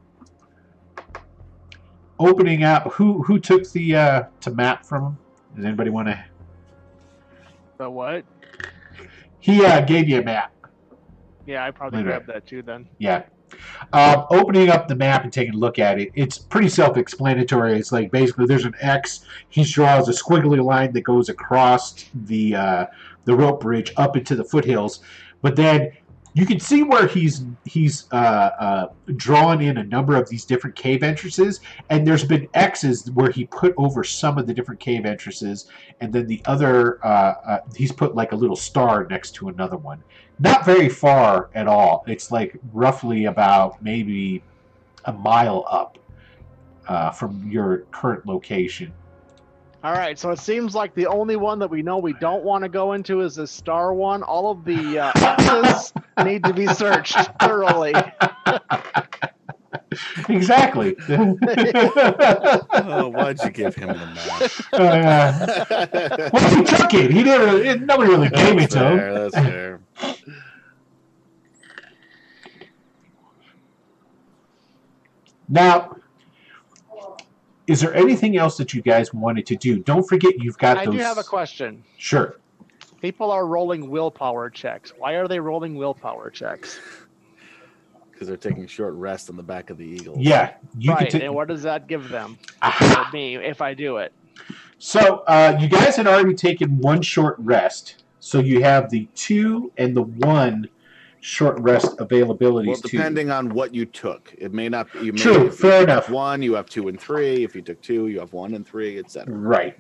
Opening up, who took the to map from him? Does anybody want to? The what? He gave you a map. Yeah, I probably grabbed that too then. Yeah. Opening up the map and taking a look at it, it's pretty self-explanatory. It's like basically there's an X. He draws a squiggly line that goes across the rope bridge up into the foothills, but then you can see where he's drawn in a number of these different cave entrances, and there's been X's where he put over some of the different cave entrances, and then the other he's put like a little star next to another one. Not very far at all. It's like roughly about maybe a mile up from your current location. All right, so it seems like the only one that we know we don't want to go into is the star one. All of the X's need to be searched thoroughly. Exactly. Oh, why'd you give him the map? Well, he took it. He didn't. Nobody really gave it to him. That's fair. Now, is there anything else that you guys wanted to do? Don't forget you've got I those. do have a question. Sure. People are rolling willpower checks. Why are they rolling willpower checks? Because they're taking short rest on the back of the Eagles. Yeah. Right, and what does that give them? Aha. For me, if I do it. So you guys had already taken one short rest. So you have the 2 and the 1 short rest availabilities. Well, depending on what you took, it may not. You may, True, if fair you took enough. 1, you have 2 and 3. If you took 2, you have 1 and 3, etc. Right.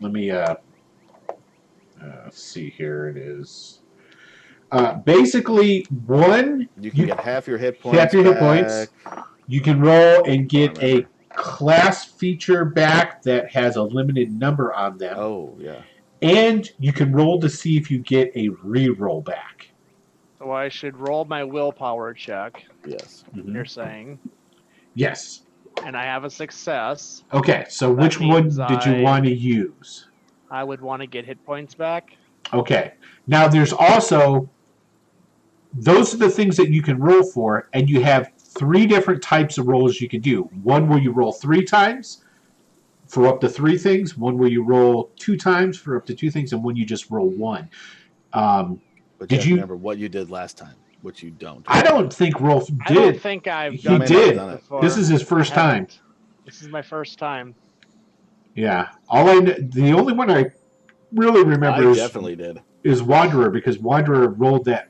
Let me see here. It is basically 1. You can get half your hit points. Half your hit back. points. You can roll and get a class feature back that has a limited number on them. Oh, yeah. And you can roll to see if you get a re-roll back. So I should roll my willpower check, Yes. Mhm. you're saying, Yes. and I have a success. Okay, so That which one means did you want to use? I would want to get hit points back. Okay. Now there's also, those are the things that you can roll for, and you have 3 different types of rolls you can do. One where you roll 3 times for up to 3 things, one where you roll 2 times for up to 2 things, and one you just roll 1. But Did you you- remember what you did last time, which you don't? I don't think Rolf I don't did. think I've He done did. that before. This is his first I time. haven't. This is my first time. Yeah. The only one I really remember I definitely did. is Wanderer, because Wanderer rolled that.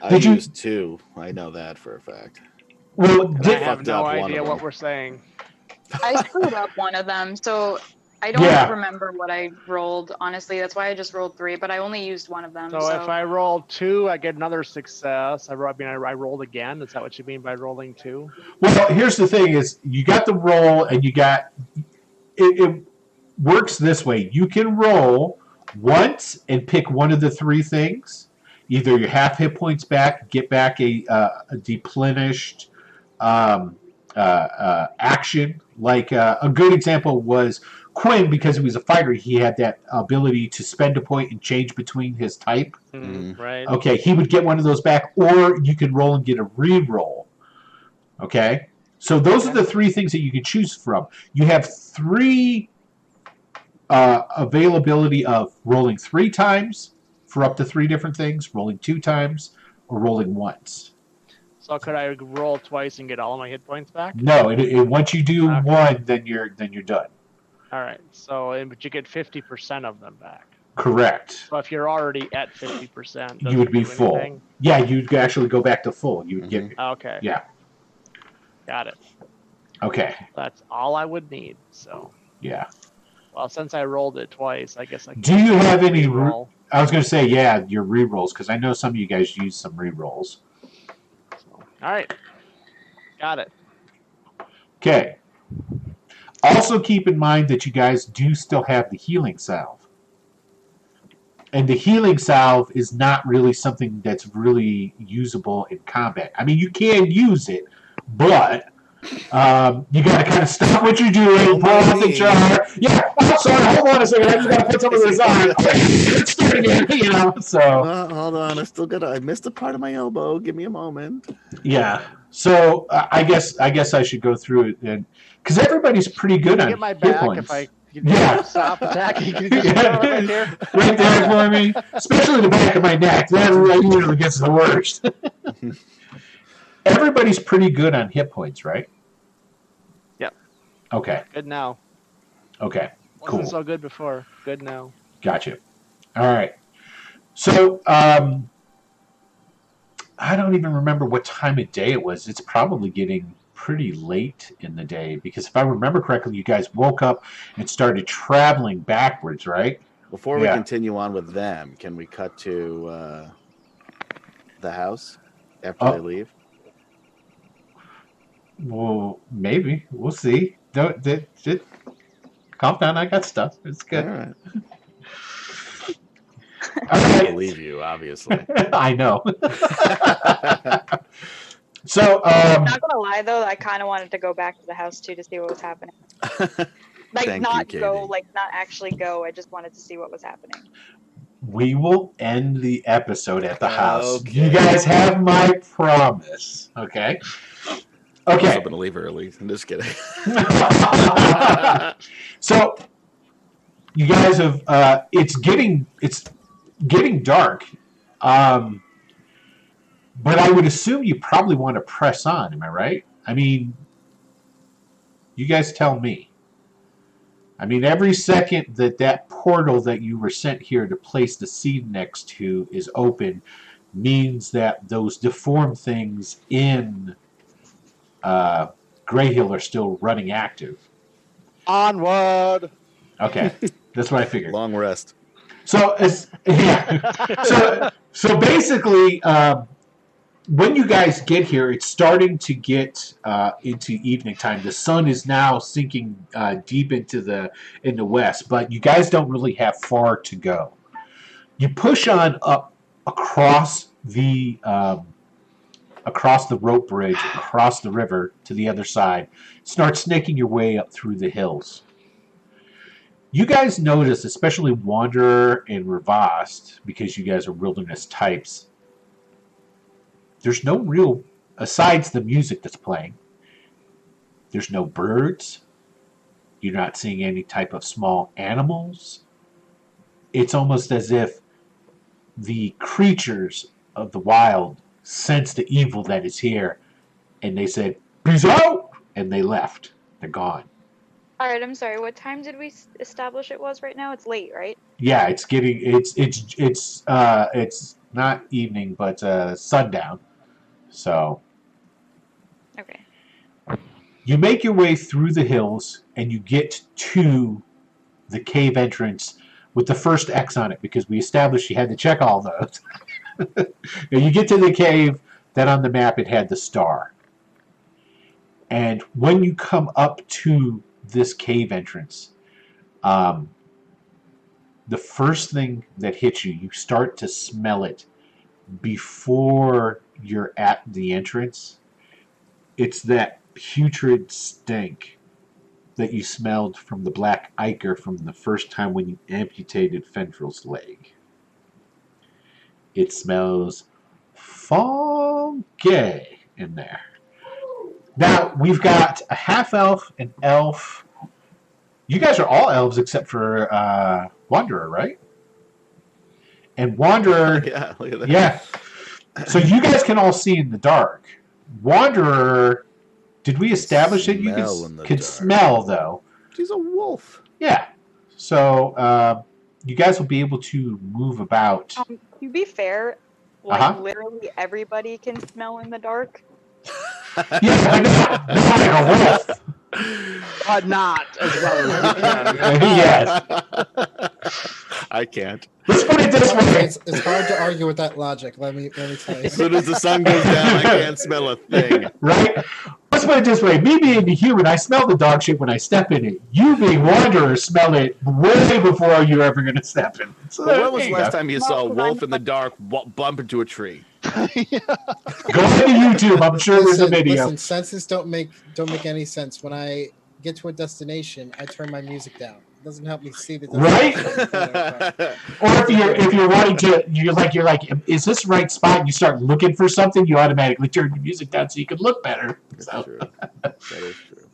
I Did you- used 2. I know that for a fact. Well, And I did, have fucked no up one idea of what them. we're saying. I screwed up one of them, so I don't Yeah. remember what I rolled. Honestly, that's why I just rolled 3, but I only used one of them. So if I roll 2, I get another success. I rolled again. Is that what you mean by rolling 2? well, here's the thing: is you got the roll, and you got it works this way. You can roll once and pick one of the 3 things. Either your half hit points back, get back a deplenished action. Like a good example was Quinn, because he was a fighter. He had that ability to spend a point and change between his type. Mhm. Right. Okay, he would get one of those back, or you can roll and get a re-roll. Okay, so those are the 3 things that you can choose from. You have 3 availability of rolling 3 times for up to 3 different things, rolling 2 times, or rolling once. So could I roll twice and get all of my hit points back? No, once you do Okay. 1, then you're done. All right. So, but you get 50% of them back. Correct. So if you're already at 50%, You would be doesn't do full. anything? Yeah, you'd actually go back to full. You would get Okay. yeah. Got it. Okay. That's all I would need. So, Yeah. well, since I rolled it twice, I guess I can. Do you have any? roll? I was going to say, yeah, your rerolls, because I know some of you guys use some rerolls. So, all right. Got it. Okay. Also, keep in mind that you guys do still have the healing salve. And the healing salve is not really something that's really usable in combat. I mean, you can use it, but you got to kind of stop what you're doing, pull out the jar. Yeah, oh, sorry, hold on a second. I just got to put some of this on. Let's start again, you know. So Hold on, I missed a part of my elbow. Give me a moment. yeah. So I guess I should go through it, and because everybody's pretty good on Get my hit back points. if I Yeah. stop attacking. You just throw it right here. Right there for me, especially the back of my neck. That usually gets the worst. Everybody's pretty good on hit points, right? Yep. Okay. Good now. Okay. Wasn't Cool. so good before. Good now. Gotcha. All right. So I don't even remember what time of day it was. It's probably getting pretty late in the day because if I remember correctly, you guys woke up and started traveling backwards, right? Before we continue on with them, can we cut to the house after they leave? Well, maybe. We'll see. Don't calm down. I got stuff. It's good. All right. I believe you, obviously. I know. So, Not gonna lie though, I kind of wanted to go back to the house too to see what was happening. Like Thank not you, go, Katie. like not actually go. I just wanted to see what was happening. we will end the episode at the house. Okay. You guys have my promise. Okay. I'm Okay. going to leave early. I'm just kidding. So, you guys have. It's getting dark. But I would assume you probably want to press on. Am I right? I mean, you guys tell me. I mean, every second that portal that you were sent here to place the seed next to is open means that those deformed things in Grayhill are still running active. Onward. Okay, that's what I figured. Long rest. So, so basically, when you guys get here, it's starting to get into evening time. The sun is now sinking deep into the west, but you guys don't really have far to go. You push on up across the rope bridge, across the river to the other side. Start snaking your way up through the hills. You guys notice, especially Wanderer and Ravast, because you guys are wilderness types, there's no real, asides the music that's playing, there's no birds. You're not seeing any type of small animals. It's almost as if the creatures of the wild sense the evil that is here, and they said, "Peace out!" and they left. They're gone. All right, I'm sorry. What time did we establish it was right now? It's late, right? Yeah, it's getting it's not evening, but sundown. So Okay. you make your way through the hills and you get to the cave entrance with the first X on it because we established you had to check all those. And you get to the cave, then on the map it had the star. And when you come up to this cave entrance, the first thing that hits you, you start to smell it before you're at the entrance. It's that putrid stink that you smelled from the black ichor from the first time when you amputated Fentral's leg. It smells funky in there. Now, we've got a half-elf, an elf. You guys are all elves except for Wanderer, right? And Wanderer... Yeah, look at that. Yeah. So you guys can all see in the dark. Wanderer, did we establish that you Smell in the can dark. smell, though? She's a wolf. Yeah. So you guys will be able to move about. To be fair, like literally everybody can smell in the dark. Yeah, I know. Not like a wolf. but not as well as Yes. I can't. Let's put it this way. It's hard to argue with that logic. Let me tell you. As soon as the sun goes down, I can't smell a thing. Right? Let's put it this way. Me being the human, I smell the dog shit when I step in it. You being Wanderer smell it way before you're ever going to step in it. So Well, when was there the you last go. time you saw a wolf in the dark bump into a tree? Go to YouTube. I'm sure there's a video. Listen, senses don't make any sense. When I get to a destination, I turn my music down. It doesn't help me see the destination. Or if you're wanting to, you're like, is this the right spot? And you start looking for something, you automatically turn your music down so you can look better. That's So. true. That is true.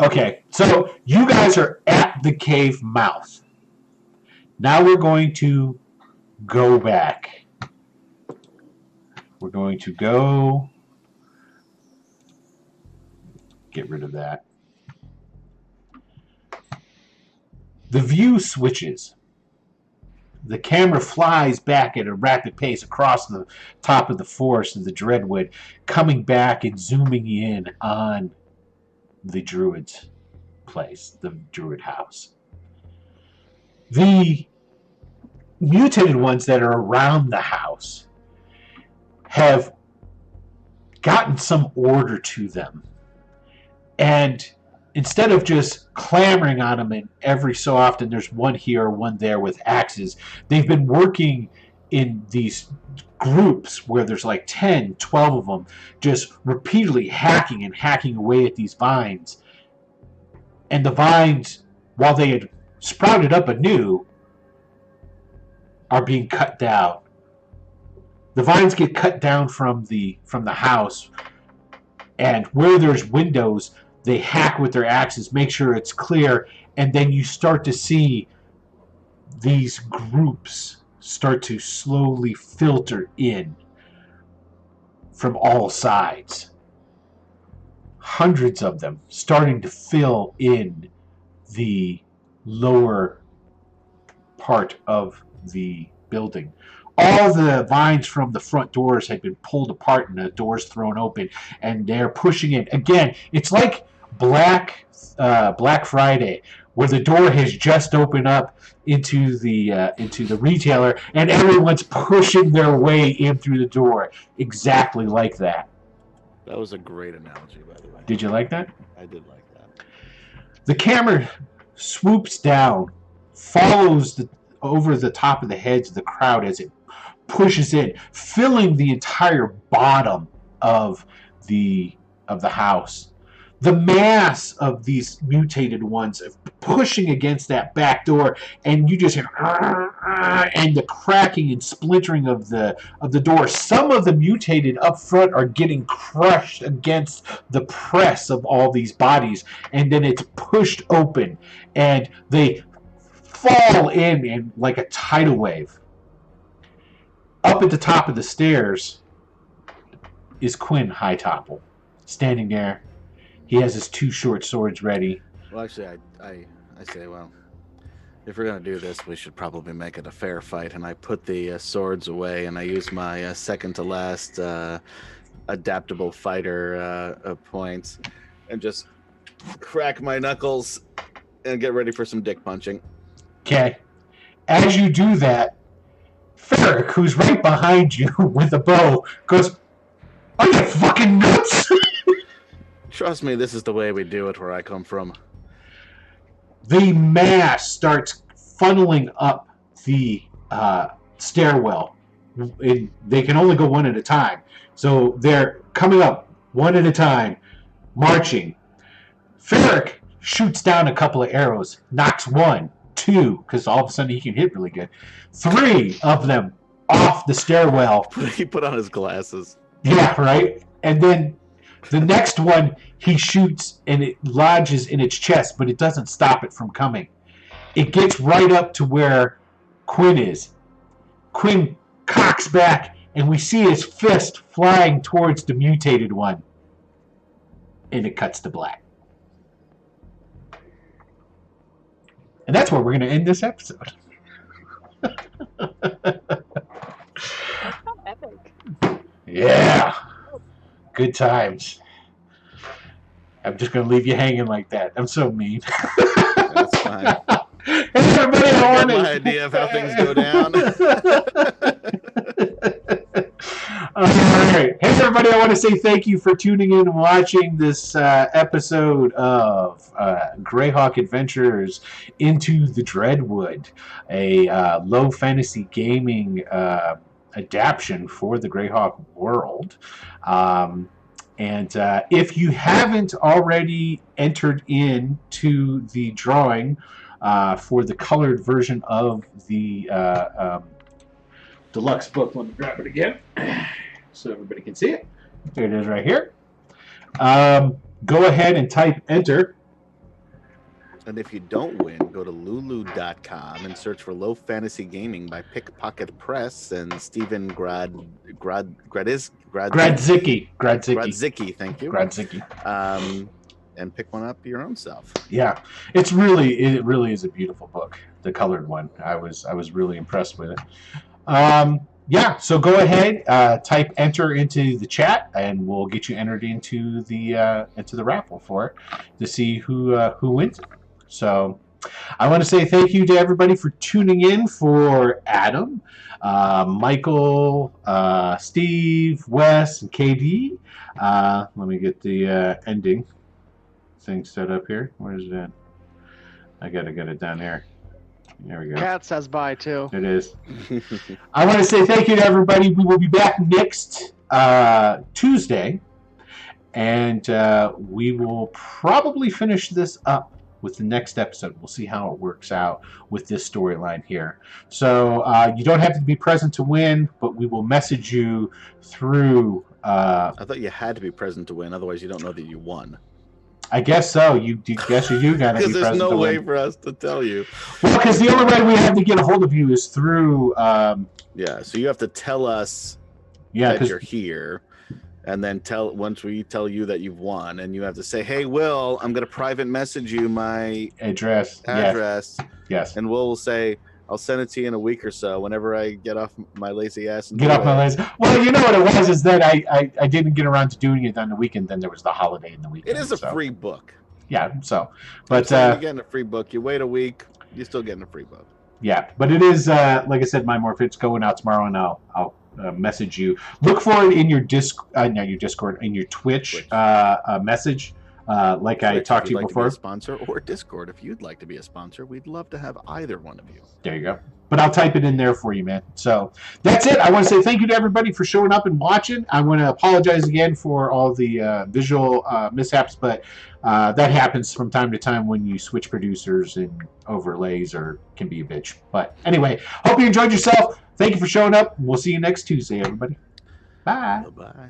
Okay, so you guys are at the cave mouth. Now we're going to go back. We're going to go. Get rid of that. The view switches. The camera flies back at a rapid pace across the top of the forest of the Dreadwood, coming back and zooming in on the Druid's place, the Druid house. The mutated ones that are around the house have gotten some order to them. And instead of just clamoring on them, and every so often there's one here, one there with axes, they've been working in these groups where there's like 10, 12 of them, just repeatedly hacking and hacking away at these vines. And the vines, while they had sprouted up anew, are being cut down. The vines get cut down from the house, and where there's windows, they hack with their axes, make sure it's clear, and then you start to see these groups start to slowly filter in from all sides. Hundreds of them starting to fill in the lower part of the building. All the vines from the front doors had been pulled apart and the doors thrown open, and they're pushing in. Again, it's like Black Friday, where the door has just opened up into the retailer, and everyone's pushing their way in through the door. Exactly like that. That was a great analogy, by the way. Did you like that? I did like that. The camera swoops down, follows over the top of the heads of the crowd as it pushes in, filling the entire bottom of the house. The mass of these mutated ones pushing against that back door, and you just hear and the cracking and splintering of the door. Some of the mutated up front are getting crushed against the press of all these bodies, and then it's pushed open, and they fall in like a tidal wave. Up at the top of the stairs is Quinn Hightopple, standing there. He has his two short swords ready. Well, actually, I say, well, if we're going to do this, we should probably make it a fair fight. And I put the swords away, and I use my second to last adaptable fighter points, and just crack my knuckles and get ready for some dick punching. Okay. As you do that, Ferric, who's right behind you with a bow, goes, "Are you fucking nuts?" Trust me, this is the way we do it where I come from. The mass starts funneling up the stairwell. They can only go one at a time. So they're coming up one at a time, marching. Ferric shoots down a couple of arrows, knocks one, two, because all of a sudden he can hit really good. 3 of them off the stairwell. He put on his glasses. Yeah, right? And then the next one he shoots and it lodges in its chest, but it doesn't stop it from coming. It gets right up to where Quinn is. Quinn cocks back, and we see his fist flying towards the mutated one. And it cuts to black. And that's where we're going to end this episode. Epic. Yeah. Good times. I'm just going to leave you hanging like that. I'm so mean. That's fine. Hey, everybody, I got wanna- my idea of how things go down. All right. Hey, everybody, I want to say thank you for tuning in and watching this episode of Greyhawk Adventures Into the Dreadwood, a low fantasy gaming adaptation for the Greyhawk world. And if you haven't already entered into the drawing for the colored version of the deluxe book, let me grab it again so everybody can see it. There it is right here. Go ahead and type enter. And if you don't win, go to lulu.com and search for Low Fantasy Gaming by Pickpocket Press and Stephen Gradzicki, thank you. Gradzicki. And pick one up your own self. Yeah, it really is a beautiful book. The colored one, I was really impressed with it. Yeah, so go ahead, type enter into the chat, and we'll get you entered into the raffle for it to see who wins it. So I want to say thank you to everybody for tuning in. For Adam, Michael, Steve, Wes, and KD. Let me get the ending thing set up here. Where's it at? I gotta get it down here. There we go. Cat says bye too. It is. I want to say thank you to everybody. We will be back next Tuesday, and we will probably finish this up with the next episode. We'll see how it works out with this storyline here. So you don't have to be present to win, but we will message you through. I thought you had to be present to win, otherwise you don't know that you won. I guess so. You do got to be present. Because there's no to way win. for us to tell you. Well, because the only way we have to get a hold of you is through. Yeah, so you have to tell us Yeah, that you're here, and then once we tell you that you've won, and you have to say, "Hey, Will, I'm going to private message you my address." Yes. And Will say, "I'll send it to you in a week or so, whenever I get off my lazy ass." And Get off my list. Well, you know what it was is that I didn't get around to doing it on the weekend. Then there was the holiday in the weekend. It is a free book. Yeah. So, but you're getting a free book. You wait a week, you're still getting a free book. Yeah, but it is like I said, my Morph. It's going out tomorrow, and I'll message you. Look for it in your in your Twitch. Message. Like I talked to you before. To be a sponsor, or Discord if you'd like to be a sponsor. We'd love to have either one of you. There you go. But I'll type it in there for you, man. So that's it. I want to say thank you to everybody for showing up and watching. I want to apologize again for all the visual mishaps, but that happens from time to time when you switch producers and overlays, or can be a bitch. But anyway, hope you enjoyed yourself. Thank you for showing up. We'll see you next Tuesday, everybody. Bye. Bye-bye.